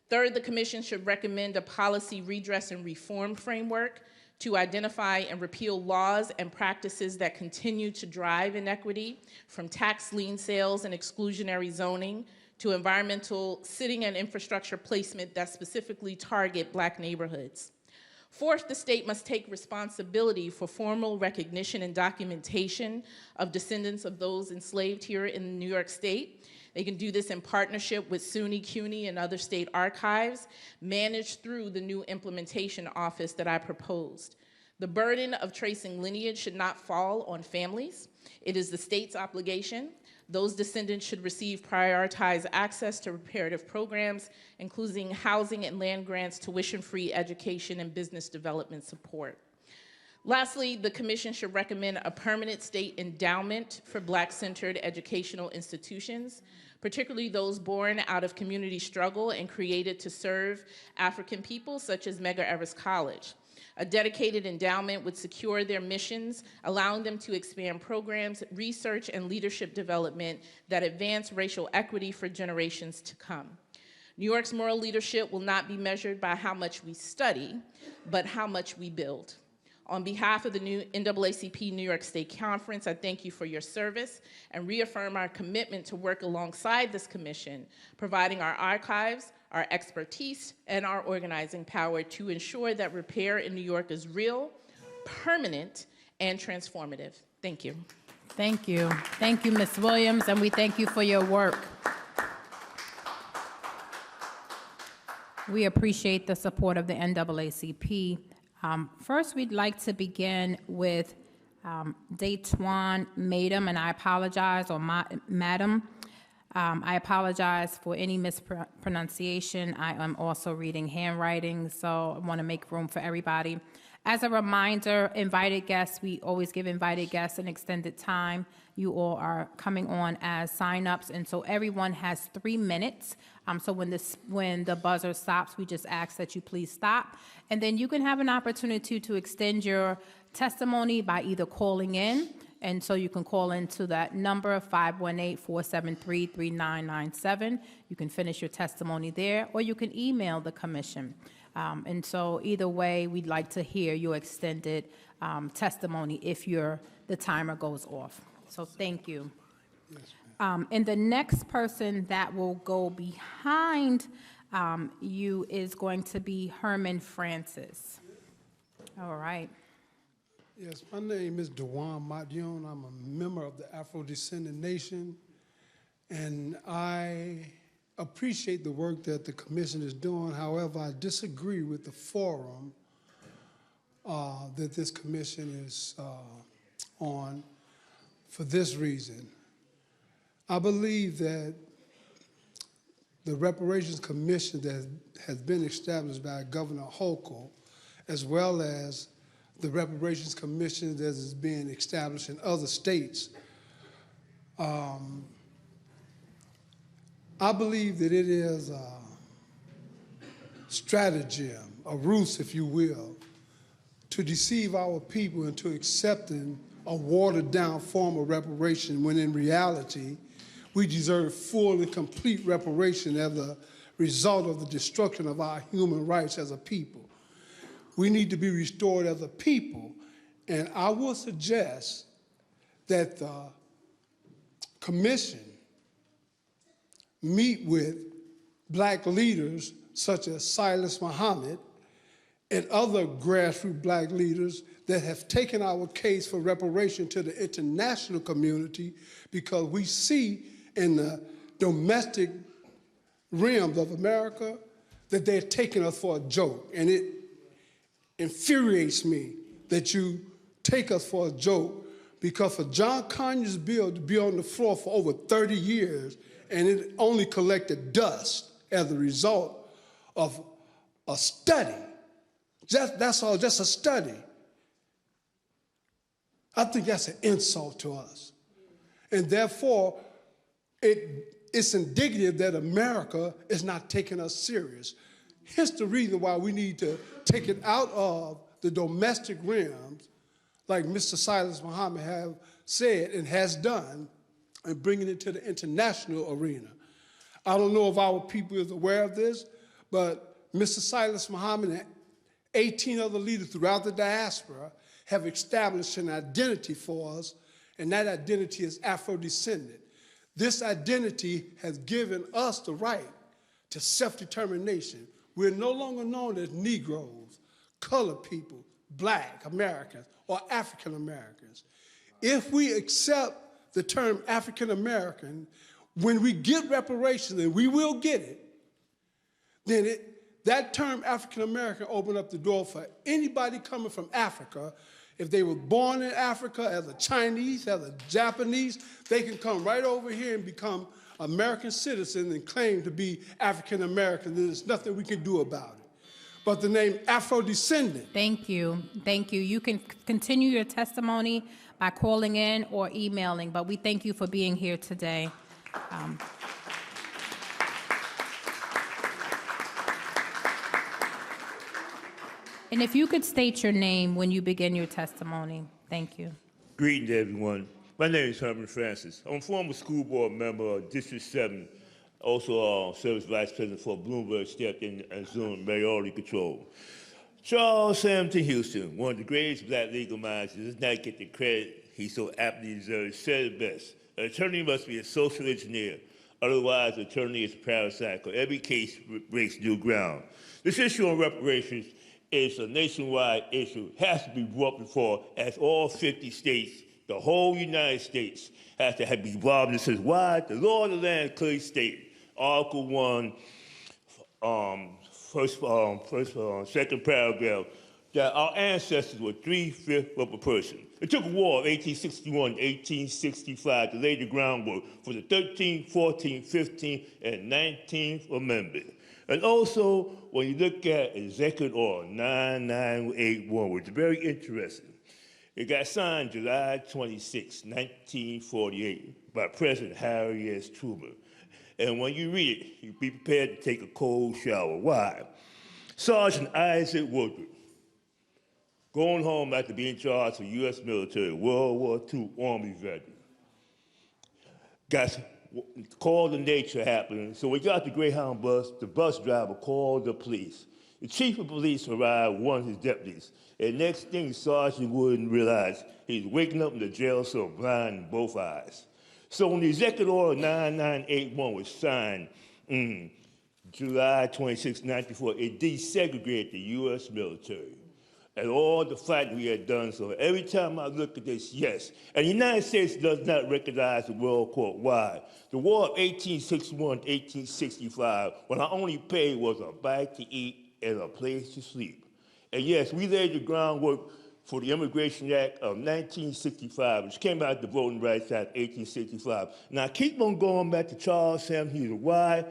Third, the commission should recommend a policy redress and reform framework to identify and repeal laws and practices that continue to drive inequity, from tax lien sales and exclusionary zoning to environmental sitting and infrastructure placement that specifically target Black neighborhoods. Fourth, the state must take responsibility for formal recognition and documentation of descendants of those enslaved here in New York State. They can do this in partnership with SUNY, CUNY, and other state archives, managed through the new implementation office that I proposed. The burden of tracing lineage should not fall on families. It is the state's obligation. Those descendants should receive prioritized access to reparative programs, including housing and land grants, tuition-free education, and business development support. Lastly, the commission should recommend a permanent state endowment for Black-centered educational institutions, particularly those born out of community struggle and created to serve African people, such as Medgar Evers College. A dedicated endowment would secure their missions, allowing them to expand programs, research, and leadership development that advance racial equity for generations to come. New York's moral leadership will not be measured by how much we study, but how much we build. On behalf of the new NAACP New York State Conference, I thank you for your service and reaffirm our commitment to work alongside this commission, providing our archives, our expertise, and our organizing power to ensure that repair in New York is real, permanent, and transformative. Thank you. Thank you. Thank you, Ms. Williams, and we thank you for your work. We appreciate the support of the NAACP. First, we'd like to begin with Daytwan Madam, and I apologize, or Madam. I apologize for any mispronunciation. I am also reading handwriting, so I want to make room for everybody. As a reminder, invited guests, we always give invited guests an extended time. You all are coming on as signups, and so everyone has 3 minutes. So when the buzzer stops, we just ask that you please stop. And then you can have an opportunity to extend your testimony by either calling in, and so you can call into that number, 518-473-3997. You can finish your testimony there, or you can email the commission. And so either way, we'd like to hear your extended testimony if the timer goes off. So thank you. And the next person that will go behind you is going to be Herman Francis. All right. Yes, my name is Dewan Madion. I'm a member of the Afro-Descendant Nation, and I appreciate the work that the commission is doing. However, I disagree with the forum that this commission is on for this reason. I believe that the Reparations Commission that has been established by Governor Hochul, as well as the reparations commission that is being established in other states. I believe that it is a stratagem, a ruse, if you will, to deceive our people into accepting a watered-down form of reparation when in reality, we deserve full and complete reparation as a result of the destruction of our human rights as a people. We need to be restored as a people, and I will suggest that the commission meet with black leaders such as Silas Muhammad and other grassroots black leaders that have taken our case for reparation to the international community, because we see in the domestic realms of America that they're taking us for a joke. And it infuriates me that you take us for a joke, because for John Conyers' bill to be on the floor for over 30 years and it only collected dust as a result of a study. That's all, just a study. I think that's an insult to us. And therefore, it's indicative that America is not taking us serious. Here's the reason why we need to take it out of the domestic realms, like Mr. Silas Muhammad have said and has done, and bring it into the international arena. I don't know if our people is aware of this, but Mr. Silas Muhammad and 18 other leaders throughout the diaspora have established an identity for us, and that identity is Afro-descendant. This identity has given us the right to self-determination. We're no longer known as Negroes, colored people, Black Americans, or African Americans. If we accept the term African American, when we get reparations, and we will get it, then that term African American opened up the door for anybody coming from Africa. If they were born in Africa as a Chinese, as a Japanese, they can come right over here and become American citizens and claim to be African American. There's nothing we can do about it. But the name Afro-descendant. Thank you. Thank you. You can continue your testimony by calling in or emailing, but we thank you for being here today. And if you could state your name when you begin your testimony. Thank you. Greetings, everyone. My name is Herman Francis. I'm a former school board member of District 7, also service vice president for Bloomberg Step in Zone Mayoralty Control. Charles Hampton Houston, one of the greatest black legal minds, does not get the credit he so aptly deserves, said it best. An attorney must be a social engineer. Otherwise, an attorney is a parasite, or every case breaks new ground. This issue on reparations is a nationwide issue, has to be brought before, as all 50 states, the whole United States, has to be involved. This is why the law of the land clearly states, Article 1, second paragraph, that our ancestors were 3/5 of a person. It took a war of 1861 to 1865 to lay the groundwork for the 13th, 14th, 15th, and 19th Amendment. And also, when you look at Executive Order 9981, which is very interesting, it got signed July 26, 1948, by President Harry S. Truman. And when you read it, you be prepared to take a cold shower. Why? Sergeant Isaac Woodward, going home after being charged for U.S. military, World War II Army veteran, got called in nature happening. So we got the Greyhound bus. The bus driver called the police. The chief of police arrived, one of his deputies. And next thing, Sergeant Woodward realized he's waking up in the jail cell blind in both eyes. So when the Executive Order 9981 was signed July 26, 1994, it desegregated the U.S. military and all the fighting we had done. So every time I look at this, yes. And the United States does not recognize the World Court. Why? The war of 1861 to 1865, when our only pay was a bite to eat and a place to sleep. And yes, we laid the groundwork for the Immigration Act of 1965, which came out of the Voting Rights Act of 1865. Now, I keep on going back to Charles Hampton Houston. Why?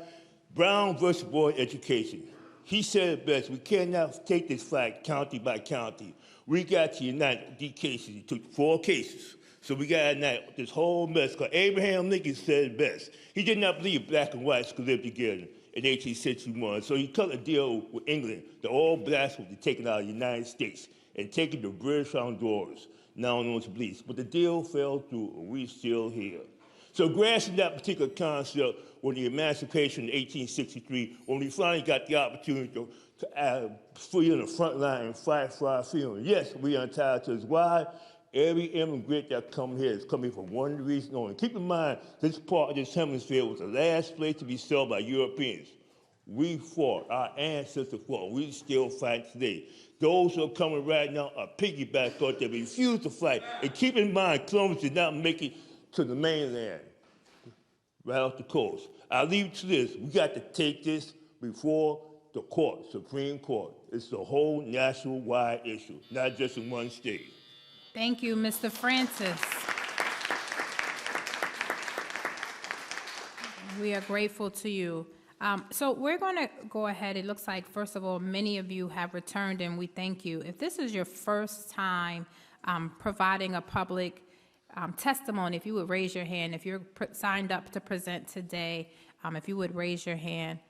Brown versus Board of Education. He said it best, we cannot take this fight county by county. We got to unite these cases. It took 4 cases. So we got to unite this whole mess. Because Abraham Lincoln said it best. He did not believe black and whites could live together in 1861. So he cut a deal with England that all blacks would be taken out of the United States and taken to British outdoors, now known as police. But the deal fell through, and we're still here. So grasping that particular concept when the emancipation in 1863, when we finally got the opportunity to free on the front line and fight for our freedom. Yes, we are entitled to this. Why? Every immigrant that comes here is coming for one reason only. Keep in mind, this part of this hemisphere was the last place to be settled by Europeans. We fought, our ancestors fought, we still fight today. Those who are coming right now are piggyback on, they refuse to fight. And keep in mind, Columbus did not make it to the mainland, right off the coast. I'll leave it to this. We got to take this before the court, Supreme Court. It's the whole national-wide issue, not just in one state. Thank you, Mr. Francis. We are grateful to you. So we're going to go ahead. It looks like, first of all, many of you have returned, and we thank you. If this is your first time providing a public testimony, if you would raise your hand. If you're signed up to present today, if you would raise your hand.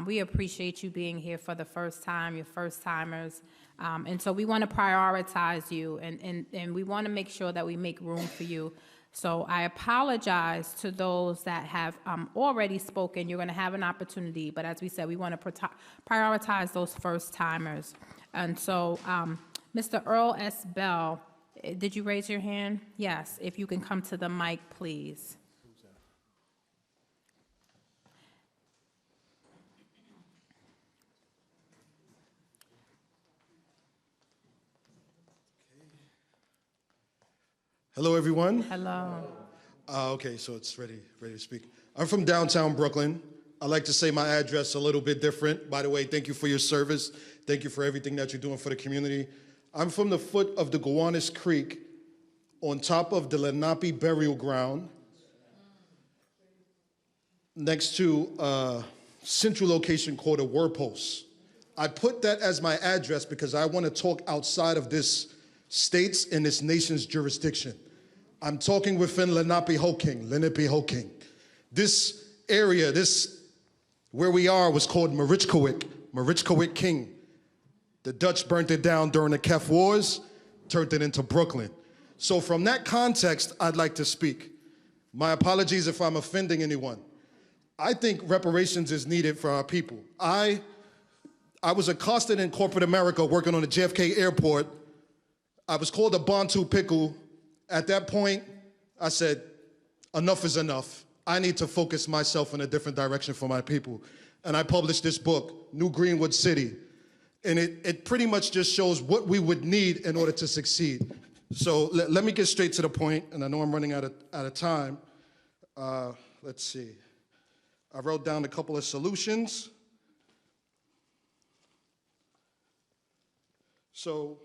We appreciate you being here for the first time, your first timers. And so we want to prioritize you, and we want to make sure that we make room for you. So I apologize to those that have already spoken. You're going to have an opportunity, but as we said, we want to prioritize those first timers. And so Mr. Earl S. Bell, did you raise your hand? Yes, if you can come to the mic, please. Hello, everyone. Hello. Okay, so it's ready to speak. I'm from downtown Brooklyn. I like to say my address a little bit different. By the way, thank you for your service. Thank you for everything that you're doing for the community. I'm from the foot of the Gowanus Creek, on top of the Lenape burial ground, next to a central location called a War Post. I put that as my address because I want to talk outside of this state's and this nation's jurisdiction. I'm talking within Lenape-Hoking. This area, where we are, was called Marichkowick King. The Dutch burnt it down during the Kef Wars, turned it into Brooklyn. So from that context, I'd like to speak. My apologies if I'm offending anyone. I think reparations is needed for our people. I was accosted in corporate America working on the JFK airport. I was called a Bantu pickle. At that point, I said, enough is enough. I need to focus myself in a different direction for my people. And I published this book, New Greenwood City. And it pretty much just shows what we would need in order to succeed. So let me get straight to the point, and I know I'm running out of time. Let's see. I wrote down a couple of solutions. So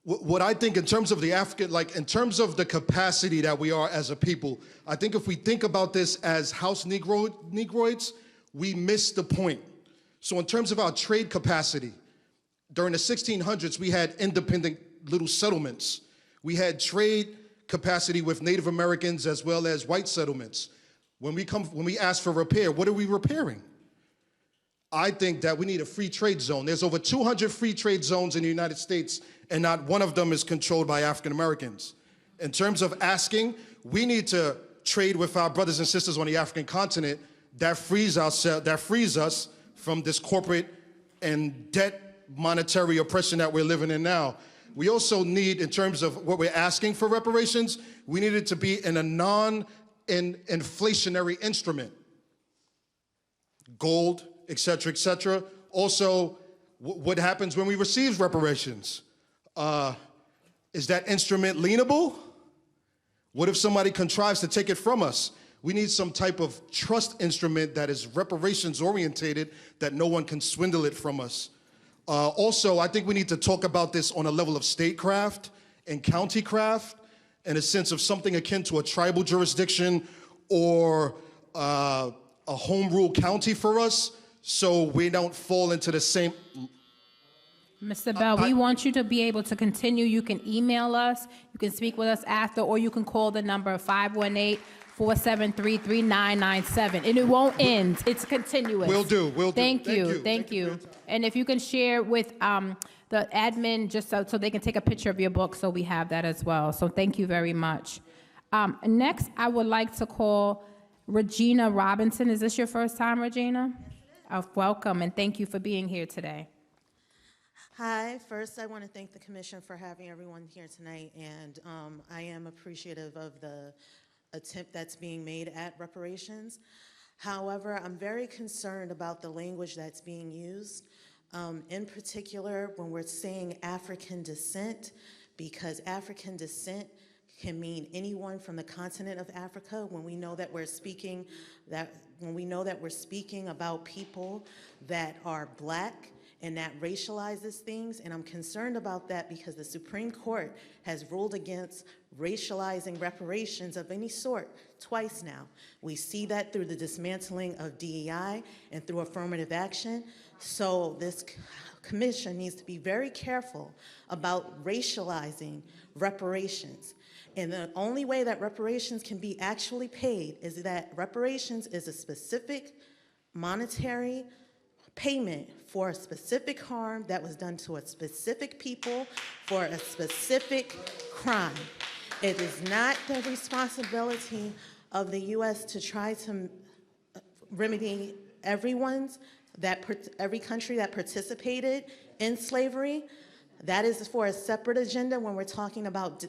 what I think in terms of the African, in terms of the capacity that we are as a people, I think if we think about this as house Negroids, we miss the point. So in terms of our trade capacity, during the 1600s, we had independent little settlements. We had trade capacity with Native Americans as well as white settlements. When we ask for repair, what are we repairing? I think that we need a free trade zone. There's over 200 free trade zones in the United States, and not one of them is controlled by African Americans. In terms of asking, we need to trade with our brothers and sisters on the African continent. That frees us from this corporate and debt monetary oppression that we're living in now. We also need, in terms of what we're asking for reparations, we need it to be in a non-inflationary instrument. Gold, et cetera, et cetera. Also, what happens when we receive reparations? Is that instrument lienable? What if somebody contrives to take it from us? We need some type of trust instrument that is reparations orientated, that no one can swindle it from us. Also, I think we need to talk about this on a level of statecraft and county craft, in a sense of something akin to a tribal jurisdiction or a home rule county for us, so we don't fall into the same. Mr. Bell, we want you to be able to continue. You can email us, you can speak with us after, or you can call the number 518-473-3997. And it won't end. It's continuous. Will do. Thank you. Thank you. And if you can share with the admin, just so they can take a picture of your book, so we have that as well. So thank you very much. Next, I would like to call Regina Robinson. Is this your first time, Regina? Welcome, and thank you for being here today. Hi, first I want to thank the Commission for having everyone here tonight, and I am appreciative of the attempt that's being made at reparations. However, I'm very concerned about the language that's being used, in particular when we're saying African descent, because African descent can mean anyone from the continent of Africa when we know that we're speaking about people that are Black and that racializes things, and I'm concerned about that because the Supreme Court has ruled against racializing reparations of any sort twice now. We see that through the dismantling of DEI and through affirmative action. So this commission needs to be very careful about racializing reparations. And the only way that reparations can be actually paid is that reparations is a specific monetary payment for a specific harm that was done to a specific people for a specific crime. It is not the responsibility of the U.S. to try to remedy every country that participated in slavery. That is for a separate agenda when we're talking about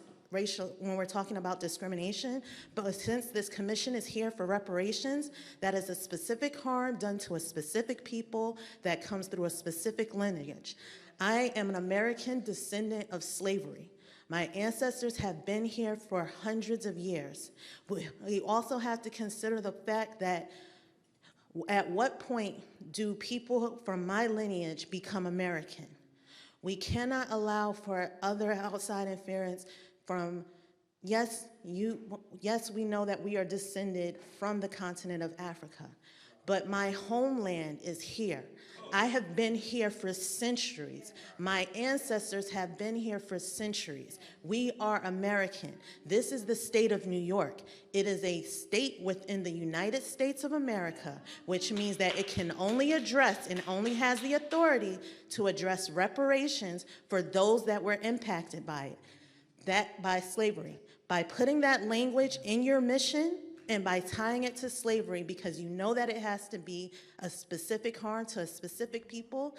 discrimination. But since this commission is here for reparations, that is a specific harm done to a specific people that comes through a specific lineage. I am an American descendant of slavery. My ancestors have been here for hundreds of years. We also have to consider the fact that at what point do people from my lineage become American? We cannot allow for other outside interference from, yes, we know that we are descended from the continent of Africa, but my homeland is here. I have been here for centuries. My ancestors have been here for centuries. We are American. This is the state of New York. It is a state within the United States of America, which means that it can only address and only has the authority to address reparations for those that were impacted by it. That by slavery. By putting that language in your mission and by tying it to slavery because you know that it has to be a specific harm to a specific people,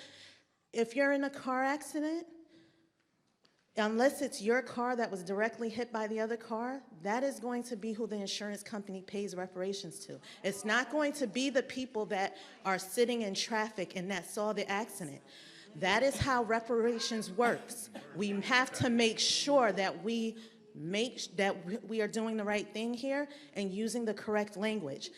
if you're in a car accident, unless it's your car that was directly hit by the other car, that is going to be who the insurance company pays reparations to. It's not going to be the people that are sitting in traffic and that saw the accident. That is how reparations works. We have to make sure that we are doing the right thing here and using the correct language.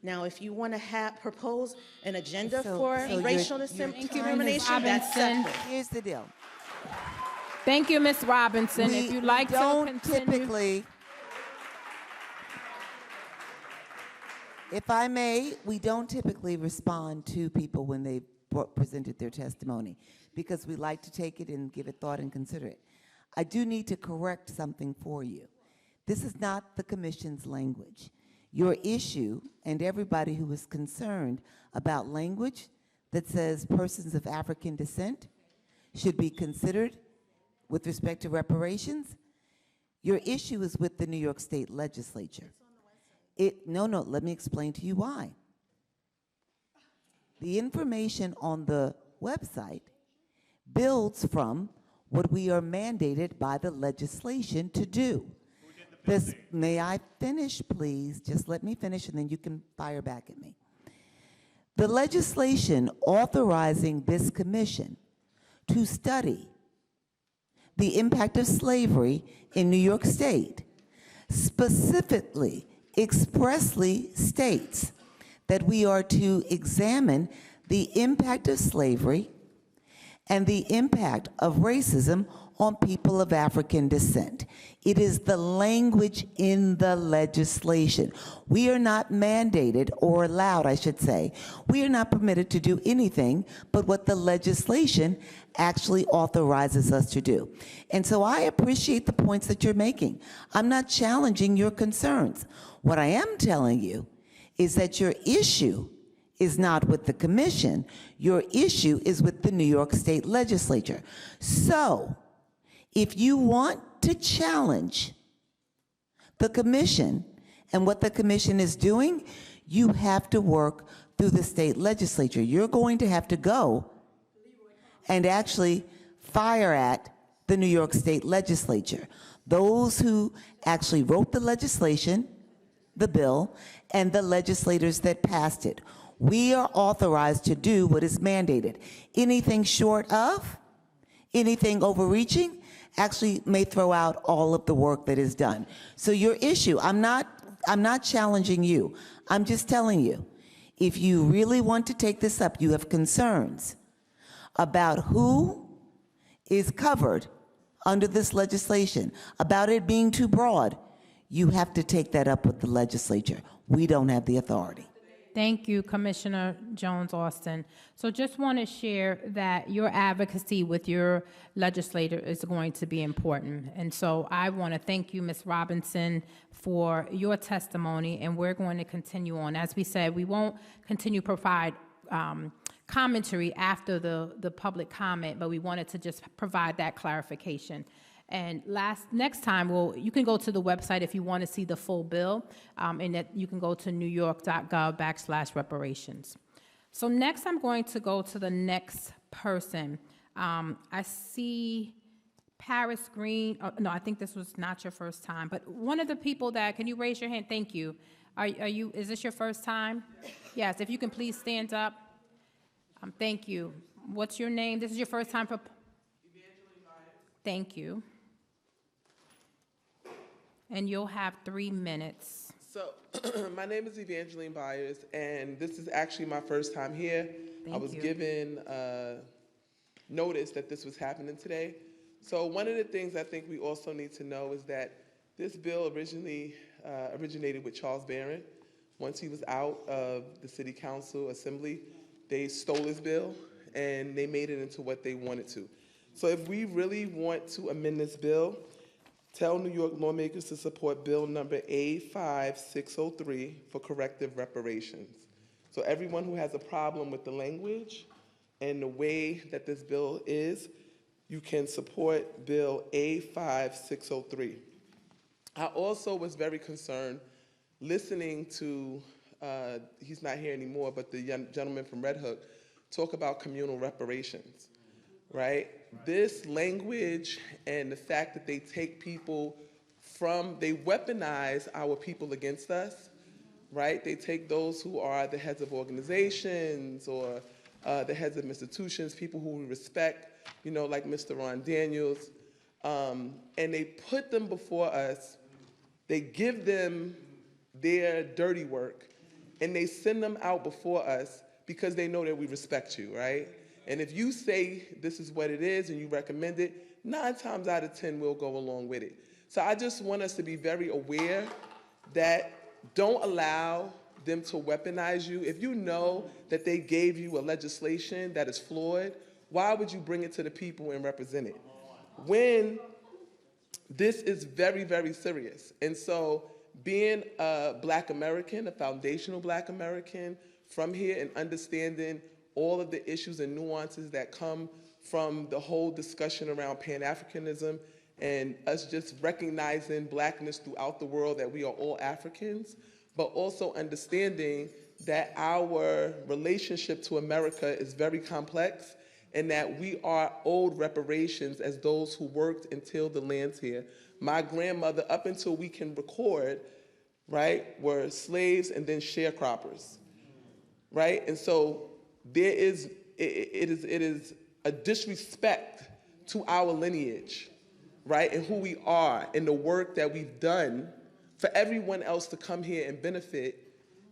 Now, if you want to propose an agenda for racial discrimination, that's separate. Here's the deal. Thank you, Ms. Robinson. If you'd like to continue. If I may, we don't typically respond to people when they presented their testimony because we like to take it and give it thought and consider it. I do need to correct something for you. This is not the Commission's language. Your issue, and everybody who is concerned about language that says persons of African descent should be considered with respect to reparations, your issue is with the New York State Legislature. No, let me explain to you why. The information on the website builds from what we are mandated by the legislation to do. May I finish, please? Just let me finish and then you can fire back at me. The legislation authorizing this commission to study the impact of slavery in New York State specifically, expressly states that we are to examine the impact of slavery and the impact of racism on people of African descent. It is the language in the legislation. We are not mandated, or allowed, I should say, we are not permitted to do anything but what the legislation actually authorizes us to do. And so I appreciate the points that you're making. I'm not challenging your concerns. What I am telling you is that your issue is not with the commission. Your issue is with the New York State Legislature. So, if you want to challenge the commission and what the commission is doing, you have to work through the state legislature. You're going to have to go and actually fire at the New York State Legislature. Those who actually wrote the legislation, the bill, and the legislators that passed it. We are authorized to do what is mandated. Anything short of, anything overreaching, actually may throw out all of the work that is done. So your issue, I'm not challenging you. I'm just telling you, if you really want to take this up, you have concerns about who is covered under this legislation, about it being too broad, you have to take that up with the legislature. We don't have the authority. Thank you, Commissioner Jones-Austin. So just want to share that your advocacy with your legislator is going to be important. And so I want to thank you, Ms. Robinson, for your testimony, and we're going to continue on. As we said, we won't continue to provide commentary after the public comment, but we wanted to just provide that clarification. And next time, you can go to the website if you want to see the full bill, and that you can go to newyork.gov/reparations. So next, I'm going to go to the next person. I see Paris Green. Oh, no, I think this was not your first time, but one of the people can you raise your hand? Thank you. Is this your first time? Yes, if you can please stand up. Thank you. What's your name? This is your first time for. Thank you. And you'll have 3 minutes. So, my name is Evangeline Byers, and this is actually my first time here. I was given notice that this was happening today. So, one of the things I think we also need to know is that this bill originated with Charles Barron. Once he was out of the City Council Assembly, they stole his bill, and they made it into what they wanted to. So if we really want to amend this bill, tell New York lawmakers to support bill number A5603 for corrective reparations. So everyone who has a problem with the language and the way that this bill is, you can support bill A5603. I also was very concerned listening to, he's not here anymore, but the young gentleman from Red Hook talk about communal reparations, right? This language and the fact that they take people they weaponize our people against us, right? They take those who are the heads of organizations or the heads of institutions, people who we respect, like Mr. Ron Daniels, and they put them before us. They give them their dirty work, and they send them out before us because they know that we respect you, right? And if you say this is what it is and you recommend it, 9 times out of 10 we'll go along with it. So I just want us to be very aware that don't allow them to weaponize you. If you know that they gave you a legislation that is flawed, why would you bring it to the people and represent it? When this is very, very serious. And so being a Black American, a foundational Black American from here, and understanding all of the issues and nuances that come from the whole discussion around Pan-Africanism and us just recognizing Blackness throughout the world, that we are all Africans, but also understanding that our relationship to America is very complex and that we are owed reparations as those who worked and tilled the lands here. My grandmother, up until we can record, right, were slaves and then sharecroppers, right? And so it is a disrespect to our lineage, right, and who we are and the work that we've done for everyone else to come here and benefit,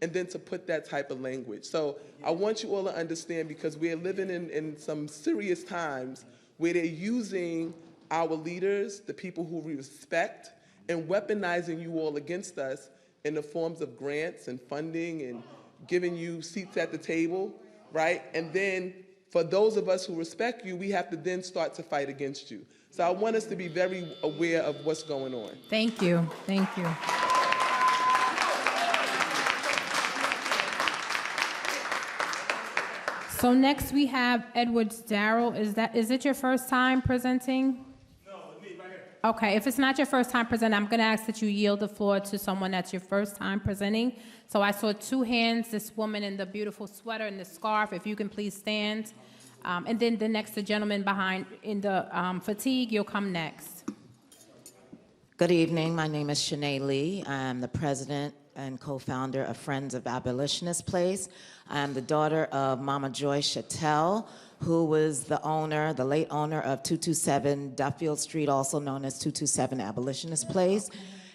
and then to put that type of language. So I want you all to understand, because we're living in some serious times where they're using our leaders, the people who we respect, and weaponizing you all against us in the forms of grants and funding and giving you seats at the table, right? And then for those of us who respect you, we have to then start to fight against you. So I want us to be very aware of what's going on. Thank you. Thank you. So next we have Edwards Darrell. Is it your first time presenting? No, me, right here. Okay, if it's not your first time presenting, I'm going to ask that you yield the floor to someone that's your first time presenting. So I saw two hands, this woman in the beautiful sweater and the scarf. If you can please stand. And then the next gentleman behind in the fatigue, you'll come next. Good evening. My name is Shanae Lee. I'm the president and co-founder of Friends of Abolitionist Place. I'm the daughter of Mama Joy Chattel, who was the owner, the late owner of 227 Duffield Street, also known as 227 Abolitionist Place.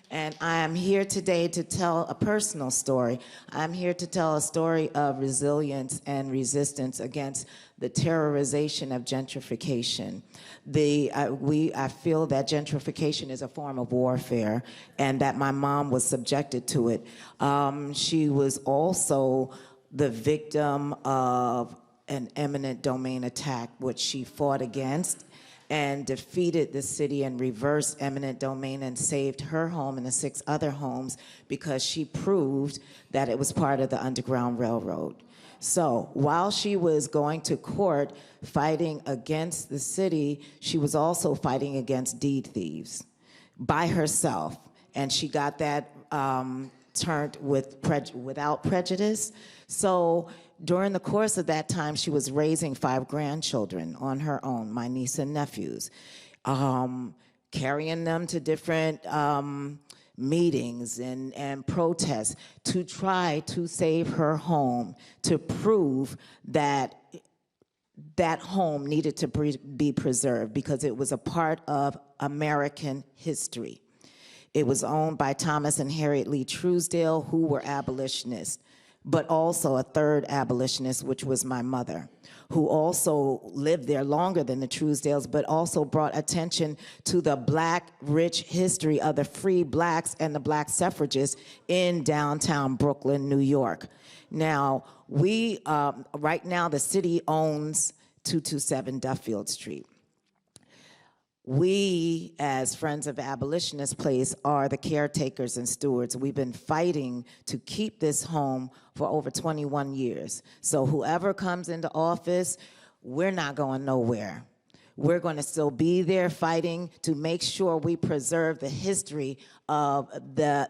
And I am here today to tell a personal story. I'm here to tell a story of resilience and resistance against the terrorization of gentrification. I feel that gentrification is a form of warfare and that my mom was subjected to it. She was also the victim of an eminent domain attack, which she fought against and defeated the city and reversed eminent domain and saved her home and the 6 other homes because she proved that it was part of the Underground Railroad. So while she was going to court fighting against the city, she was also fighting against deed thieves by herself. And she got that turned without prejudice. So during the course of that time, she was raising 5 grandchildren on her own, my niece and nephews, carrying them to different meetings and protests to try to save her home, to prove that that home needed to be preserved because it was a part of American history. It was owned by Thomas and Harriet Lee Truesdale, who were abolitionists, but also a third abolitionist, which was my mother, who also lived there longer than the Truesdales, but also brought attention to the Black rich history of the free Blacks and the Black suffragists in downtown Brooklyn, New York. Now, right now the city owns 227 Duffield Street. We, as Friends of Abolitionist Place, are the caretakers and stewards. We've been fighting to keep this home for over 21 years. So whoever comes into office, we're not going nowhere. We're going to still be there fighting to make sure we preserve the history of the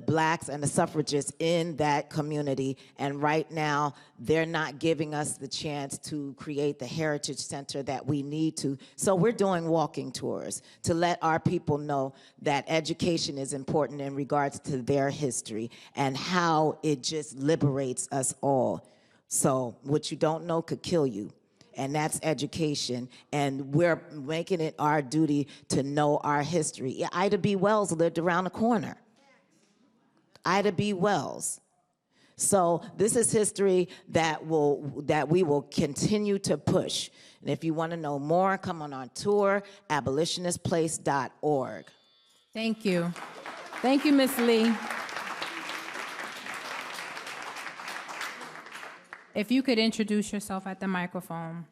Blacks and the suffragists in that community. And right now, they're not giving us the chance to create the heritage center that we need to. So we're doing walking tours to let our people know that education is important in regards to their history and how it just liberates us all. So what you don't know could kill you. And that's education, and we're making it our duty to know our history. Ida B. Wells lived around the corner. Ida B. Wells. So this is history that we will continue to push. And if you want to know more, come on our tour, abolitionistplace.org. Thank you. Thank you, Ms. Lee. If you could introduce yourself at the microphone.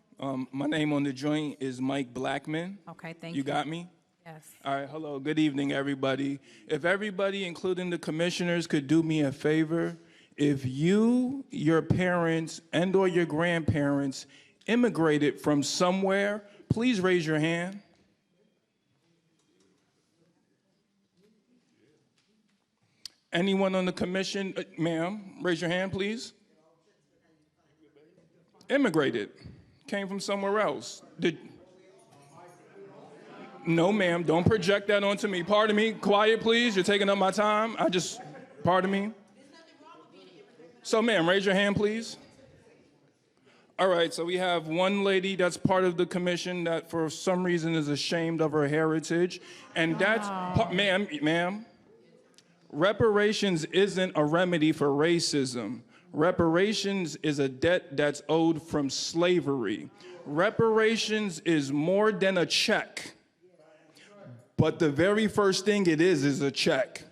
My name on the joint is Mike Blackman. Okay, thank you. You got me? Yes. All right, hello, good evening, everybody. If everybody, including the commissioners, could do me a favor, if you, your parents, and or your grandparents immigrated from somewhere, please raise your hand. Anyone on the commission, ma'am, raise your hand, please. Immigrated, came from somewhere else. No, ma'am, don't project that onto me. Pardon me, quiet, please. You're taking up my time. Pardon me. So, ma'am, raise your hand, please. All right, so we have one lady that's part of the commission that for some reason is ashamed of her heritage. And that's, ma'am, reparations isn't a remedy for racism. Reparations is a debt that's owed from slavery. Reparations is more than a check. But the very first thing it is a check.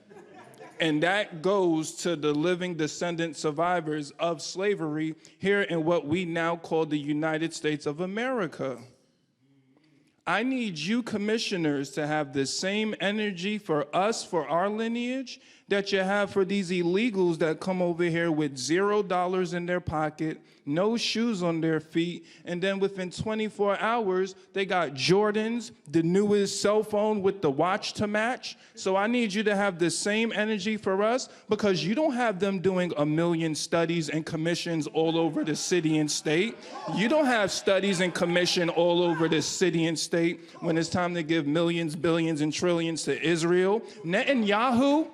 And that goes to the living descendant survivors of slavery here in what we now call the United States of America. I need you commissioners to have the same energy for us, for our lineage, that you have for these illegals that come over here with $0 in their pocket, no shoes on their feet, and then within 24 hours, they got Jordans, the newest cell phone with the watch to match. So I need you to have the same energy for us, because you don't have them doing a million studies and commissions all over the city and state. You don't have studies and commission all over the city and state when it's time to give millions, billions, and trillions to Israel. Netanyahu,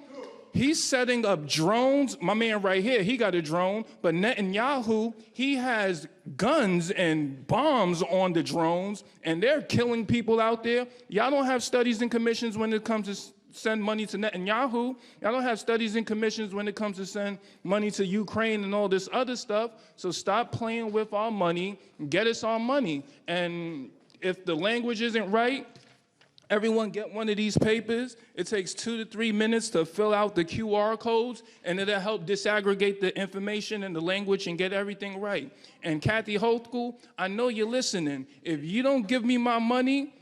he's setting up drones. My man right here, he got a drone. But Netanyahu, he has guns and bombs on the drones, and they're killing people out there. Y'all don't have studies and commissions when it comes to send money to Netanyahu. Y'all don't have studies and commissions when it comes to send money to Ukraine and all this other stuff. So stop playing with our money. Get us our money. And if the language isn't right, everyone get one of these papers. It takes 2 to 3 minutes to fill out the QR codes, and it'll help disaggregate the information and the language and get everything right. And Kathy Hochul, I know you're listening. If you don't give me my money,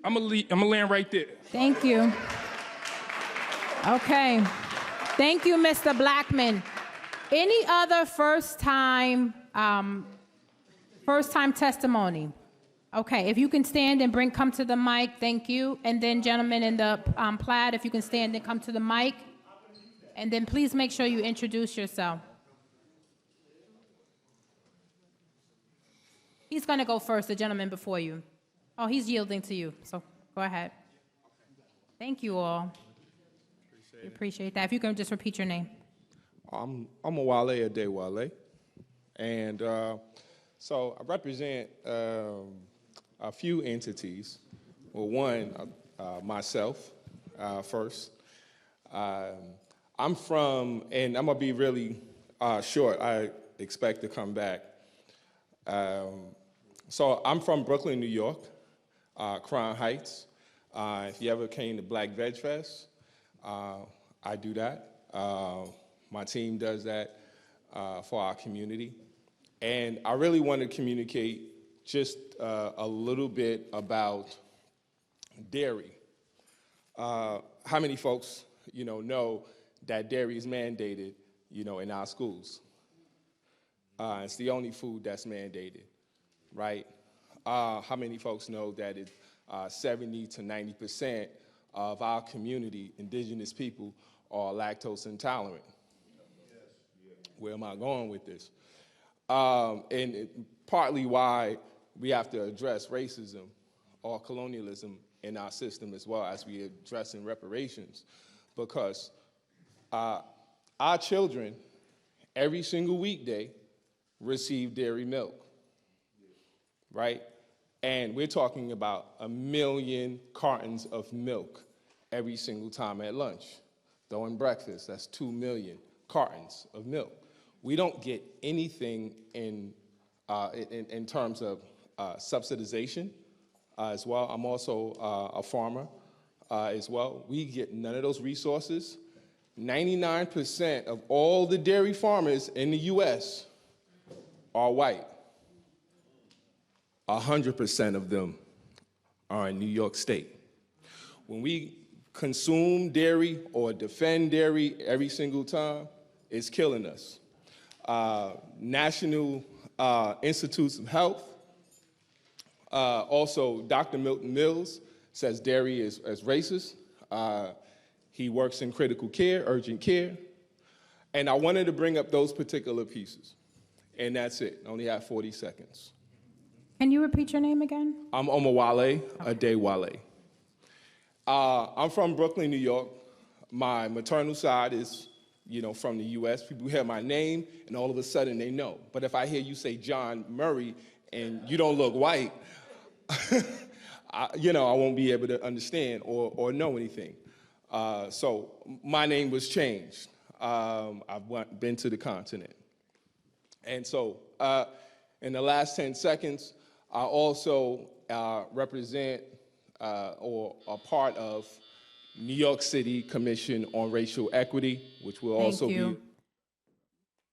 I'm gonna land right there. Thank you. Okay. Thank you, Mr. Blackman. Any other first-time testimony? Okay, if you can stand and come to the mic, thank you. And then gentlemen in the plaid, if you can stand and come to the mic. And then please make sure you introduce yourself. He's gonna go first, the gentleman before you. Oh, he's yielding to you, so go ahead. Thank you all. Appreciate that. If you can just repeat your name. I'm Awale Adewale, and so I represent a few entities. Well, one, myself first. I'm from, and I'm gonna be really short. I expect to come back. So I'm from Brooklyn, New York, Crown Heights. If you ever came to Black Veg Fest, I do that. My team does that for our community. And I really want to communicate just a little bit about dairy. How many folks, know that dairy is mandated, in our schools? It's the only food that's mandated, right? How many folks know that 70 to 90% of our community, indigenous people, are lactose intolerant? Where am I going with this? Partly why we have to address racism or colonialism in our system as well as we addressing reparations, because our children every single weekday receive dairy milk, right? And we're talking about 1 million cartons of milk every single time at lunch. Though in breakfast, that's 2 million cartons of milk. We don't get anything in terms of subsidization as well. I'm also a farmer as well. We get none of those resources. 99% of all the dairy farmers in the U.S. are white. 100% of them are in New York State. When we consume dairy or defend dairy every single time, it's killing us. National Institutes of Health, also Dr. Milton Mills says dairy is racist. He works in critical care, urgent care. And I wanted to bring up those particular pieces. And that's it. I only have 40 seconds. Can you repeat your name again? I'm Omawale Adewale. I'm from Brooklyn, New York. My maternal side is, from the U.S. People hear my name, and all of a sudden they know. But if I hear you say John Murray and you don't look white, I won't be able to understand or know anything. So my name was changed. I've been to the continent. And so in the last 10 seconds, I also represent or are part of New York City Commission on Racial Equity, which will also be.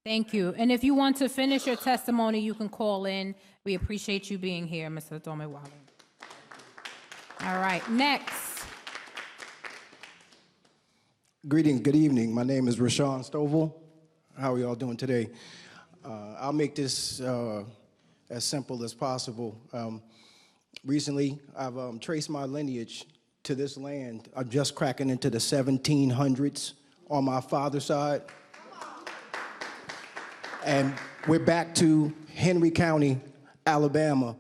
Thank you. And if you want to finish your testimony, you can call in. We appreciate you being here, Mr. Tomewale. All right, next. Greetings, good evening. My name is Rashawn Stovall. How are y'all doing today? I'll make this as simple as possible. Recently, I've traced my lineage to this land. I'm just cracking into the 1700s on my father's side. And we're back to Henry County, Alabama,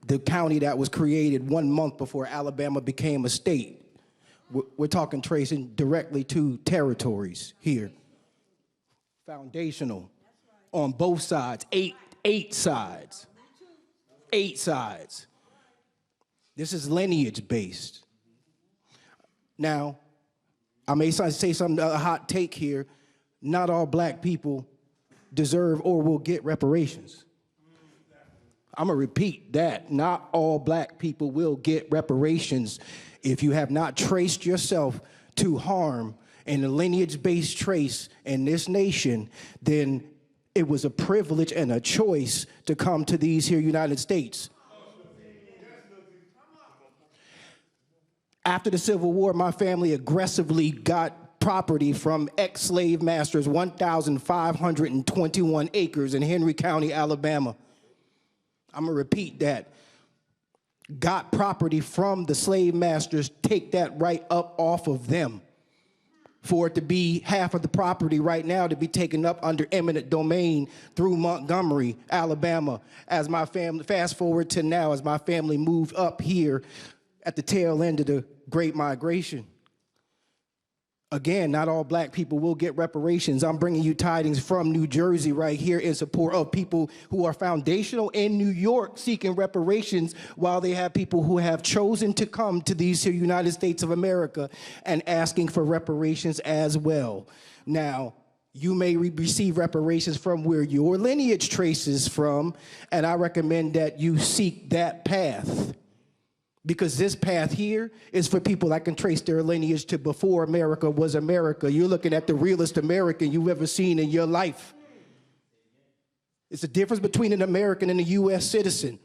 the county that was created 1 month before Alabama became a state. We're talking tracing directly to territories here. Foundational on both sides, eight sides. 8 sides. This is lineage based. Now, I may say something, a hot take here. Not all black people deserve or will get reparations. I'm gonna repeat that. Not all black people will get reparations. If you have not traced yourself to harm in a lineage-based trace in this nation, then it was a privilege and a choice to come to these here United States. After the Civil War, my family aggressively got property from ex-slave masters, 1,521 acres in Henry County, Alabama. I'm gonna repeat that. Got property from the slave masters, take that right up off of them. For it to be half of the property right now to be taken up under eminent domain through Montgomery, Alabama. As my family, fast forward to now, as my family moved up here at the tail end of the Great Migration. Again, not all black people will get reparations. I'm bringing you tidings from New Jersey right here in support of people who are foundational in New York seeking reparations, while they have people who have chosen to come to these here United States of America and asking for reparations as well. Now, you may receive reparations from where your lineage traces from, and I recommend that you seek that path. Because this path here is for people that can trace their lineage to before America was America. You're looking at the realest American you've ever seen in your life. It's the difference between an American and a U.S. citizen.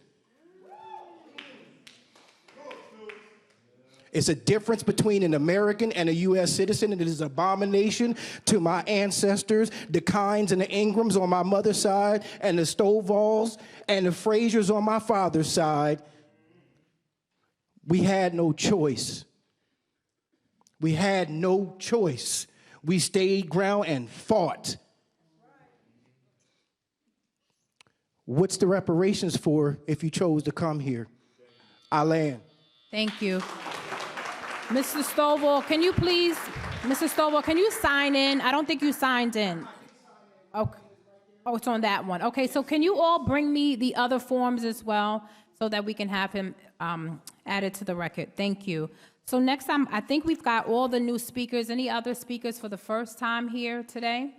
It's a difference between an American and a U.S. citizen, and it is an abomination to my ancestors, the Kynes and the Ingrams on my mother's side, and the Stovalls and the Frasers on my father's side. We had no choice. We had no choice. We stayed ground and fought. What's the reparations for if you chose to come here? I land. Thank you. Mr. Stovall, can you please, Mr. Stovall, can you sign in? I don't think you signed in. Okay. Oh, it's on that one. Okay, so can you all bring me the other forms as well so that we can have him added to the record? Thank you. So next time, I think we've got all the new speakers. Any other speakers for the first time here today?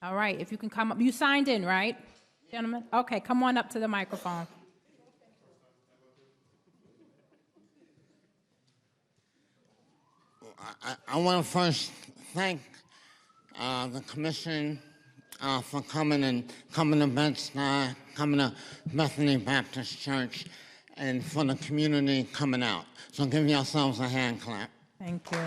All right, if you can come up. You signed in, right, gentlemen? Okay, come on up to the microphone. I want to first thank the commission for coming to Bed-Stuy, coming to Bethany Baptist Church, and for the community coming out. So give yourselves a hand clap. Thank you.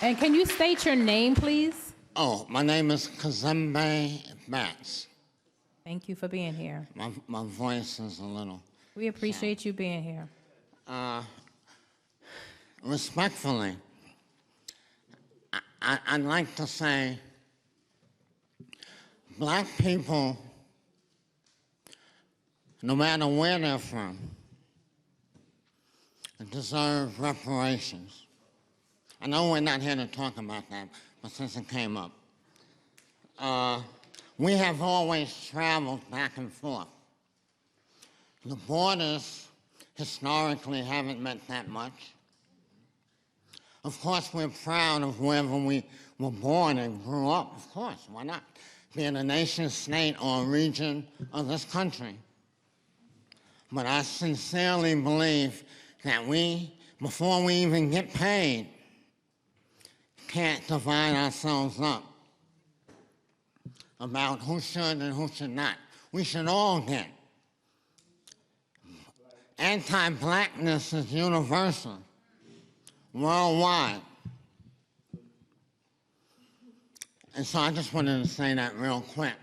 And can you state your name, please? Oh, my name is Kazembe Batts. Thank you for being here. My voice is a little... We appreciate you being here. Respectfully, I'd like to say black people, no matter where they're from, deserve reparations. I know we're not here to talk about that, but since it came up, we have always traveled back and forth. The borders historically haven't meant that much. Of course, we're proud of wherever we were born and grew up. Of course, why not? Being a nation, state, or region of this country. But I sincerely believe that we, before we even get paid, can't divide ourselves up about who should and who should not. We should all get. Anti-blackness is universal, worldwide. And so I just wanted to say that real quick,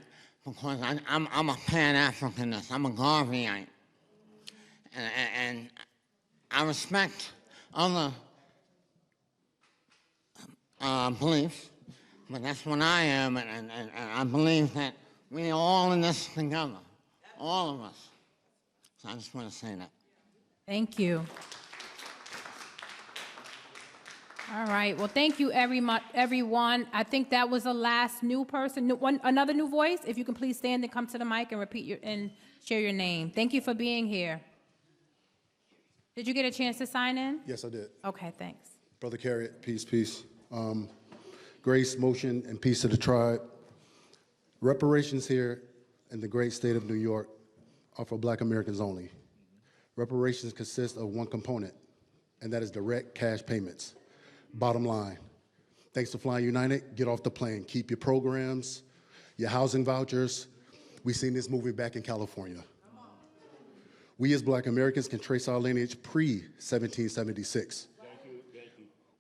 because I'm a Pan-Africanist, I'm a Garveyite. And I respect other beliefs, but that's what I am, and I believe that we're all in this together, all of us. So I just want to say that. Thank you. All right. Well, thank you, everyone. I think that was the last new person. Another new voice. If you can please stand and come to the mic and repeat and share your name. Thank you for being here. Did you get a chance to sign in? Yes, I did. Okay, thanks. Brother Carriot, peace, peace. Grace, motion, and peace to the tribe. Reparations here in the great state of New York are for Black Americans only. Reparations consist of one component, and that is direct cash payments. Bottom line, thanks to Flying United, get off the plane. Keep your programs, your housing vouchers. We've seen this movie back in California. We as Black Americans can trace our lineage pre-1776,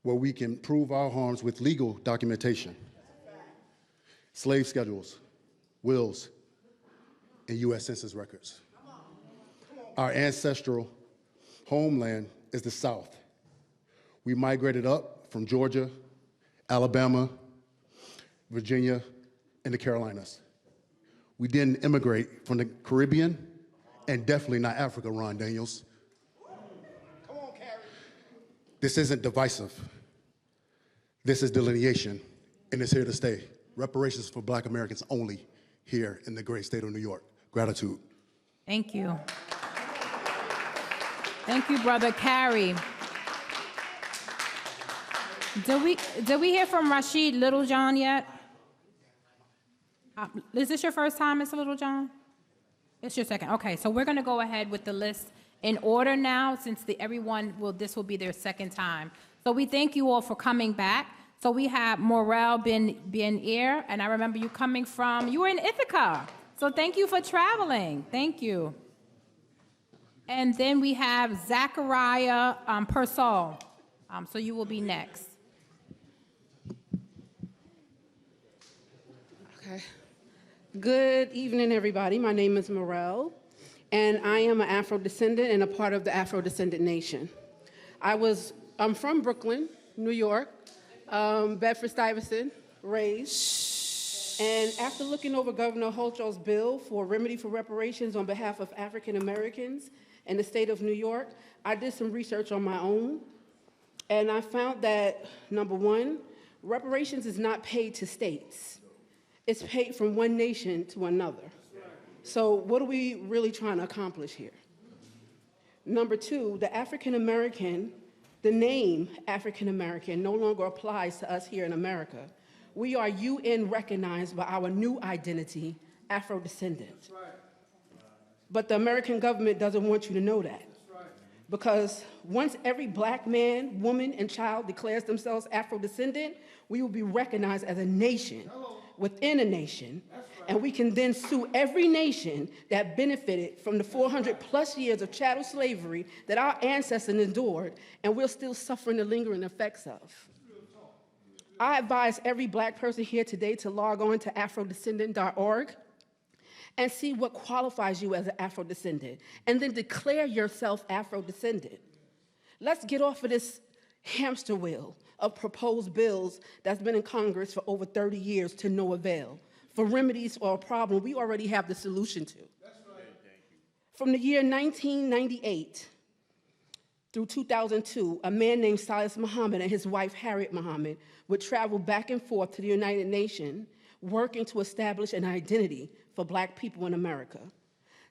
where we can prove our harms with legal documentation, slave schedules, wills, and U.S. Census records. Our ancestral homeland is the South. We migrated up from Georgia, Alabama, Virginia, and the Carolinas. We didn't immigrate from the Caribbean, and definitely not Africa, Ron Daniels. Come on, Carrie. This isn't divisive. This is delineation, and it's here to stay. Reparations for Black Americans only here in the great state of New York. Gratitude. Thank you. Thank you, Brother Carey. Did we hear from Rashid Littlejohn yet? Is this your first time, Mr. Littlejohn? It's your second. Okay, so we're going to go ahead with the list in order now, since this will be their second time. So we thank you all for coming back. So we have Morel Ben Ir, and I remember you coming you were in Ithaca. So thank you for traveling. Thank you. And then we have Zachariah Persall. So you will be next. Okay. Good evening, everybody. My name is Morel, and I am an Afro-descendant and a part of the Afro-descendant nation. I'm from Brooklyn, New York, Bedford-Stuyvesant, raised. And after looking over Governor Hochul's bill for remedy for reparations on behalf of African Americans in the state of New York, I did some research on my own, and I found that, number one, reparations is not paid to states. It's paid from one nation to another. So what are we really trying to accomplish here? Number two, the name African American no longer applies to us here in America. We are UN recognized by our new identity, Afro-descendant. But the American government doesn't want you to know that. Because once every Black man, woman, and child declares themselves Afro-descendant, we will be recognized as a nation within a nation, and we can then sue every nation that benefited from the 400+ years of chattel slavery that our ancestors endured, and we're still suffering the lingering effects of. I advise every Black person here today to log on to afrodescendant.org and see what qualifies you as an Afro-descendant, and then declare yourself Afro-descendant. Let's get off of this hamster wheel of proposed bills that's been in Congress for over 30 years to no avail, for remedies for a problem we already have the solution to. That's right. From the year 1998 through 2002, a man named Silas Muhammad and his wife Harriet Muhammad would travel back and forth to the United Nations, working to establish an identity for Black people in America.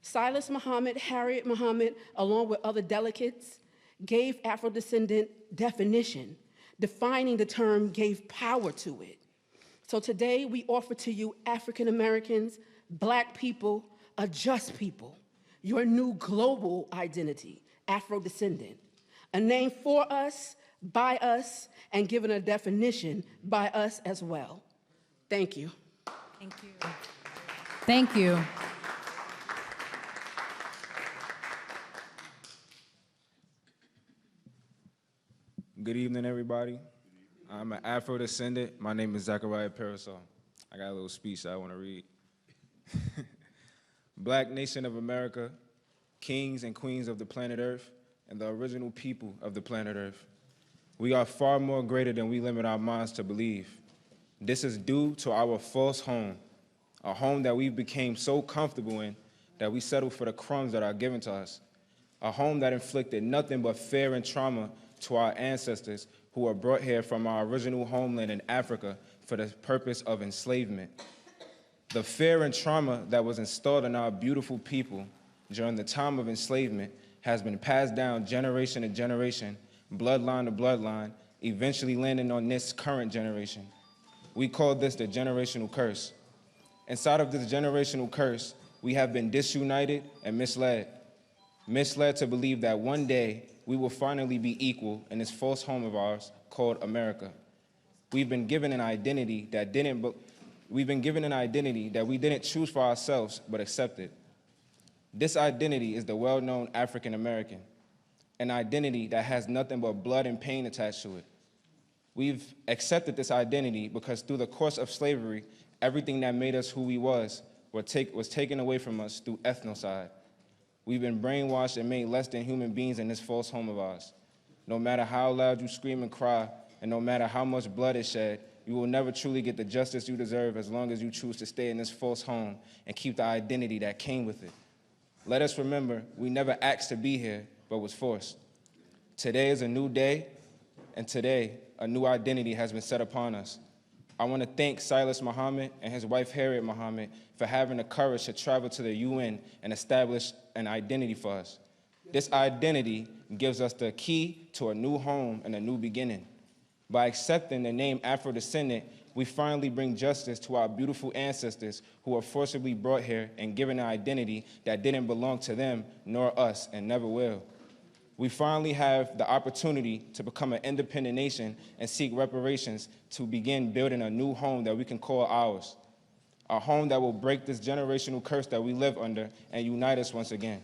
Silas Muhammad, Harriet Muhammad, along with other delegates, gave Afro-descendant definition. Defining the term gave power to it. So today we offer to you African Americans, Black people, a just people. your new global identity, Afro-descendant, a name for us, by us, and given a definition by us as well. Thank you. Thank you. Thank you. Good evening, everybody. I'm an Afro-descendant. My name is Zachariah Parasol. I got a little speech that I want to read. Black nation of America, kings and queens of the planet Earth, and the original people of the planet Earth. We are far more greater than we limit our minds to believe. This is due to our false home, a home that we became so comfortable in that we settle for the crumbs that are given to us, a home that inflicted nothing but fear and trauma to our ancestors who were brought here from our original homeland in Africa for the purpose of enslavement. The fear and trauma that was installed in our beautiful people during the time of enslavement has been passed down generation to generation, bloodline to bloodline, eventually landing on this current generation. We call this the generational curse. Inside of this generational curse, we have been disunited and misled to believe that one day we will finally be equal in this false home of ours called America. We've been given an identity that we didn't choose for ourselves but accepted. This identity is the well-known African American, an identity that has nothing but blood and pain attached to it. We've accepted this identity because through the course of slavery, everything that made us who we was taken away from us through ethnocide. We've been brainwashed and made less than human beings in this false home of ours. No matter how loud you scream and cry, and no matter how much blood is shed, you will never truly get the justice you deserve as long as you choose to stay in this false home and keep the identity that came with it. Let us remember, we never asked to be here, but was forced. Today is a new day, and today, a new identity has been set upon us. I want to thank Silas Muhammad and his wife Harriet Muhammad for having the courage to travel to the UN and establish an identity for us. This identity gives us the key to a new home and a new beginning. By accepting the name Afro-descendant, we finally bring justice to our beautiful ancestors who were forcibly brought here and given an identity that didn't belong to them nor us and never will. We finally have the opportunity to become an independent nation and seek reparations to begin building a new home that we can call ours. A home that will break this generational curse that we live under and unite us once again.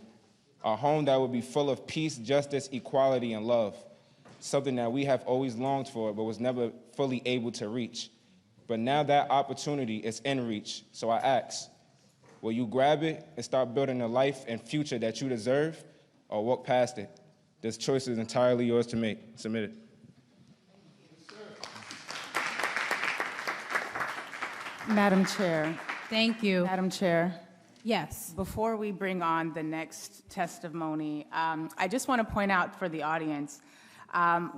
A home that will be full of peace, justice, equality, and love. Something that we have always longed for but was never fully able to reach. But now that opportunity is in reach, so I ask, will you grab it and start building the life and future that you deserve, or walk past it? This choice is entirely yours to make. Submit it. Madam Chair. Thank you. Madam Chair. Yes. Before we bring on the next testimony, I just want to point out for the audience,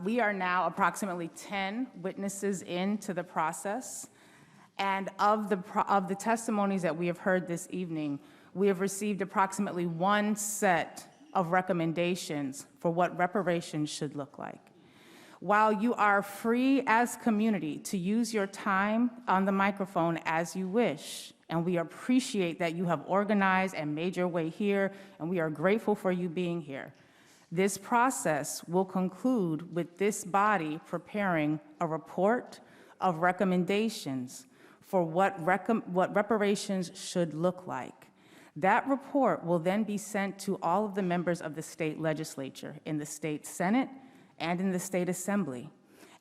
we are now approximately 10 witnesses into the process, and of the testimonies that we have heard this evening, we have received approximately one set of recommendations for what reparations should look like. While you are free as community to use your time on the microphone as you wish, and we appreciate that you have organized and made your way here, and we are grateful for you being here. This process will conclude with this body preparing a report of recommendations for what reparations should look like. That report will then be sent to all of the members of the state legislature, in the state Senate, and in the state assembly.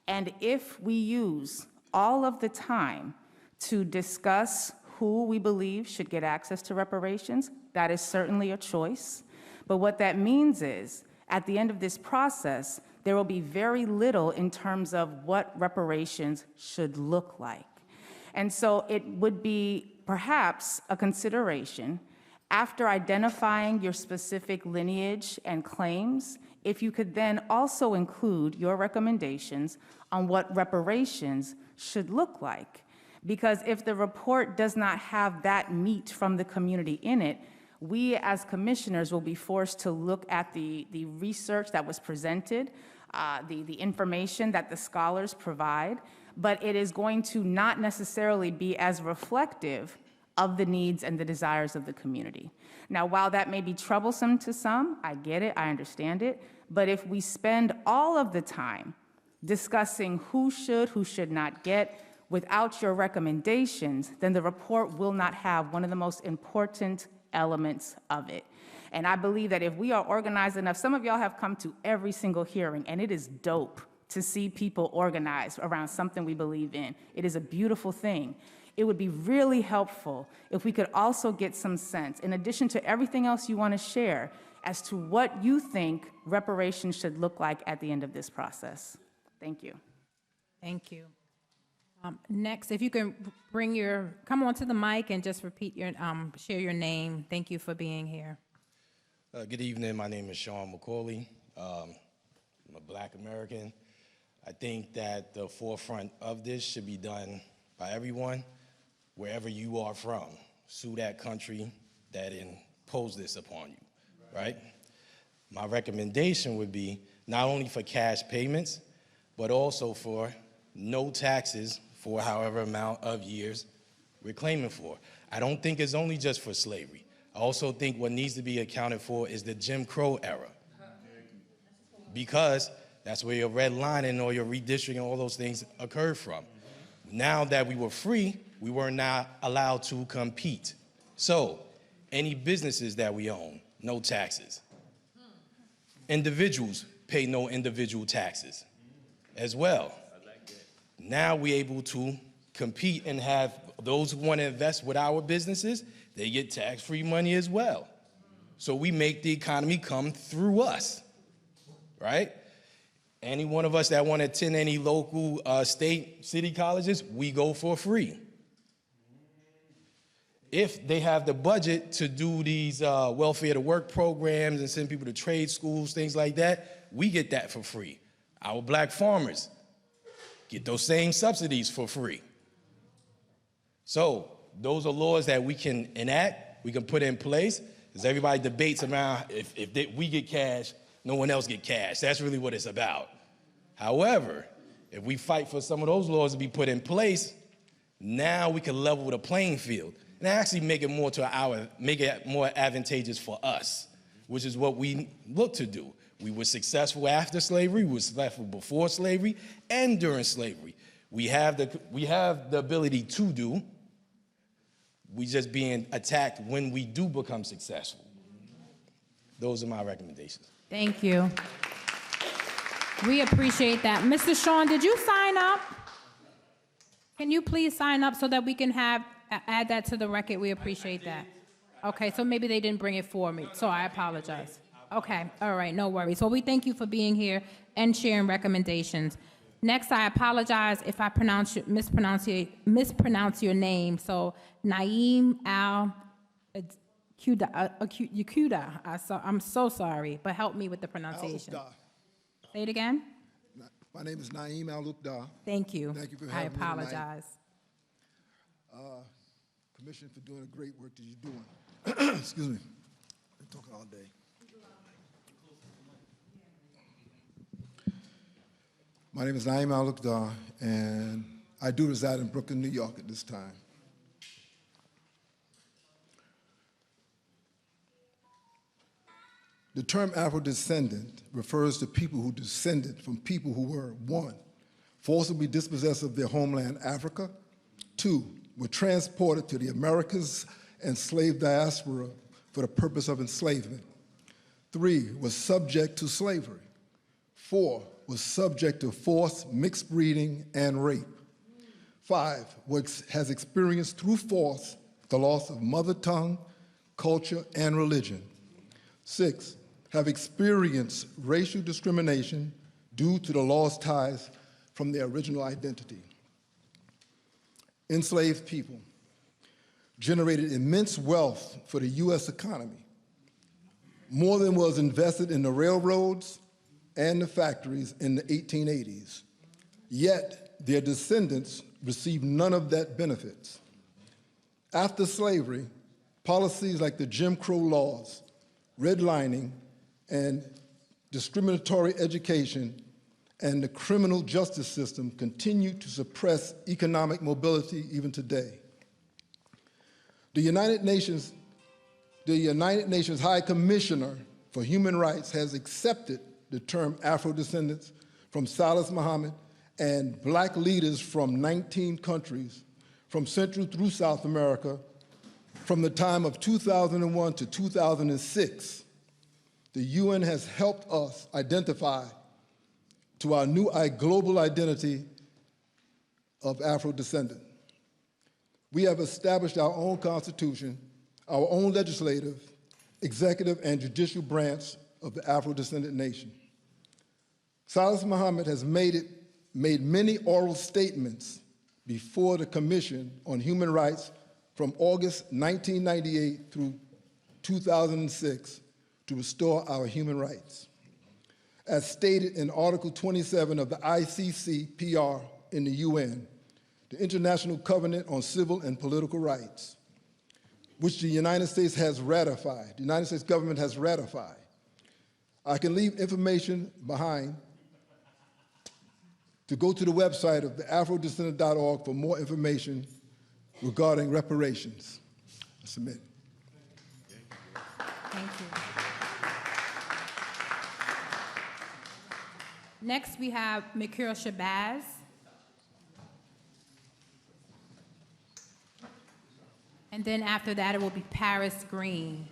And if we use all of the time to discuss who we believe should get access to reparations, that is certainly a choice. But what that means is, at the end of this process, there will be very little in terms of what reparations should look like. And so it would be perhaps a consideration, after identifying your specific lineage and claims, if you could then also include your recommendations on what reparations should look like. Because if the report does not have that meat from the community in it, we as commissioners will be forced to look at the research that was presented, the information that the scholars provide, but it is going to not necessarily be as reflective of the needs and the desires of the community. Now, while that may be troublesome to some, I get it, I understand it, but if we spend all of the time discussing who should not get, without your recommendations, then the report will not have one of the most important elements of it. And I believe that if we are organized enough, some of y'all have come to every single hearing, and it is dope to see people organized around something we believe in. It is a beautiful thing. It would be really helpful if we could also get some sense, in addition to everything else you want to share, as to what you think reparations should look like at the end of this process. Thank you. Thank you. Next, if you can come onto the mic and just repeat share your name. Thank you for being here. Good evening. My name is Sean McCauley. I'm a Black American. I think that the forefront of this should be done by everyone, wherever you are from. Sue that country that imposed this upon you, right? My recommendation would be not only for cash payments, but also for no taxes for however amount of years we're claiming for. I don't think it's only just for slavery. I also think what needs to be accounted for is the Jim Crow era, because that's where your redlining or your redistricting, all those things occurred from. Now that we were free, we were not allowed to compete. So any businesses that we own, no taxes. Individuals pay no individual taxes as well. Now we're able to compete and have those who want to invest with our businesses, they get tax-free money as well. So we make the economy come through us, right? Any one of us that want to attend any local state, city colleges, we go for free. If they have the budget to do these welfare to work programs and send people to trade schools, things like that, we get that for free. Our Black farmers get those same subsidies for free. So those are laws that we can enact, we can put in place, because everybody debates around if we get cash, no one else get cash. That's really what it's about. However, if we fight for some of those laws to be put in place, now we can level the playing field and actually make it more advantageous for us, which is what we look to do. We were successful after slavery, we were successful before slavery, and during slavery. We have the ability to do. We just being attacked when we do become successful. Those are my recommendations. Thank you. We appreciate that. Mr. Sean, did you sign up? Can you please sign up so that we can add that to the record? We appreciate that. Okay, so maybe they didn't bring it for me, so I apologize. Okay, all right, no worries. Well, we thank you for being here and sharing recommendations. Next, I apologize if I mispronounce your name. So, Naeem Al-Yakuda. I'm so sorry, but help me with the pronunciation. Say it again. My name is Naeem Al-Uqda. Thank you. Thank you for having me. I apologize. Commission, for doing a great work that you're doing. Excuse me. Been talking all day. My name is Naeem Al-Uqda, and I do reside in Brooklyn, New York at this time. The term Afro-descendant refers to people who descended from people who were, 1, forcibly dispossessed of their homeland, Africa, 2, were transported to the Americas and slave diaspora for the purpose of enslavement, 3, was subject to slavery, 4, was subject to forced mixed breeding and rape, 5, has experienced through force the loss of mother tongue, culture, and religion, 6, have experienced racial discrimination due to the lost ties from their original identity. Enslaved people generated immense wealth for the U.S. economy, more than was invested in the railroads and the factories in the 1880s. Yet, their descendants received none of that benefits. After slavery, policies like the Jim Crow laws, redlining, and discriminatory education and the criminal justice system continue to suppress economic mobility even today. The United Nations High Commissioner for Human Rights has accepted the term Afro-descendants from Salas Muhammad and black leaders from 19 countries, from Central through South America, from the time of 2001 to 2006. The UN has helped us identify to our new global identity of Afro-descendant. We have established our own constitution, our own legislative, executive, and judicial branch of the Afro-descendant nation. Salas Muhammad has made many oral statements before the Commission on Human Rights from August 1998 through 2006 to restore our human rights. As stated in Article 27 of the ICCPR in the UN, the International Covenant on Civil and Political Rights, which the United States has ratified, the United States government has ratified. I can leave information behind to go to the website of the afrodescendant.org for more information regarding reparations. I submit. Thank you. Next, we have Mikhail Shabazz. And then after that, it will be Paris Green.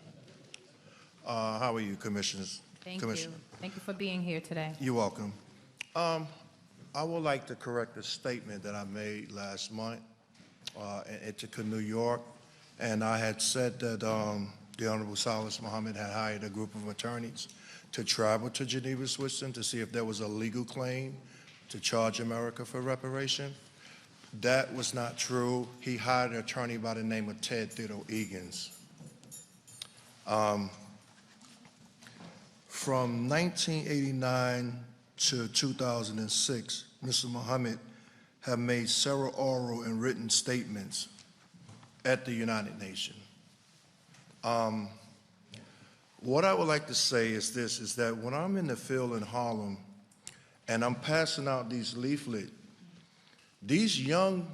How are you, Commissioners? Thank you. Thank you for being here today. You're welcome. I would like to correct a statement that I made last month in Ithaca, New York, and I had said that the Honorable Salas Muhammad had hired a group of attorneys to travel to Geneva, Switzerland to see if there was a legal claim to charge America for reparation. That was not true. He hired an attorney by the name of Ted Ditto Egan's. From 1989 to 2006, Mr. Muhammad have made several oral and written statements at the United Nations. What I would like to say is this, is that when I'm in the field in Harlem and I'm passing out these leaflets, these young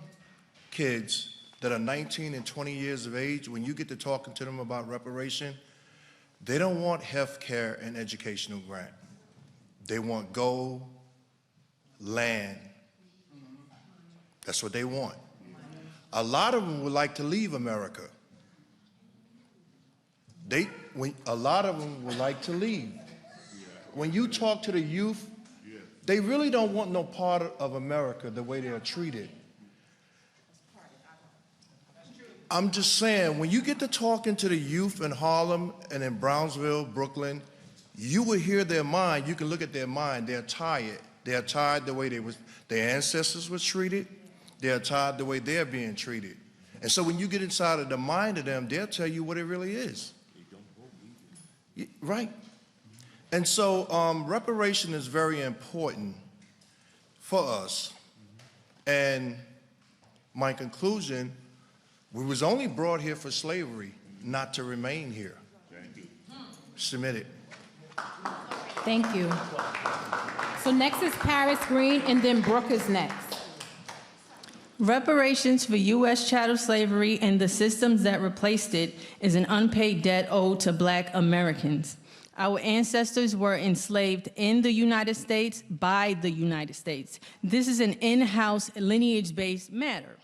kids that are 19 and 20 years of age, when you get to talking to them about reparation, they don't want health care and educational grant. They want gold, land. That's what they want. A lot of them would like to leave America. A lot of them would like to leave. When you talk to the youth, they really don't want no part of America the way they are treated. I'm just saying, when you get to talking to the youth in Harlem and in Brownsville, Brooklyn, you will hear their mind. You can look at their mind. They're tired. They're tired the way their ancestors were treated. They're tired the way they're being treated. And so when you get inside of the mind of them, they'll tell you what it really is. Right. And so reparation is very important for us. And my conclusion, we was only brought here for slavery, not to remain here. Submit it. Thank you. So next is Paris Green, and then Brooke is next. Reparations for U.S. chattel slavery and the systems that replaced it is an unpaid debt owed to Black Americans. Our ancestors were enslaved in the United States by the United States. This is an in-house lineage-based matter.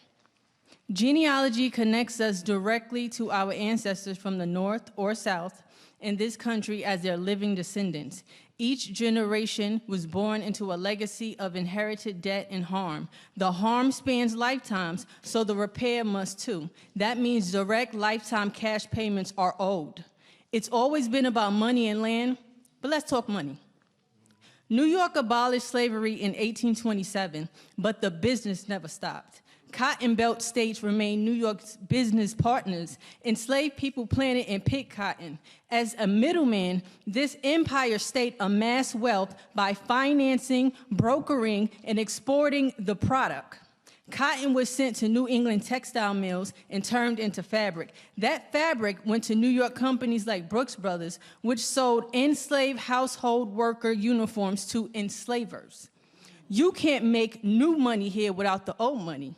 Genealogy connects us directly to our ancestors from the North or South in this country as their living descendants. Each generation was born into a legacy of inherited debt and harm. The harm spans lifetimes, so the repair must too. That means direct lifetime cash payments are owed. It's always been about money and land, but let's talk money. New York abolished slavery in 1827, but the business never stopped. Cotton Belt states remain New York's business partners. Enslaved people planted and picked cotton. As a middleman, this empire state amassed wealth by financing, brokering, and exporting the product. Cotton was sent to New England textile mills and turned into fabric. That fabric went to New York companies like Brooks Brothers, which sold enslaved household worker uniforms to enslavers. You can't make new money here without the old money.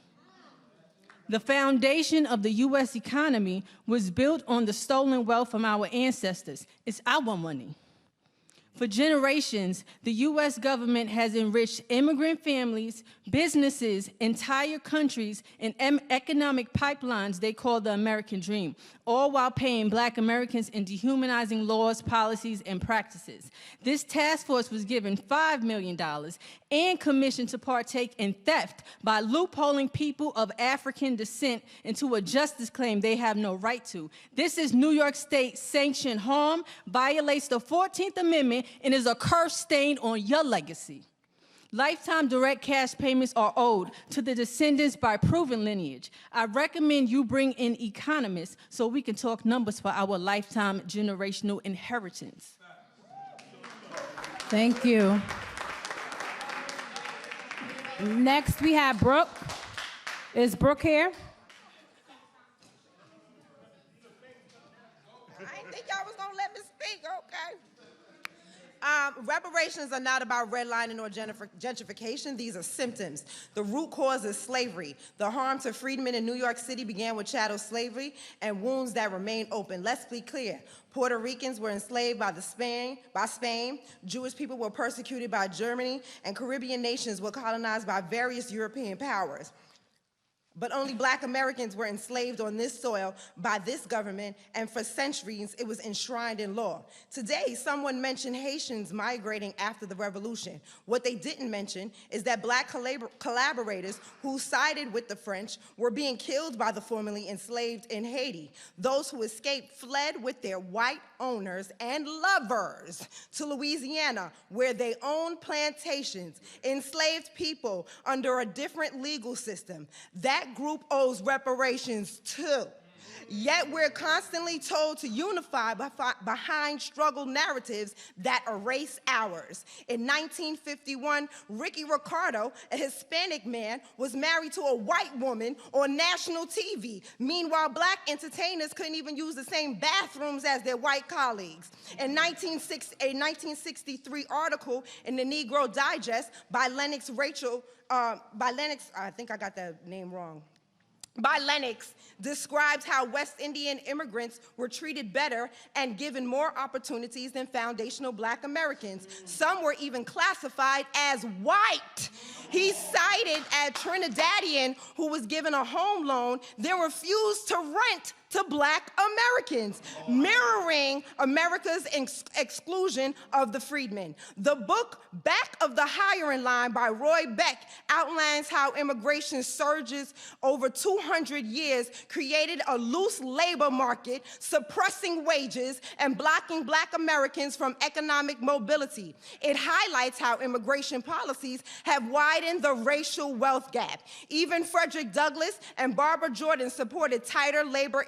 The foundation of the U.S. economy was built on the stolen wealth from our ancestors. It's our money. For generations, the U.S. government has enriched immigrant families, businesses, entire countries, and economic pipelines they call the American dream, all while paying Black Americans in dehumanizing laws, policies, and practices. This task force was given $5 million and commissioned to partake in theft by loopholing people of African descent into a justice claim they have no right to. This is New York State sanctioned harm, violates the 14th Amendment, and is a curse stain on your legacy. Lifetime direct cash payments are owed to the descendants by proven lineage. I recommend you bring in economists so we can talk numbers for our lifetime generational inheritance. Thank you. Next, we have Brooke. Is Brooke here? I didn't think y'all was gonna let me speak, okay? Reparations are not about redlining or gentrification. These are symptoms. The root cause is slavery. The harm to freedmen in New York City began with chattel slavery and wounds that remain open. Let's be clear. Puerto Ricans were enslaved by Spain, Jewish people were persecuted by Germany, and Caribbean nations were colonized by various European powers. But only Black Americans were enslaved on this soil by this government, and for centuries it was enshrined in law. Today, someone mentioned Haitians migrating after the revolution. What they didn't mention is that Black collaborators who sided with the French were being killed by the formerly enslaved in Haiti. Those who escaped fled with their white owners and lovers to Louisiana, where they owned plantations, enslaved people under a different legal system. That group owes reparations too. Yet we're constantly told to unify behind struggle narratives that erase ours. In 1951, Ricky Ricardo, a Hispanic man, was married to a white woman on national TV. Meanwhile, Black entertainers couldn't even use the same bathrooms as their white colleagues. In a 1963 article in the Negro Digest by Lennox, I think I got that name wrong. By Lennox, describes how West Indian immigrants were treated better and given more opportunities than foundational Black Americans. Some were even classified as white. He cited a Trinidadian who was given a home loan, then refused to rent to Black Americans, mirroring America's exclusion of the freedmen. The book Back of the Hiring Line by Roy Beck outlines how immigration surges over 200 years created a loose labor market, suppressing wages and blocking Black Americans from economic mobility. It highlights how immigration policies have widened the racial wealth gap. Even Frederick Douglass and Barbara Jordan supported tighter labor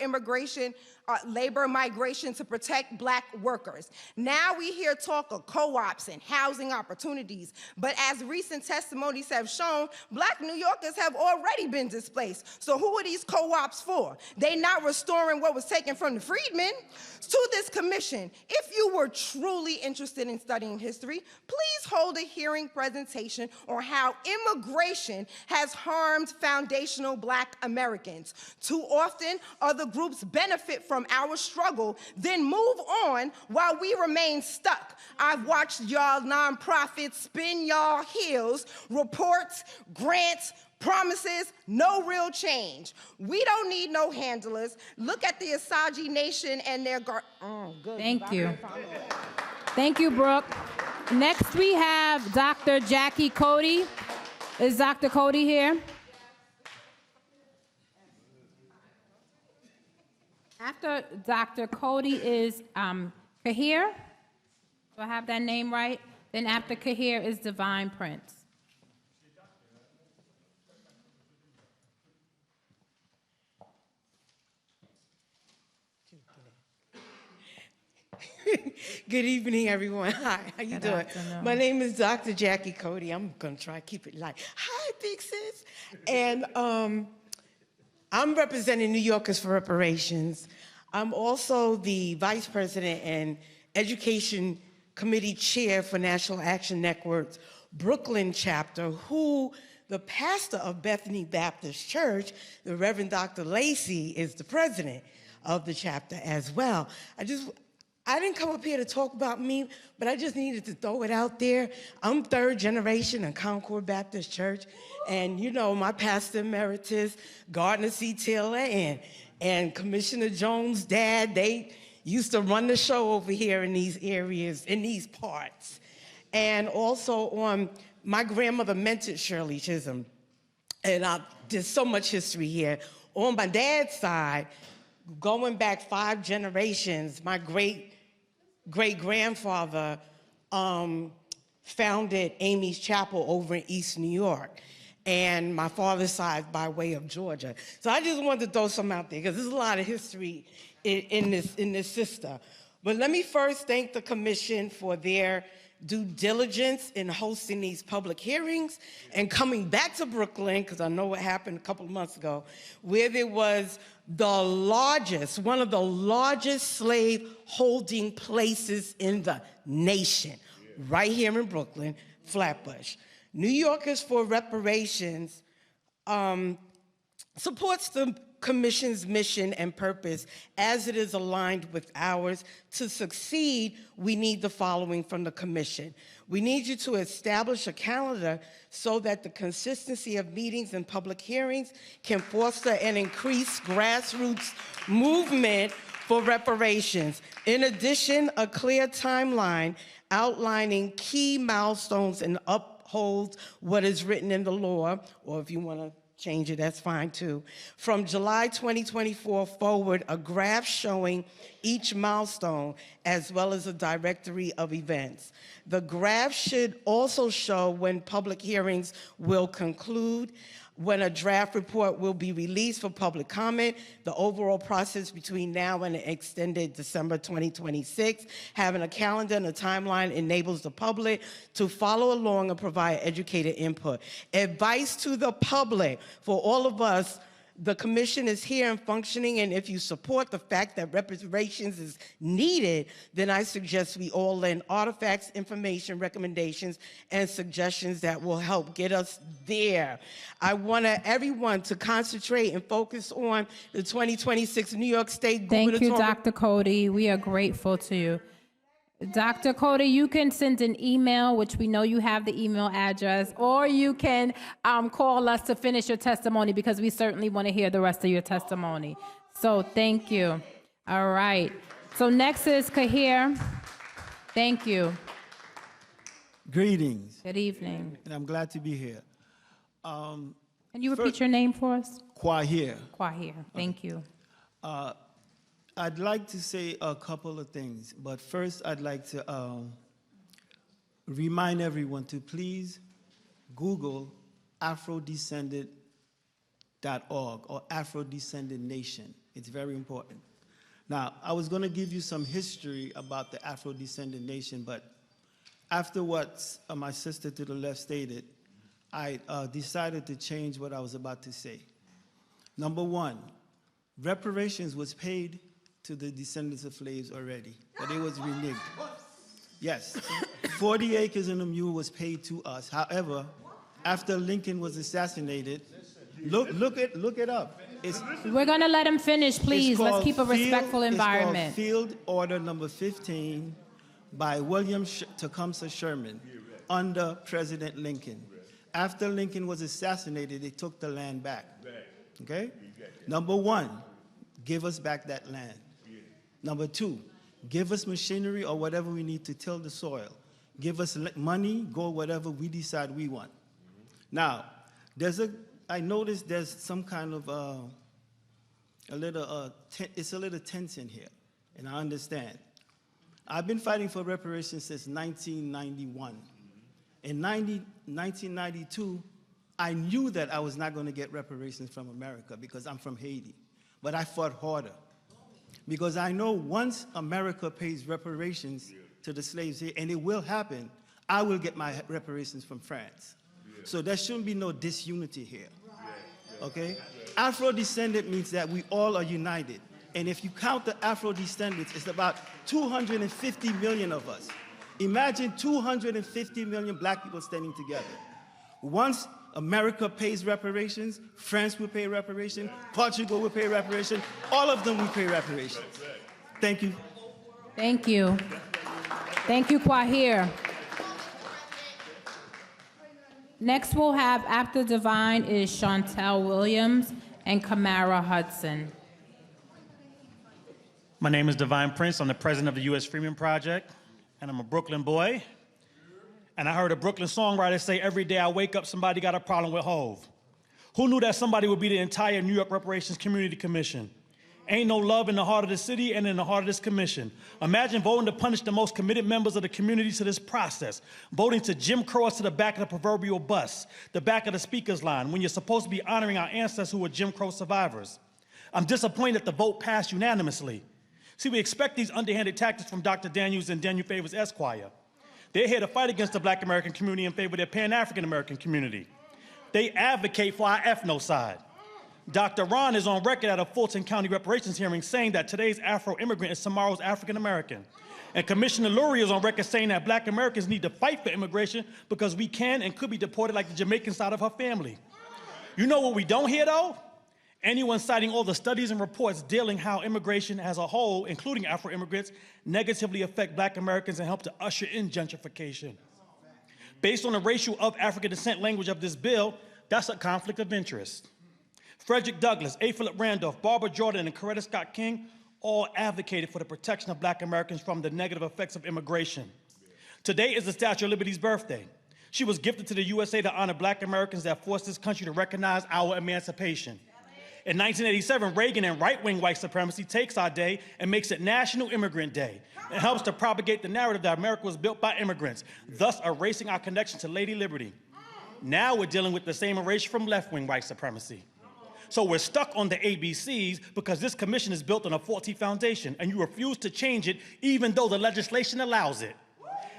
migration to protect Black workers. Now we hear talk of co-ops and housing opportunities, but as recent testimonies have shown, Black New Yorkers have already been displaced. So who are these co-ops for? They not restoring what was taken from the freedmen. To this commission, if you were truly interested in studying history, please hold a hearing presentation on how immigration has harmed foundational Black Americans. Too often, other groups benefit from our struggle, then move on while we remain stuck. I've watched y'all nonprofits spin y'all heels, reports, grants, promises, no real change. We don't need no handlers. Look at the Asagi Nation and their Thank you. Thank you, Brooke. Next, we have Dr. Jackie Cody. Is Dr. Cody here? After Dr. Cody is Kahir. Do I have that name right? Then after Kahir is Divine Prince. Good evening, everyone. Hi, how you doing? My name is Dr. Jackie Cody. I'm gonna try to keep it light. Hi, big sis. And I'm representing New Yorkers for Reparations. I'm also the Vice President and Education Committee Chair for National Action Network's Brooklyn chapter, who the pastor of Bethany Baptist Church, the Reverend Dr. Lacey, is the president of the chapter as well. I didn't come up here to talk about me, but I just needed to throw it out there. I'm third generation in Concord Baptist Church, and you know, my pastor emeritus, Gardner C. Taylor, and Commissioner Jones' dad, they used to run the show over here in these areas, in these parts. And also, my grandmother mentored Shirley Chisholm, and there's so much history here. On my dad's side, going back 5 generations, my great-grandfather founded Amy's Chapel over in East New York, and my father's side by way of Georgia. So I just wanted to throw some out there because there's a lot of history in this sister. But let me first thank the commission for their due diligence in hosting these public hearings and coming back to Brooklyn, because I know what happened a couple of months ago, where there was one of the largest slave holding places in the nation, right here in Brooklyn, Flatbush. New Yorkers for Reparations supports the Commission's mission and purpose as it is aligned with ours. To succeed, we need the following from the Commission. We need you to establish a calendar so that the consistency of meetings and public hearings can foster and increase grassroots movement for reparations. In addition, a clear timeline outlining key milestones and upholds what is written in the law, or if you want to change it, that's fine too. From July 2024 forward, a graph showing each milestone as well as a directory of events. The graph should also show when public hearings will conclude, when a draft report will be released for public comment, the overall process between now and the extended December 2026. Having a calendar and a timeline enables the public to follow along and provide educated input. Advice to the public: for all of us, the commission is here and functioning, and if you support the fact that reparations is needed, then I suggest we all lend artifacts, information, recommendations, and suggestions that will help get us there. I want everyone to concentrate and focus on the 2026 New York State Thank you, gubernatorial. Dr. Cody. We are grateful to you. Dr. Cody, you can send an email, which we know you have the email address, or you can call us to finish your testimony, because we certainly want to hear the rest of your testimony. So thank you. All right. So next is Kahir. Thank you. Greetings. Good evening. And I'm glad to be here. Can you repeat your name for us? Kwahir. Kwahir. Thank you. I'd like to say a couple of things, but first I'd like to remind everyone to please Google Afrodescendant.org or Afrodescendant Nation. It's very important. Now, I was going to give you some history about the Afrodescendant Nation, but after what my sister to the left stated, I decided to change what I was about to say. Number one, reparations was paid to the descendants of slaves already, but it was reneged. Yes, 40 acres and a mule was paid to us. However, after Lincoln was assassinated, look it up. We're going to let him finish, please. Let's keep a respectful environment. It's called Field Order Number 15 by William Tecumseh Sherman under President Lincoln. After Lincoln was assassinated, they took the land back. Okay? Number one, give us back that land. Number two, give us machinery or whatever we need to till the soil. Give us money, go whatever we decide we want. Now, I noticed there's some kind of it's a little tense in here, and I understand. I've been fighting for reparations since 1991. In 1992, I knew that I was not going to get reparations from America because I'm from Haiti, but I fought harder. Because I know once America pays reparations to the slaves here, and it will happen, I will get my reparations from France. So there shouldn't be no disunity here, okay? Afro-descendant means that we all are united. And if you count the Afro-descendants, it's about 250 million of us. Imagine 250 million black people standing together. Once America pays reparations, France will pay reparations, Portugal will pay reparations, all of them will pay reparations. Thank you. Thank you. Thank you, Quahir. Next we'll have, after Divine, is Chantel Williams and Kamara Hudson. My name is Divine Prince. I'm the president of the U.S. Freedmen Project, and I'm a Brooklyn boy. And I heard a Brooklyn songwriter say, every day I wake up, somebody got a problem with Hov. Who knew that somebody would be the entire New York Reparations Community Commission? Ain't no love in the heart of the city and in the heart of this commission. Imagine voting to punish the most committed members of the community to this process, voting to Jim Crow us to the back of the proverbial bus, the back of the speaker's line, when you're supposed to be honoring our ancestors who were Jim Crow survivors. I'm disappointed that the vote passed unanimously. See, we expect these underhanded tactics from Dr. Daniels and Daniel Favors Esquire. They're here to fight against the Black American community in favor of their Pan-African American community. They advocate for our ethnocide. Dr. Ron is on record at a Fulton County reparations hearing saying that today's Afro-immigrant is tomorrow's African-American. And Commissioner Lurie is on record saying that Black Americans need to fight for immigration because we can and could be deported like the Jamaican side of her family. You know what we don't hear, though? Anyone citing all the studies and reports dealing how immigration as a whole, including Afro-immigrants, negatively affect Black Americans and help to usher in gentrification. Based on the racial of African descent language of this bill, that's a conflict of interest. Frederick Douglass, A. Philip Randolph, Barbara Jordan, and Coretta Scott King all advocated for the protection of Black Americans from the negative effects of immigration. Today is the Statue of Liberty's birthday. She was gifted to the USA to honor Black Americans that forced this country to recognize our emancipation. In 1987, Reagan and right-wing white supremacy takes our day and makes it National Immigrant Day. It helps to propagate the narrative that America was built by immigrants, thus erasing our connection to Lady Liberty. Now we're dealing with the same erasure from left-wing white supremacy. So we're stuck on the ABCs because this commission is built on a faulty foundation, and you refuse to change it even though the legislation allows it.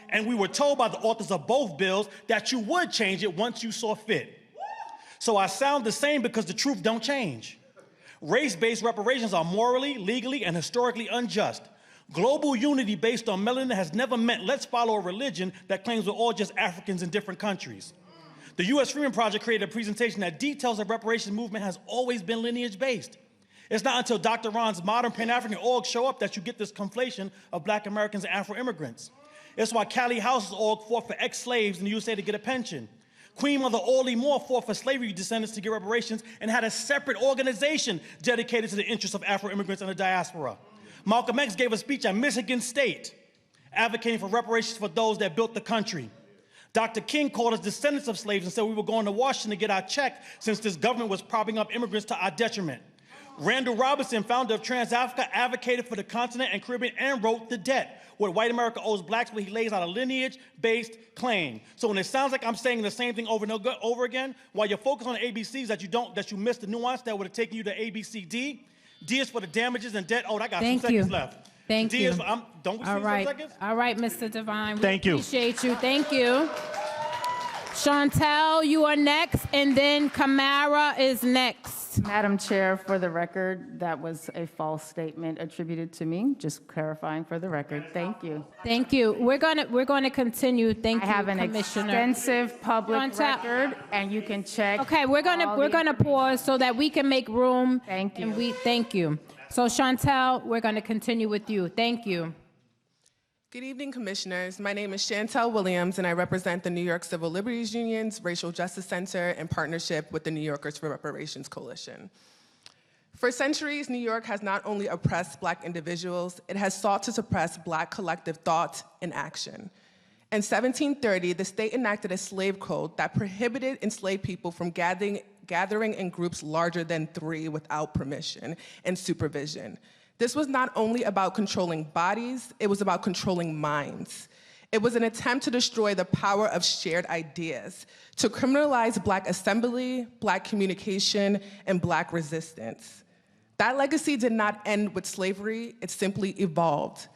And we were told by the authors of both bills that you would change it once you saw fit. So I sound the same because the truth don't change. Race-based reparations are morally, legally, and historically unjust. Global unity based on melanin has never meant let's follow a religion that claims we're all just Africans in different countries. The U.S. Freedmen Project created a presentation that details the reparations movement has always been lineage-based. It's not until Dr. Ron's modern Pan-African org show up that you get this conflation of Black Americans and Afro-immigrants. It's why Callie House's org fought for ex-slaves in the USA to get a pension. Queen Mother Orly Moore fought for slavery descendants to get reparations and had a separate organization dedicated to the interests of Afro-immigrants and the diaspora. Malcolm X gave a speech at Michigan State advocating for reparations for those that built the country. Dr. King called us descendants of slaves and said we were going to Washington to get our check since this government was propping up immigrants to our detriment. Randall Robinson, founder of Trans-Africa, advocated for the continent and Caribbean and wrote The Debt, what white America owes blacks, where he lays out a lineage-based claim. So when it sounds like I'm saying the same thing over and over again, while you're focused on the ABCs that you missed the nuance that would have taken you to ABCD, D is for the damages and debt. Oh, I got some seconds left. Thank D you. is for, don't we see some seconds? All right, Mr. Divine. We Thank you. Appreciate you. Thank you. Chantel, you are next, and then Kamara is next. Madam Chair, for the record, that was a false statement attributed to me. Just clarifying for the record. Thank you. Thank you. We're gonna continue. Thank you, I have an Commissioner. extensive public Chantel. record, and you can check. Okay, we're gonna pause so that we can make room. Thank you. And thank you. So Chantel, we're gonna continue with you. Thank you. Good evening, Commissioners. My name is Chantel Williams, and I represent the New York Civil Liberties Union's Racial Justice Center in partnership with the New Yorkers for Reparations Coalition. For centuries, New York has not only oppressed Black individuals, it has sought to suppress Black collective thought and action. In 1730, the state enacted a slave code that prohibited enslaved people from gathering in groups larger than 3 without permission and supervision. This was not only about controlling bodies, it was about controlling minds. It was an attempt to destroy the power of shared ideas, to criminalize Black assembly, Black communication, and Black resistance. That legacy did not end with slavery, it simply evolved.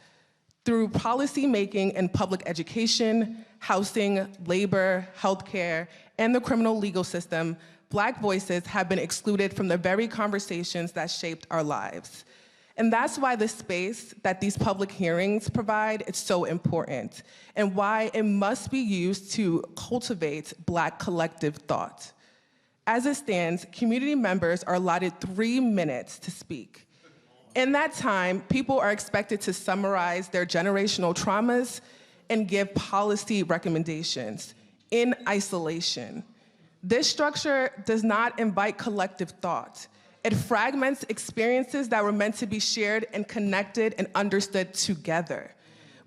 Through policy making and public education, housing, labor, healthcare, and the criminal legal system, Black voices have been excluded from the very conversations that shaped our lives. And that's why the space that these public hearings provide is so important, and why it must be used to cultivate Black collective thought. As it stands, community members are allotted 3 minutes to speak. In that time, people are expected to summarize their generational traumas and give policy recommendations in isolation. This structure does not invite collective thought. It fragments experiences that were meant to be shared and connected and understood together.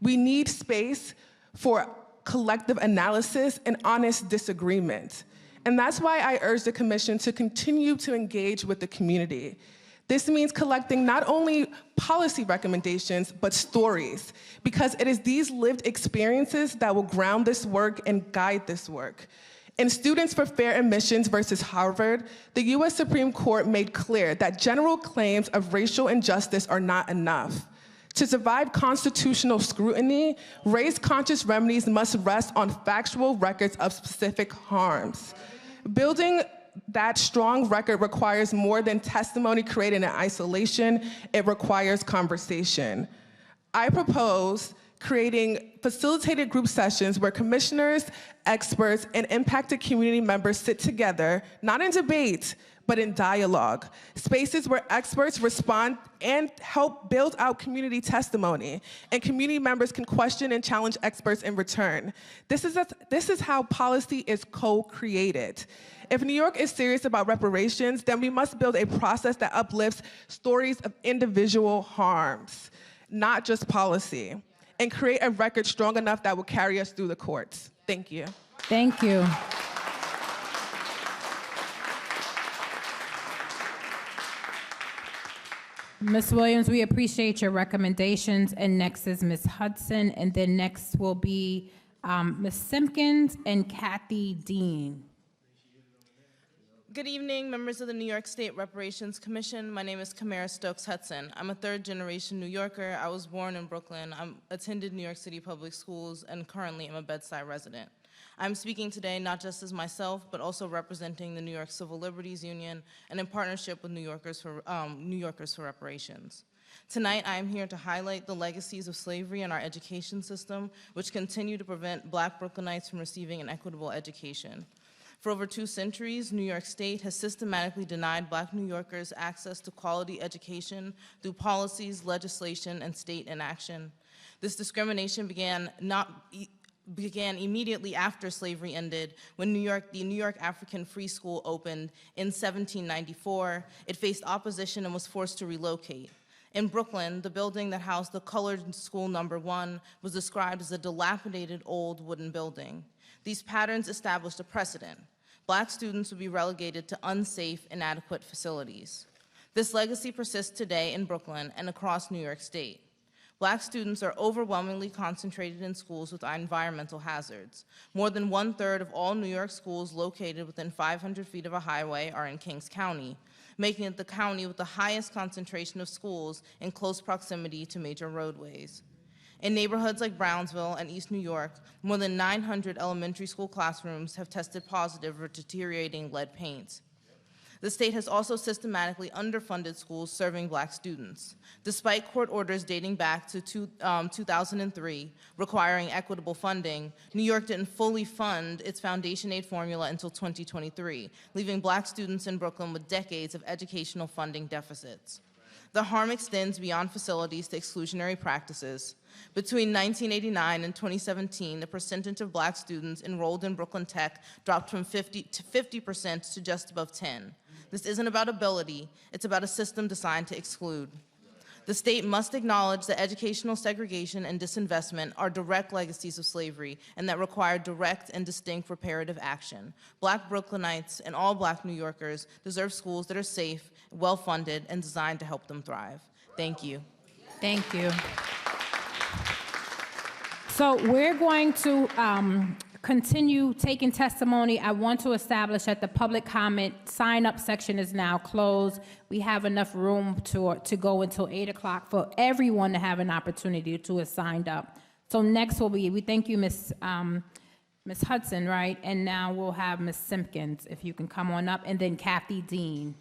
We need space for collective analysis and honest disagreement. And that's why I urge the Commission to continue to engage with the community. This means collecting not only policy recommendations, but stories, because it is these lived experiences that will ground this work and guide this work. In Students for Fair Admissions versus Harvard, the US Supreme Court made clear that general claims of racial injustice are not enough. To survive constitutional scrutiny, race-conscious remedies must rest on factual records of specific harms. Building that strong record requires more than testimony created in isolation. It requires conversation. I propose creating facilitated group sessions where commissioners, experts, and impacted community members sit together, not in debate, but in dialogue. Spaces where experts respond and help build out community testimony, and community members can question and challenge experts in return. This is how policy is co-created. If New York is serious about reparations, then we must build a process that uplifts stories of individual harms, not just policy, and create a record strong enough that will carry us through the courts. Thank you. Thank you. Ms. Williams, we appreciate your recommendations. And next is Ms. Hudson, and then next will be Ms. Simpkins and Kathy Dean. Good evening, members of the New York State Reparations Commission. My name is Kamara Stokes Hudson. I'm a third-generation New Yorker. I was born in Brooklyn. I attended New York City public schools, and currently am a bedside resident. I'm speaking today not just as myself, but also representing the New York Civil Liberties Union and in partnership with New Yorkers for Reparations. Tonight, I am here to highlight the legacies of slavery in our education system, which continue to prevent Black Brooklynites from receiving an equitable education. For over 2 centuries, New York State has systematically denied Black New Yorkers access to quality education through policies, legislation, and state inaction. This discrimination began immediately after slavery ended, when the New York African Free School opened in 1794. It faced opposition and was forced to relocate. In Brooklyn, the building that housed the colored school number 1 was described as a dilapidated old wooden building. These patterns established a precedent. Black students would be relegated to unsafe, inadequate facilities. This legacy persists today in Brooklyn and across New York State. Black students are overwhelmingly concentrated in schools with environmental hazards. More than 1/3 of all New York schools located within 500 feet of a highway are in Kings County, making it the county with the highest concentration of schools in close proximity to major roadways. In neighborhoods like Brownsville and East New York, more than 900 elementary school classrooms have tested positive for deteriorating lead paint. The state has also systematically underfunded schools serving Black students. Despite court orders dating back to 2003 requiring equitable funding, New York didn't fully fund its foundation aid formula until 2023, leaving Black students in Brooklyn with decades of educational funding deficits. The harm extends beyond facilities to exclusionary practices. Between 1989 and 2017, the percentage of Black students enrolled in Brooklyn Tech dropped from 50% to just above 10. This isn't about ability, it's about a system designed to exclude. The state must acknowledge that educational segregation and disinvestment are direct legacies of slavery and that require direct and distinct reparative action. Black Brooklynites and all Black New Yorkers deserve schools that are safe, well-funded, and designed to help them thrive. Thank you. Thank you. So we're going to continue taking testimony. I want to establish that the public comment sign-up section is now closed. We have enough room to go until 8 o'clock for everyone to have an opportunity to have signed up. So next will be, we thank you, Ms. Hudson, right? And now we'll have Ms. Simpkins, if you can come on up, and then Kathy Dean.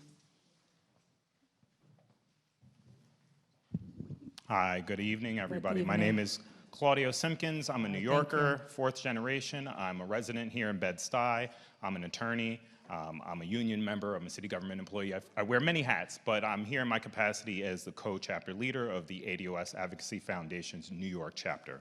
Hi, good evening, everybody. My evening. name is Claudio Simpkins. I'm a New Yorker, fourth generation. I'm a resident here in Bed-Stuy. I'm an attorney. I'm a union member. I'm a city government employee. I wear many hats, but I'm here in my capacity as the co-chapter leader of the ADOS Advocacy Foundation's New York chapter.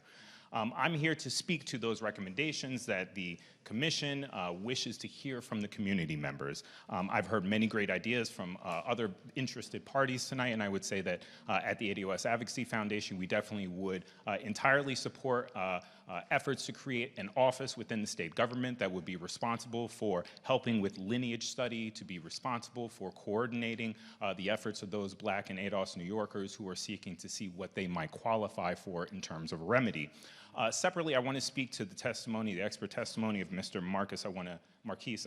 I'm here to speak to those recommendations that the Commission wishes to hear from the community members. I've heard many great ideas from other interested parties tonight, and I would say that at the ADOS Advocacy Foundation, we definitely would entirely support efforts to create an office within the state government that would be responsible for helping with lineage study, to be responsible for coordinating the efforts of those Black and ADOS New Yorkers who are seeking to see what they might qualify for in terms of remedy. Separately, I want to speak to the testimony, the expert testimony of Mr. Marquise.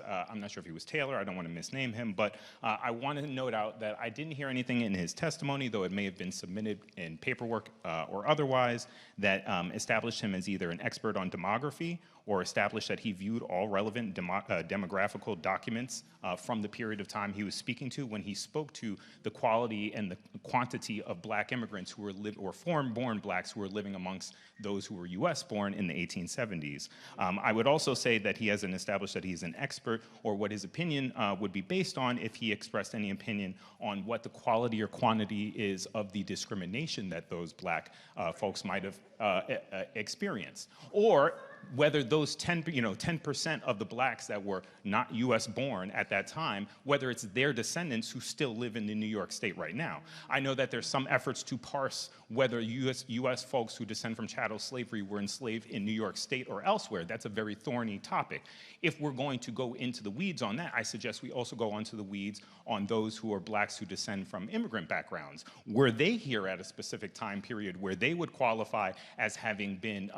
I'm not sure if he was Taylor. I don't want to misname him, but I want to note out that I didn't hear anything in his testimony, though it may have been submitted in paperwork or otherwise, that established him as either an expert on demography or established that he viewed all relevant demographical documents from the period of time he was speaking to when he spoke to the quality and the quantity of Black immigrants who were or foreign-born Blacks who were living amongst those who were U.S.-born in the 1870s. I would also say that he hasn't established that he's an expert or what his opinion would be based on if he expressed any opinion on what the quality or quantity is of the discrimination that those Black folks might have experienced, or whether those 10% of the Blacks that were not U.S. born at that time, whether it's their descendants who still live in the New York State right now. I know that there's some efforts to parse whether U.S. folks who descend from chattel slavery were enslaved in New York State or elsewhere. That's a very thorny topic. If we're going to go into the weeds on that, I suggest we also go onto the weeds on those who are Blacks who descend from immigrant backgrounds. Were they here at a specific time period where they would qualify as having been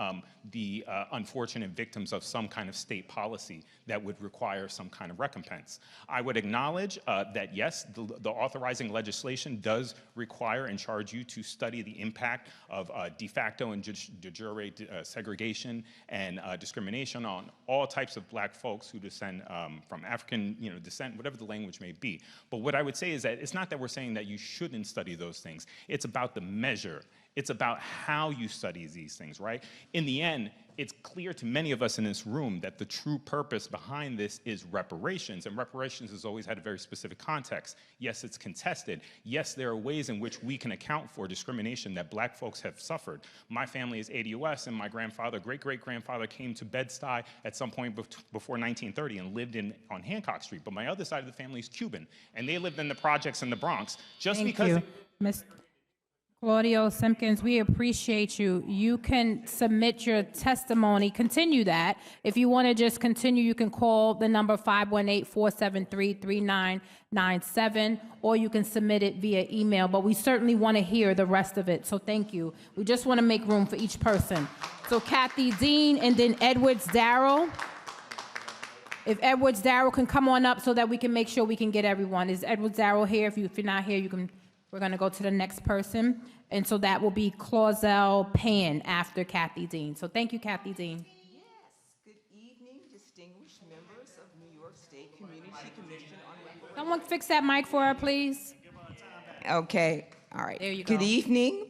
the unfortunate victims of some kind of state policy that would require some kind of recompense? I would acknowledge that yes, the authorizing legislation does require and charge you to study the impact of de facto and de jure segregation and discrimination on all types of Black folks who descend from African descent, whatever the language may be. But what I would say is that it's not that we're saying that you shouldn't study those things. It's about the measure. It's about how you study these things, right? In the end, it's clear to many of us in this room that the true purpose behind this is reparations, and reparations has always had a very specific context. Yes, it's contested. Yes, there are ways in which we can account for discrimination that Black folks have suffered. My family is ADOS, and my grandfather, great-great-grandfather, came to Bed-Stuy at some point before 1930 and lived on Hancock Street. But my other side of the family is Cuban, and they lived in the projects in the Bronx. Thank you. Ms. Claudio Simpkins, we appreciate you. You can submit your testimony, continue that. If you want to just continue, you can call the number 518-473-3997, or you can submit it via email, but we certainly want to hear the rest of it, so thank you. We just want to make room for each person. So Kathy Dean and then Edwards Darrell. If Edwards Darrell can come on up so that we can make sure we can get everyone. Is Edwards Darrell here? If you're not here, you can. We're going to go to the next person, and so that will be Clausel Pan after Kathy Dean. So thank you, Kathy Dean. Yes, good evening, distinguished members of New York State Community Commission on Reparations. Someone fix that mic for her, please. Okay, all right. There you go. Good evening,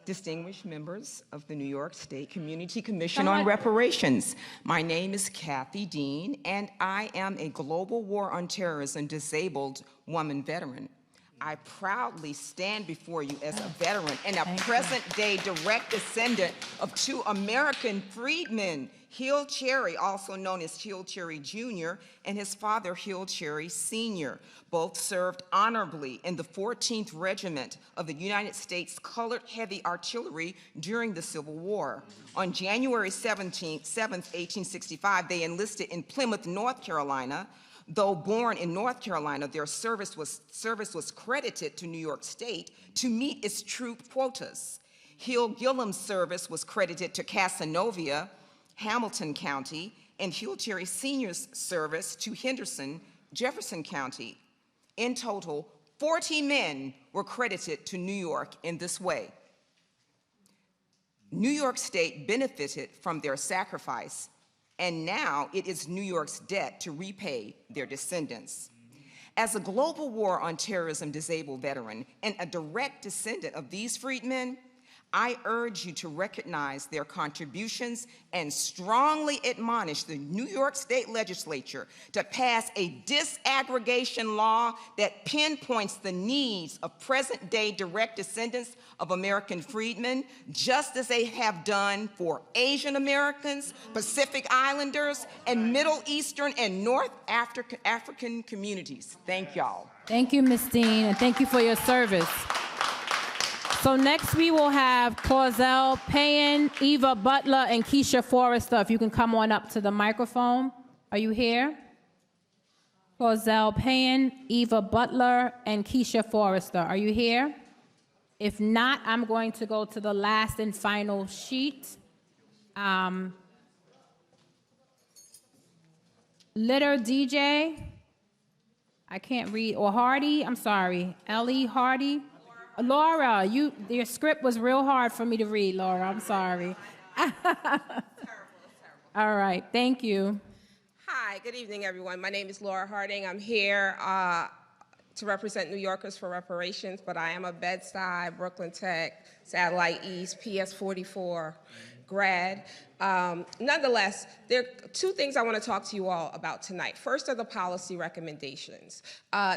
distinguished members of the New York State Community Commission on Reparations. My name is Kathy Dean, and I am a global war on terrorism disabled woman veteran. I proudly stand before you as a veteran and a present-day direct descendant of two American freedmen, Hill Cherry, also known as Hill Cherry Jr., and his father, Hill Cherry Sr. Both served honorably in the 14th Regiment of the United States Colored Heavy Artillery during the Civil War. On January 7th, 1865, they enlisted in Plymouth, North Carolina. Though born in North Carolina, their service was credited to New York State to meet its troop quotas. Hill Gillum's service was credited to Casanova, Hamilton County, and Hill Cherry Sr.'s service to Henderson, Jefferson County. In total, 40 men were credited to New York in this way. New York State benefited from their sacrifice, and now it is New York's debt to repay their descendants. As a global war on terrorism disabled veteran and a direct descendant of these freedmen, I urge you to recognize their contributions and strongly admonish the New York State Legislature to pass a disaggregation law that pinpoints the needs of present-day direct descendants of American freedmen, just as they have done for Asian Americans, Pacific Islanders, and Middle Eastern and North African communities. Thank y'all. Thank you, Ms. Dean, and thank you for your service. So next we will have Clauzelle Payen, Eva Butler, and Keisha Forrester. If you can come on up to the microphone. Are you here? Clauzelle Payen, Eva Butler, and Keisha Forrester. Are you here? If not, I'm going to go to the last and final sheet. Litter DJ. I can't read. Or Hardy. I'm sorry. Ellie Hardy. Laura, your script was real hard for me to read, Laura. I'm sorry. All right, thank you. Hi, good evening, everyone. My name is Laura Harding. I'm here to represent New Yorkers for Reparations, but I am a Bed-Stuy, Brooklyn Tech, Satellite East, PS44 grad. Nonetheless, there are two things I want to talk to you all about tonight. First are the policy recommendations.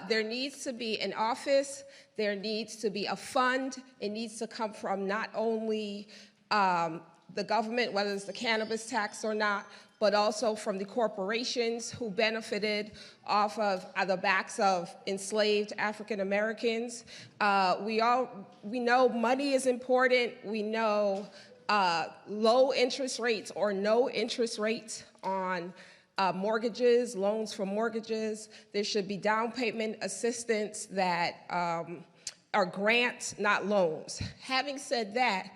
There needs to be an office, there needs to be a fund. It needs to come from not only the government, whether it's the cannabis tax or not, but also from the corporations who benefited off of the backs of enslaved African Americans. We know money is important. We know low interest rates or no interest rates on mortgages, loans for mortgages. There should be down payment assistance that are grants, not loans. Having said that,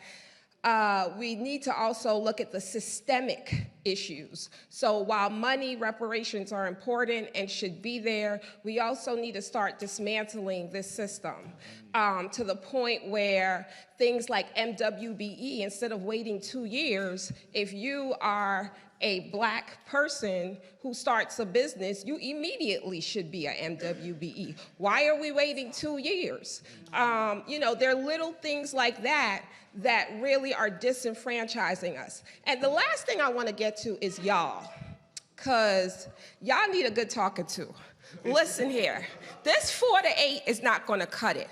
we need to also look at the systemic issues. So while money reparations are important and should be there, we also need to start dismantling this system to the point where things like MWBE, instead of waiting 2 years, if you are a Black person who starts a business, you immediately should be a MWBE. Why are we waiting 2 years? You know, there are little things like that that really are disenfranchising us. And the last thing I want to get to is y'all, because y'all need a good talking to. Listen here, this 4 to 8 is not going to cut it.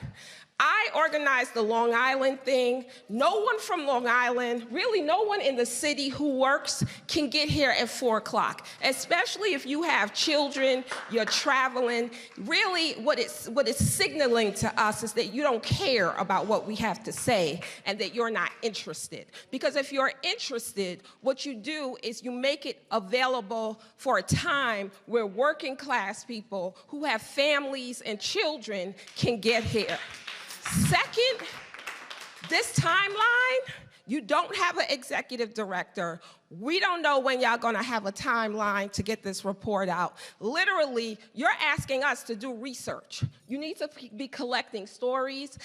I organized the Long Island thing. No one from Long Island, really no one in the city who works can get here at 4 o'clock, especially if you have children, you're traveling. Really, what it's signaling to us is that you don't care about what we have to say and that you're not interested. Because if you're interested, what you do is you make it available for a time where working class people who have families and children can get here. Second, this timeline, you don't have an executive director. We don't know when y'all gonna have a timeline to get this report out. Literally, you're asking us to do research. You need to be collecting stories.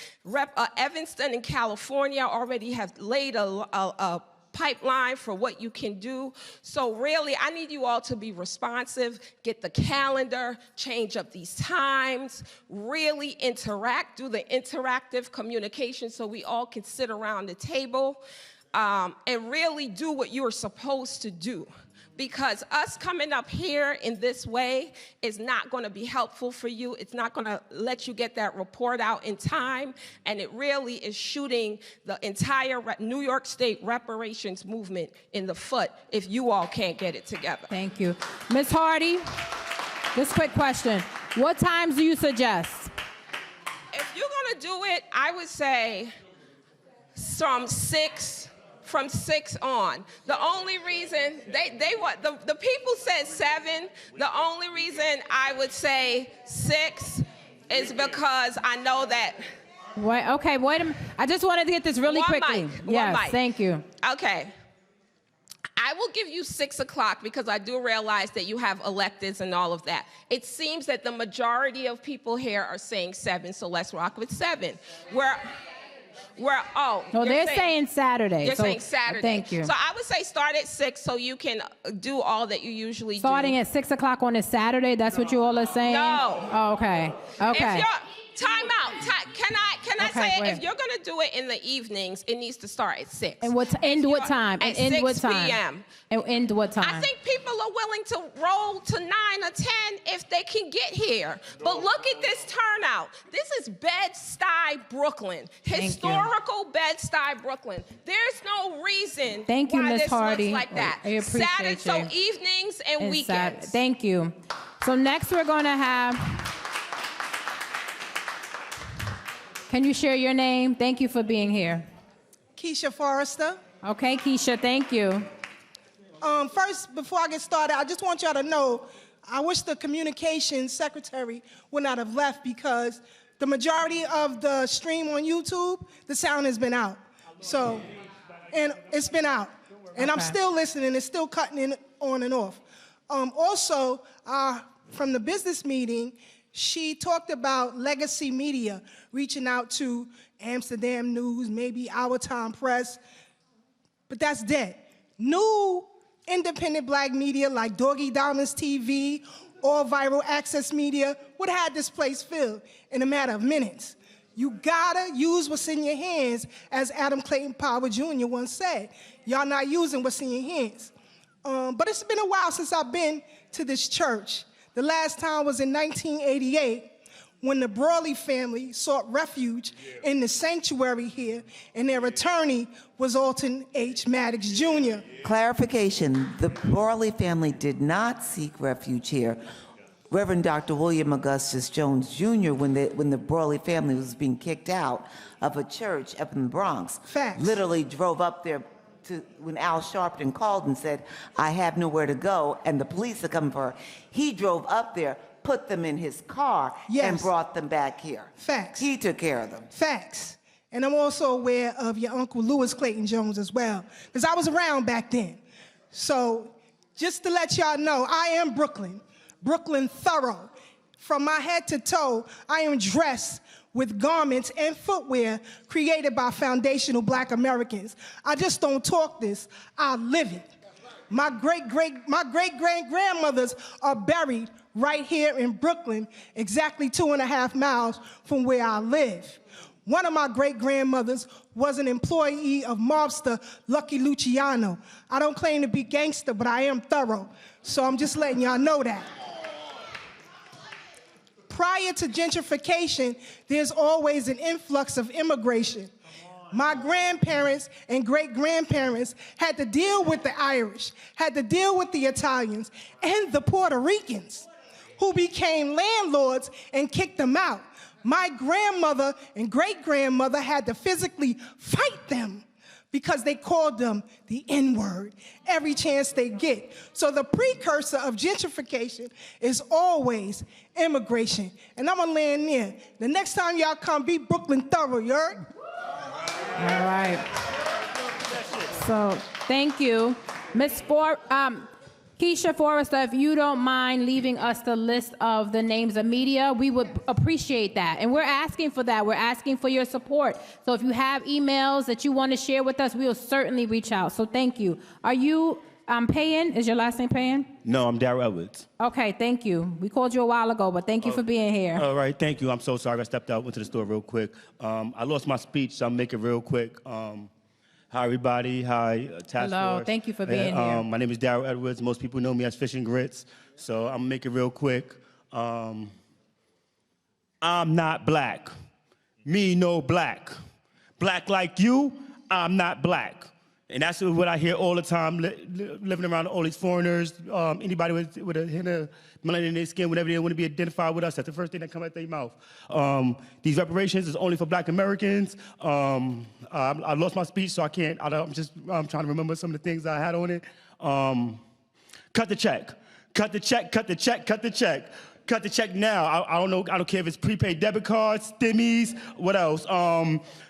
Evanston in California already have laid a pipeline for what you can do. So really, I need you all to be responsive, get the calendar, change up these times, really interact, do the interactive communication so we all can sit around the table and really do what you are supposed to do. Because us coming up here in this way is not going to be helpful for you. It's not going to let you get that report out in time. And it really is shooting the entire New York State reparations movement in the foot if you all can't get it together. Thank you. Ms. Hardy, just quick question. What times do you suggest? If you're going to do it, I would say from 6 on. The only reason the people said 7. The only reason I would say 6 is because I know that. Wait a minute. I just wanted to get this really quickly. Yes, thank you. Okay. I will give you 6 o'clock because I do realize that you have electives and all of that. It seems that the majority of people here are saying 7, so let's rock with 7. No, they're saying Saturday. They're saying Saturday. Thank you. So I would say start at 6 so you can do all that you usually do. Starting at 6 o'clock on a Saturday, that's what you all are saying? No. Oh, okay. Okay. Time out. Can I say wait. if you're gonna do it in the evenings, it needs to start at 6. And end what time? At And end 6 what time? p.m. And end what time? I think people are willing to roll to 9 or 10 if they can get here. But look at this turnout. This is Bed-Stuy, Brooklyn. Historical Bed-Stuy, Brooklyn. There's no reason Thank you, why Ms. this Hardy. looks like that. I appreciate Saturday, so you. evenings and weekends. Thank you. So next we're going to have, can you share your name? Thank you for being here. Keisha Forrester. Okay, Keisha, thank you. First, before I get started, I just want y'all to know, I wish the communications secretary would not have left because the majority of the stream on YouTube, the sound has been out. So, and it's been out. And I'm still listening, it's still cutting in on and off. Also, from the business meeting, she talked about legacy media reaching out to Amsterdam News, maybe Our Time Press, but that's dead. New independent black media like Doggy Diamonds TV or Viral Access Media would have had this place filled in a matter of minutes. You gotta use what's in your hands, as Adam Clayton Powell Jr. once said. Y'all not using what's in your hands. But it's been a while since I've been to this church. The last time was in 1988 when the Brawley family sought refuge in the sanctuary here, and their attorney was Alton H. Maddox Jr. Clarification, the Brawley family did not seek refuge here. Reverend Dr. William Augustus Jones Jr., when the Brawley family was being kicked out of a church up in the Bronx, literally drove up there when Al Sharpton called and said, I have nowhere to go, and the police are coming for her. He drove up there, put them in his car, and brought them back here. Facts. He took care of them. Facts. And I'm also aware of your uncle Lewis Clayton Jones as well, because I was around back then. So just to let y'all know, I am Brooklyn thorough. From my head to toe, I am dressed with garments and footwear created by foundational black Americans. I just don't talk this, I live it. My great-great-grandmothers are buried right here in Brooklyn, exactly 2.5 miles from where I live. One of my great-grandmothers was an employee of mobster Lucky Luciano. I don't claim to be gangster, but I am thorough, so I'm just letting y'all know that. Prior to gentrification, there's always an influx of immigration. My grandparents and great-grandparents had to deal with the Irish, had to deal with the Italians, and the Puerto Ricans, who became landlords and kicked them out. My grandmother and great-grandmother had to physically fight them because they called them the N-word every chance they get. So the precursor of gentrification is always immigration. And I'm gonna land there. The next time y'all come, be Brooklyn thorough, you heard? All right. So thank you. Keisha Forrester, if you don't mind leaving us the list of the names of media, we would appreciate that. And we're asking for that. We're asking for your support. So if you have emails that you want to share with us, we will certainly reach out. So thank you. Are you Payan? Is your last name Payan? No, I'm Darryl Edwards. Okay, thank you. We called you a while ago, but thank you for being here. All right, thank you. I'm so sorry. I stepped out, went to the store real quick. I lost my speech, so I'll make it real quick. Hi, everybody. Hi, Task Hello, Force. thank you for being here. My name is Darryl Edwards. Most people know me as Fish and Grits, so I'm gonna make it real quick. I'm not black. Me no black. Black like you, I'm not black. And that's what I hear all the time, living around all these foreigners, anybody with a hint of melanin in their skin, whenever they want to be identified with us, that's the first thing that comes out their mouth. These reparations is only for black Americans. I lost my speech, so I can't, I'm trying to remember some of the things I had on it. Cut the check. Cut the check, cut the check, cut the check. Cut the check now. I don't know, I don't care if it's prepaid debit cards, stimmies, what else?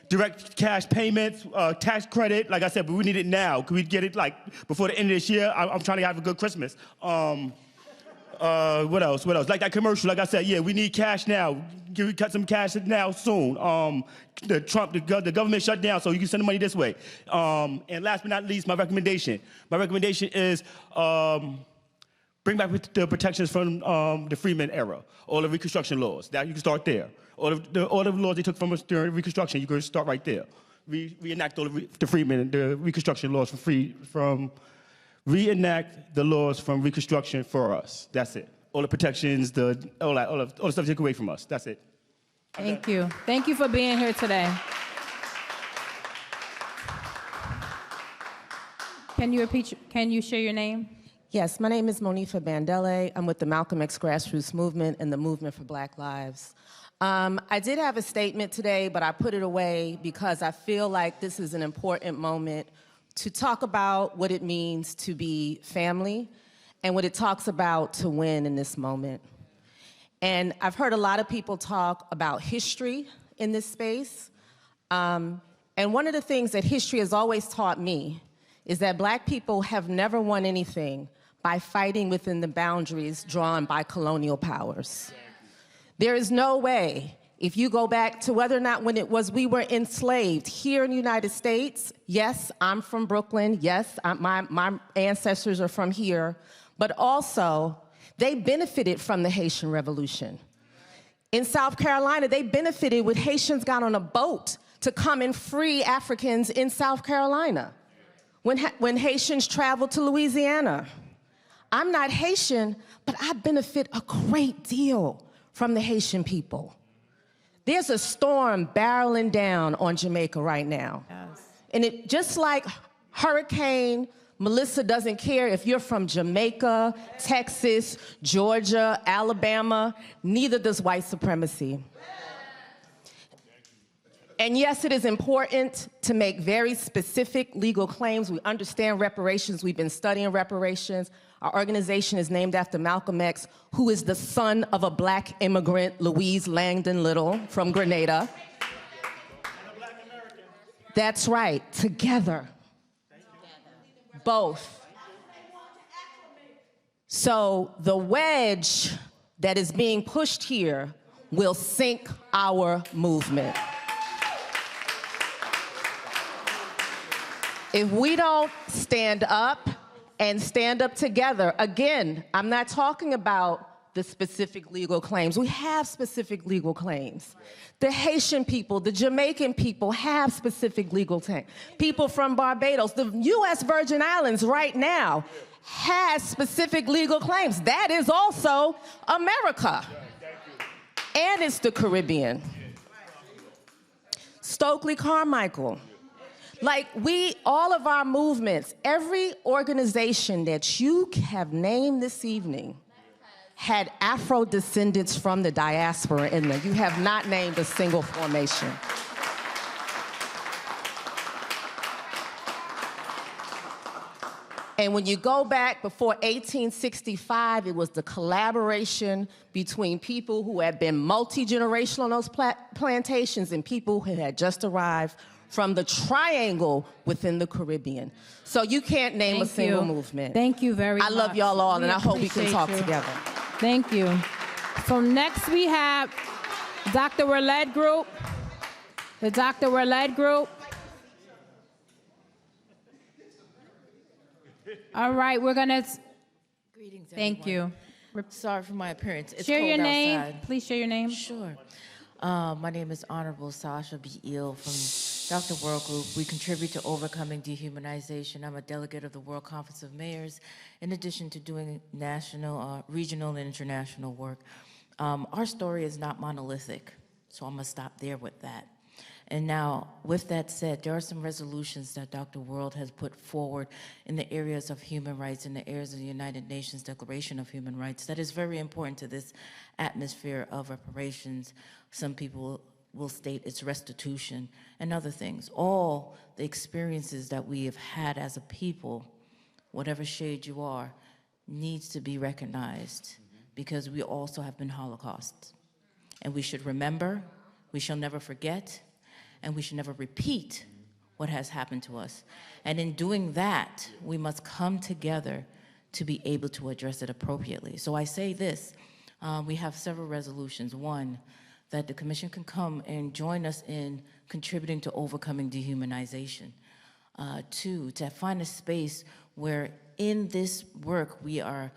Direct cash payments, tax credit, like I said, but we need it now. Can we get it like before the end of this year? I'm trying to have a good Christmas. What else? Like that commercial, like I said, yeah, we need cash now. Can we cut some cash now soon? The government shut down, so you can send the money this way. And last but not least, my recommendation. My recommendation is bring Bring back the protections from the Freeman era, all the Reconstruction laws. Now you can start there. All the laws they took from us during Reconstruction, you can start right there. Reenact all the Freeman, the Reconstruction laws reenact the laws from Reconstruction for us. That's it. All the protections, all the stuff you take away from us. That's it. Thank you. Thank you for being here today. Can you share your name? Yes, my name is Monifa Bandele. I'm with the Malcolm X Grassroots Movement and the Movement for Black Lives. I did have a statement today, but I put it away because I feel like this is an important moment to talk about what it means to be family and what it talks about to win in this moment. And I've heard a lot of people talk about history in this space. And one of the things that history has always taught me is that Black people have never won anything by fighting within the boundaries drawn by colonial powers. There is no way, if you go back to whether or not when it was we were enslaved here in the United States, yes, I'm from Brooklyn, yes, my ancestors are from here, but also they benefited from the Haitian Revolution. In South Carolina, they benefited when Haitians got on a boat to come and free Africans in South Carolina. When Haitians traveled to Louisiana. I'm not Haitian, but I benefit a great deal from the Haitian people. There's a storm barreling down on Jamaica right now. Yes. And it just like Hurricane Melissa doesn't care if you're from Jamaica, Texas, Georgia, Alabama, neither does white supremacy. And yes, it is important to make very specific legal claims. We understand reparations. We've been studying reparations. Our organization is named after Malcolm X, who is the son of a Black immigrant, Louise Langdon Little from Grenada. That's right, together. Both. So the wedge that is being pushed here will sink our movement. If we don't stand up and stand up together, again, I'm not talking about the specific legal claims. We have specific legal claims. The Haitian people, the Jamaican people have specific legal claims. People from Barbados, the U.S. Virgin Islands right now has specific legal claims. That is also America. And it's the Caribbean. Stokely Carmichael. Like all of our movements, every organization that you have named this evening had Afro descendants from the diaspora in them. You have not named a single formation. And when you go back before 1865, it was the collaboration between people who had been multi-generational on those plantations and people who had just arrived from the triangle within the Caribbean. So you can't name a single movement. Thank you very much. I love y'all all, and I hope we can talk together. Thank you. So next we have Dr. Willett Group. The Dr. Willett Group. All right, we're gonna. Greetings, Thank everyone. you. Sorry for my appearance. It's Share cold your name. outside. Please share your name. Sure. My name is Honorable Sasha B. Eel from Dr. World Group. We contribute to overcoming dehumanization. I'm a delegate of the World Conference of Mayors, in addition to doing national, regional, and international work. Our story is not monolithic, so I'm gonna stop there with that. And now, with that said, there are some resolutions that Dr. World has put forward in the areas of human rights, in the areas of the United Nations Declaration of Human Rights, that is very important to this atmosphere of reparations. Some people will state it's restitution and other things. All the experiences that we have had as a people, whatever shade you are, needs to be recognized because we also have been Holocausts. And we should remember, we shall never forget, and we should never repeat what has happened to us. And in doing that, we must come together to be able to address it appropriately. So I say this, we have several resolutions. One, that the Commission can come and join us in contributing to overcoming dehumanization. Two, to find a space where in this work we are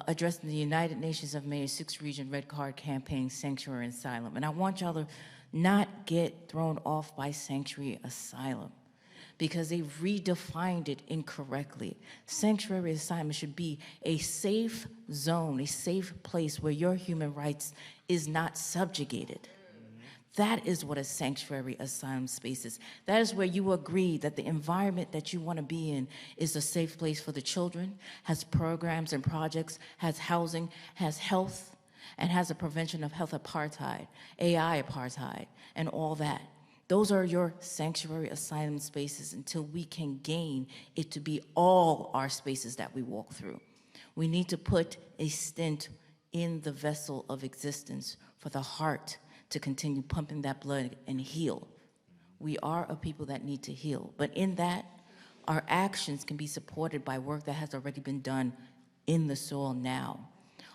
addressing the United Nations of Mayors 6th Region Red Card Campaign Sanctuary Asylum. And I want y'all to not get thrown off by sanctuary asylum, because they've redefined it incorrectly. Sanctuary asylum should be a safe zone, a safe place where your human rights is not subjugated. That is what a sanctuary asylum space is. That is where you agree that the environment that you want to be in is a safe place for the children, has programs and projects, has housing, has health, and has a prevention of health apartheid, AI apartheid, and all that. Those are your sanctuary asylum spaces until we can gain it to be all our spaces that we walk through. We need to put a stent in the vessel of existence for the heart to continue pumping that blood and heal. We are a people that need to heal, but in that, our actions can be supported by work that has already been done in the soil now.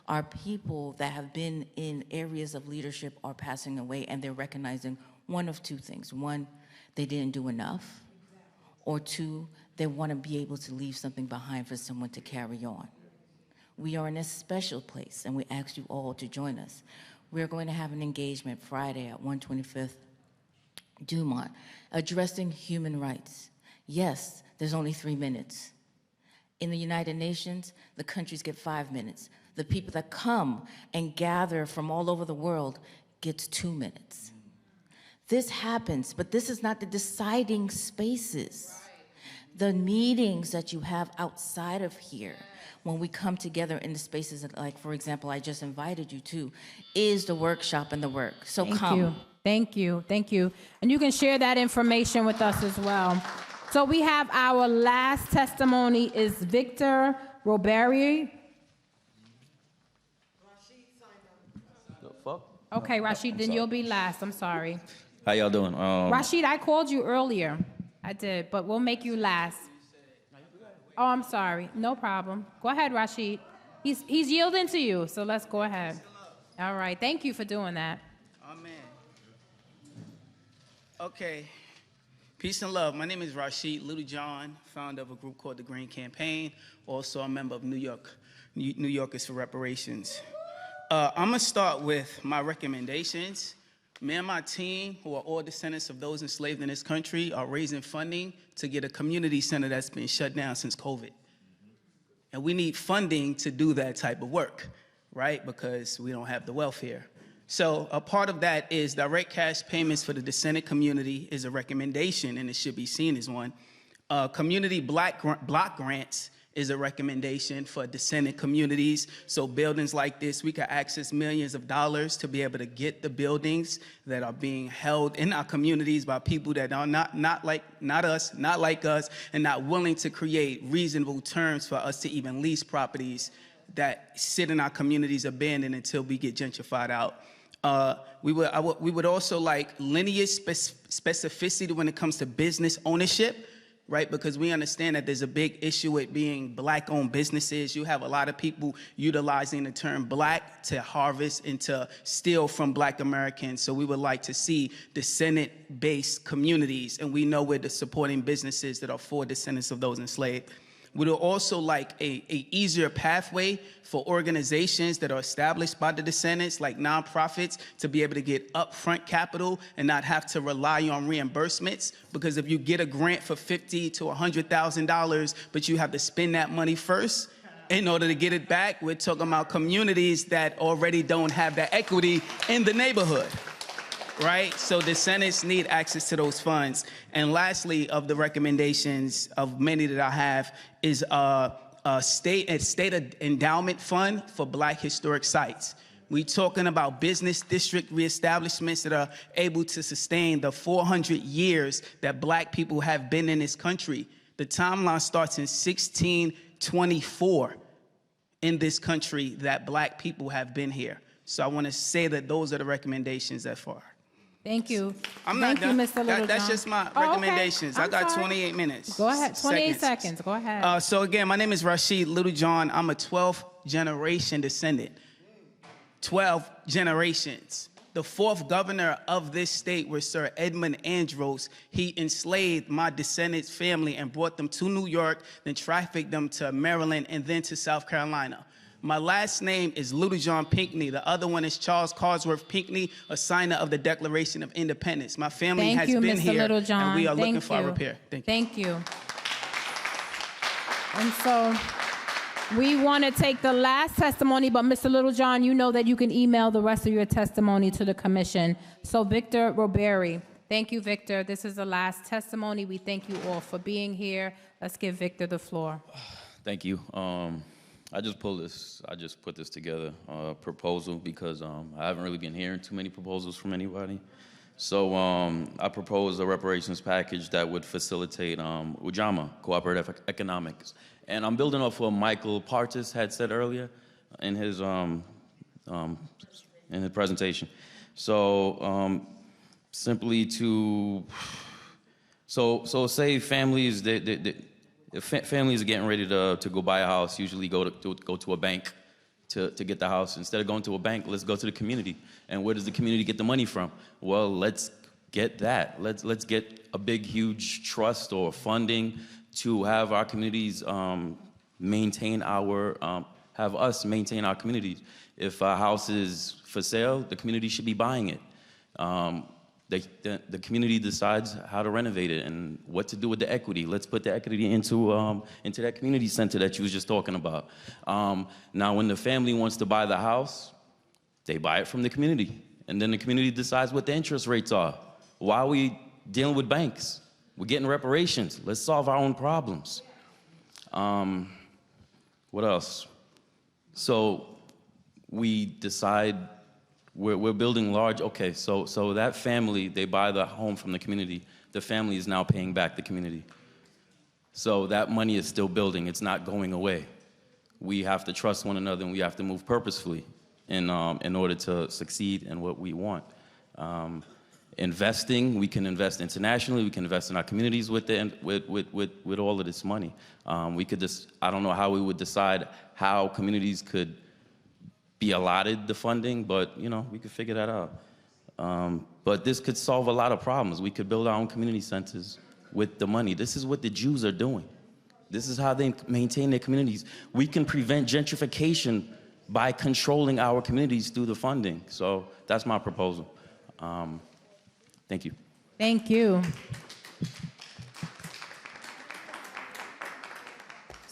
Our people that have been in areas of leadership are passing away, and they're recognizing one of two things. One, they didn't do enough, or two, they want to be able to leave something behind for someone to carry on. We are in a special place, and we ask you all to join us. We're going to have an engagement Friday at 125th Dumont, addressing human rights. Yes, there's only 3 minutes. In the United Nations, the countries get 5 minutes. The people that come and gather from all over the world gets 2 minutes. This happens, but this is not the deciding spaces. The meetings that you have outside of here, when we come together in the spaces that, like, for example, I just invited you to, is the workshop and the work. So Thank come. you. Thank you. Thank you. And you can share that information with us as well. So we have our last testimony is Victor Roberi. Okay, Rashid, then you'll be last. I'm sorry. How y'all doing? Rashid, I called you earlier. I did, but we'll make you last. Oh, I'm sorry. No problem. Go ahead, Rashid. He's yielding to you, so let's go ahead. All right. Thank you for doing that. Amen. Okay. Peace and love. My name is Rashid Little John, founder of a group called the Green Campaign, also a member of New Yorkers for Reparations. I'm going to start with my recommendations. Me and my team, who are all descendants of those enslaved in this country, are raising funding to get a community center that's been shut down since COVID. And we need funding to do that type of work, right? Because we don't have the welfare. So a part of that is direct cash payments for the descendant community is a recommendation, and it should be seen as one. Community block grants is a recommendation for descendant communities. So buildings like this, we can access millions of dollars to be able to get the buildings that are being held in our communities by people that are not like us, and not willing to create reasonable terms for us to even lease properties that sit in our communities abandoned until we get gentrified out. We would also like lineage specificity when it comes to business ownership, right? Because we understand that there's a big issue with being Black-owned businesses. You have a lot of people utilizing the term Black to harvest and to steal from Black Americans. So we would like to see descendant-based communities, and we know we're the supporting businesses that are for descendants of those enslaved. We would also like a easier pathway for organizations that are established by the descendants, like nonprofits, to be able to get upfront capital and not have to rely on reimbursements. Because if you get a grant for $50,000 to $100,000, but you have to spend that money first in order to get it back, we're talking about communities that already don't have that equity in the neighborhood. Right? So descendants need access to those funds. And lastly, of the recommendations of many that I have is a state endowment fund for Black historic sites. We're talking about business district reestablishments that are able to sustain the 400 years that Black people have been in this country. The timeline starts in 1624 in this country that Black people have been here. So I want to say that those are the recommendations that far. Thank you. I'm not done. Mr. Littlejohn. That's just my Oh, okay. recommendations. I I'm got sorry. 28 minutes. Go ahead. 28 seconds. Go ahead. So again, my name is Rashid Littlejohn. I'm a 12th generation descendant. 12 generations. The 4th governor of this state was Sir Edmund Andros. He enslaved my descendants' family and brought them to New York, then trafficked them to Maryland and then to South Carolina. My last name is Little John Pinckney. The other one is Charles Carsworth Pinckney, a signer of the Declaration of Independence. My family Thank has you, been Mr. here, Littlejohn. and we are looking Thank for a you. repair. Thank you. Thank you. And so we want to take the last testimony, but Mr. Littlejohn, you know that you can email the rest of your testimony to the commission. So Victor Roberi. Thank you, Victor. This is the last testimony. We thank you all for being here. Let's give Victor the floor. Thank you. I just put this together, proposal, because I haven't really been hearing too many proposals from anybody. So I propose a reparations package that would facilitate UJAMA, cooperative economics. And I'm building off what Michael Partis had said earlier in his presentation. So simply to, so say families, if families are getting ready to go buy a house, usually go to a bank to get the house. Instead of going to a bank, let's go to the community. And where does the community get the money from? Well, let's get that. Let's get a big, huge trust or funding to have our communities maintain our, have us maintain our communities. If a house is for sale, the community should be buying it. The community decides how to renovate it and what to do with the equity. Let's put the equity into that community center that you was just talking about. Now, when the family wants to buy the house, they buy it from the community. And then the community decides what the interest rates are. Why are we dealing with banks? We're getting reparations. Let's solve our own problems. What else? So we decide we're building large, okay, so that family, they buy the home from the community. The family is now paying back the community. So that money is still building, it's not going away. We have to trust one another and we have to move purposefully in order to succeed in what we want. Investing, we can invest internationally, we can invest in our communities with all of this money. We could just, I don't know how we would decide how communities could be allotted the funding, but we could figure that out. But this could solve a lot of problems. We could build our own community centers with the money. This is what the Jews are doing. This is how they maintain their communities. We can prevent gentrification by controlling our communities through the funding. So that's my proposal. Thank you. Thank you.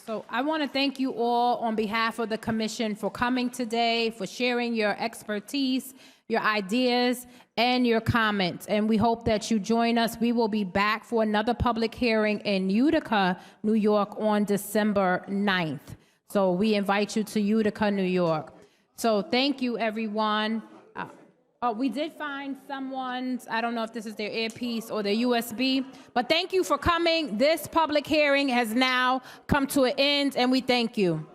So I want to thank you all on behalf of the commission for coming today, for sharing your expertise, your ideas, and your comments. And we hope that you join us. We will be back for another public hearing in Utica, New York on December 9th. So we invite you to Utica, New York. So thank you, everyone. We did find someone's, I don't know if this is their earpiece or their USB, but thank you for coming. This public hearing has now come to an end, and we thank you.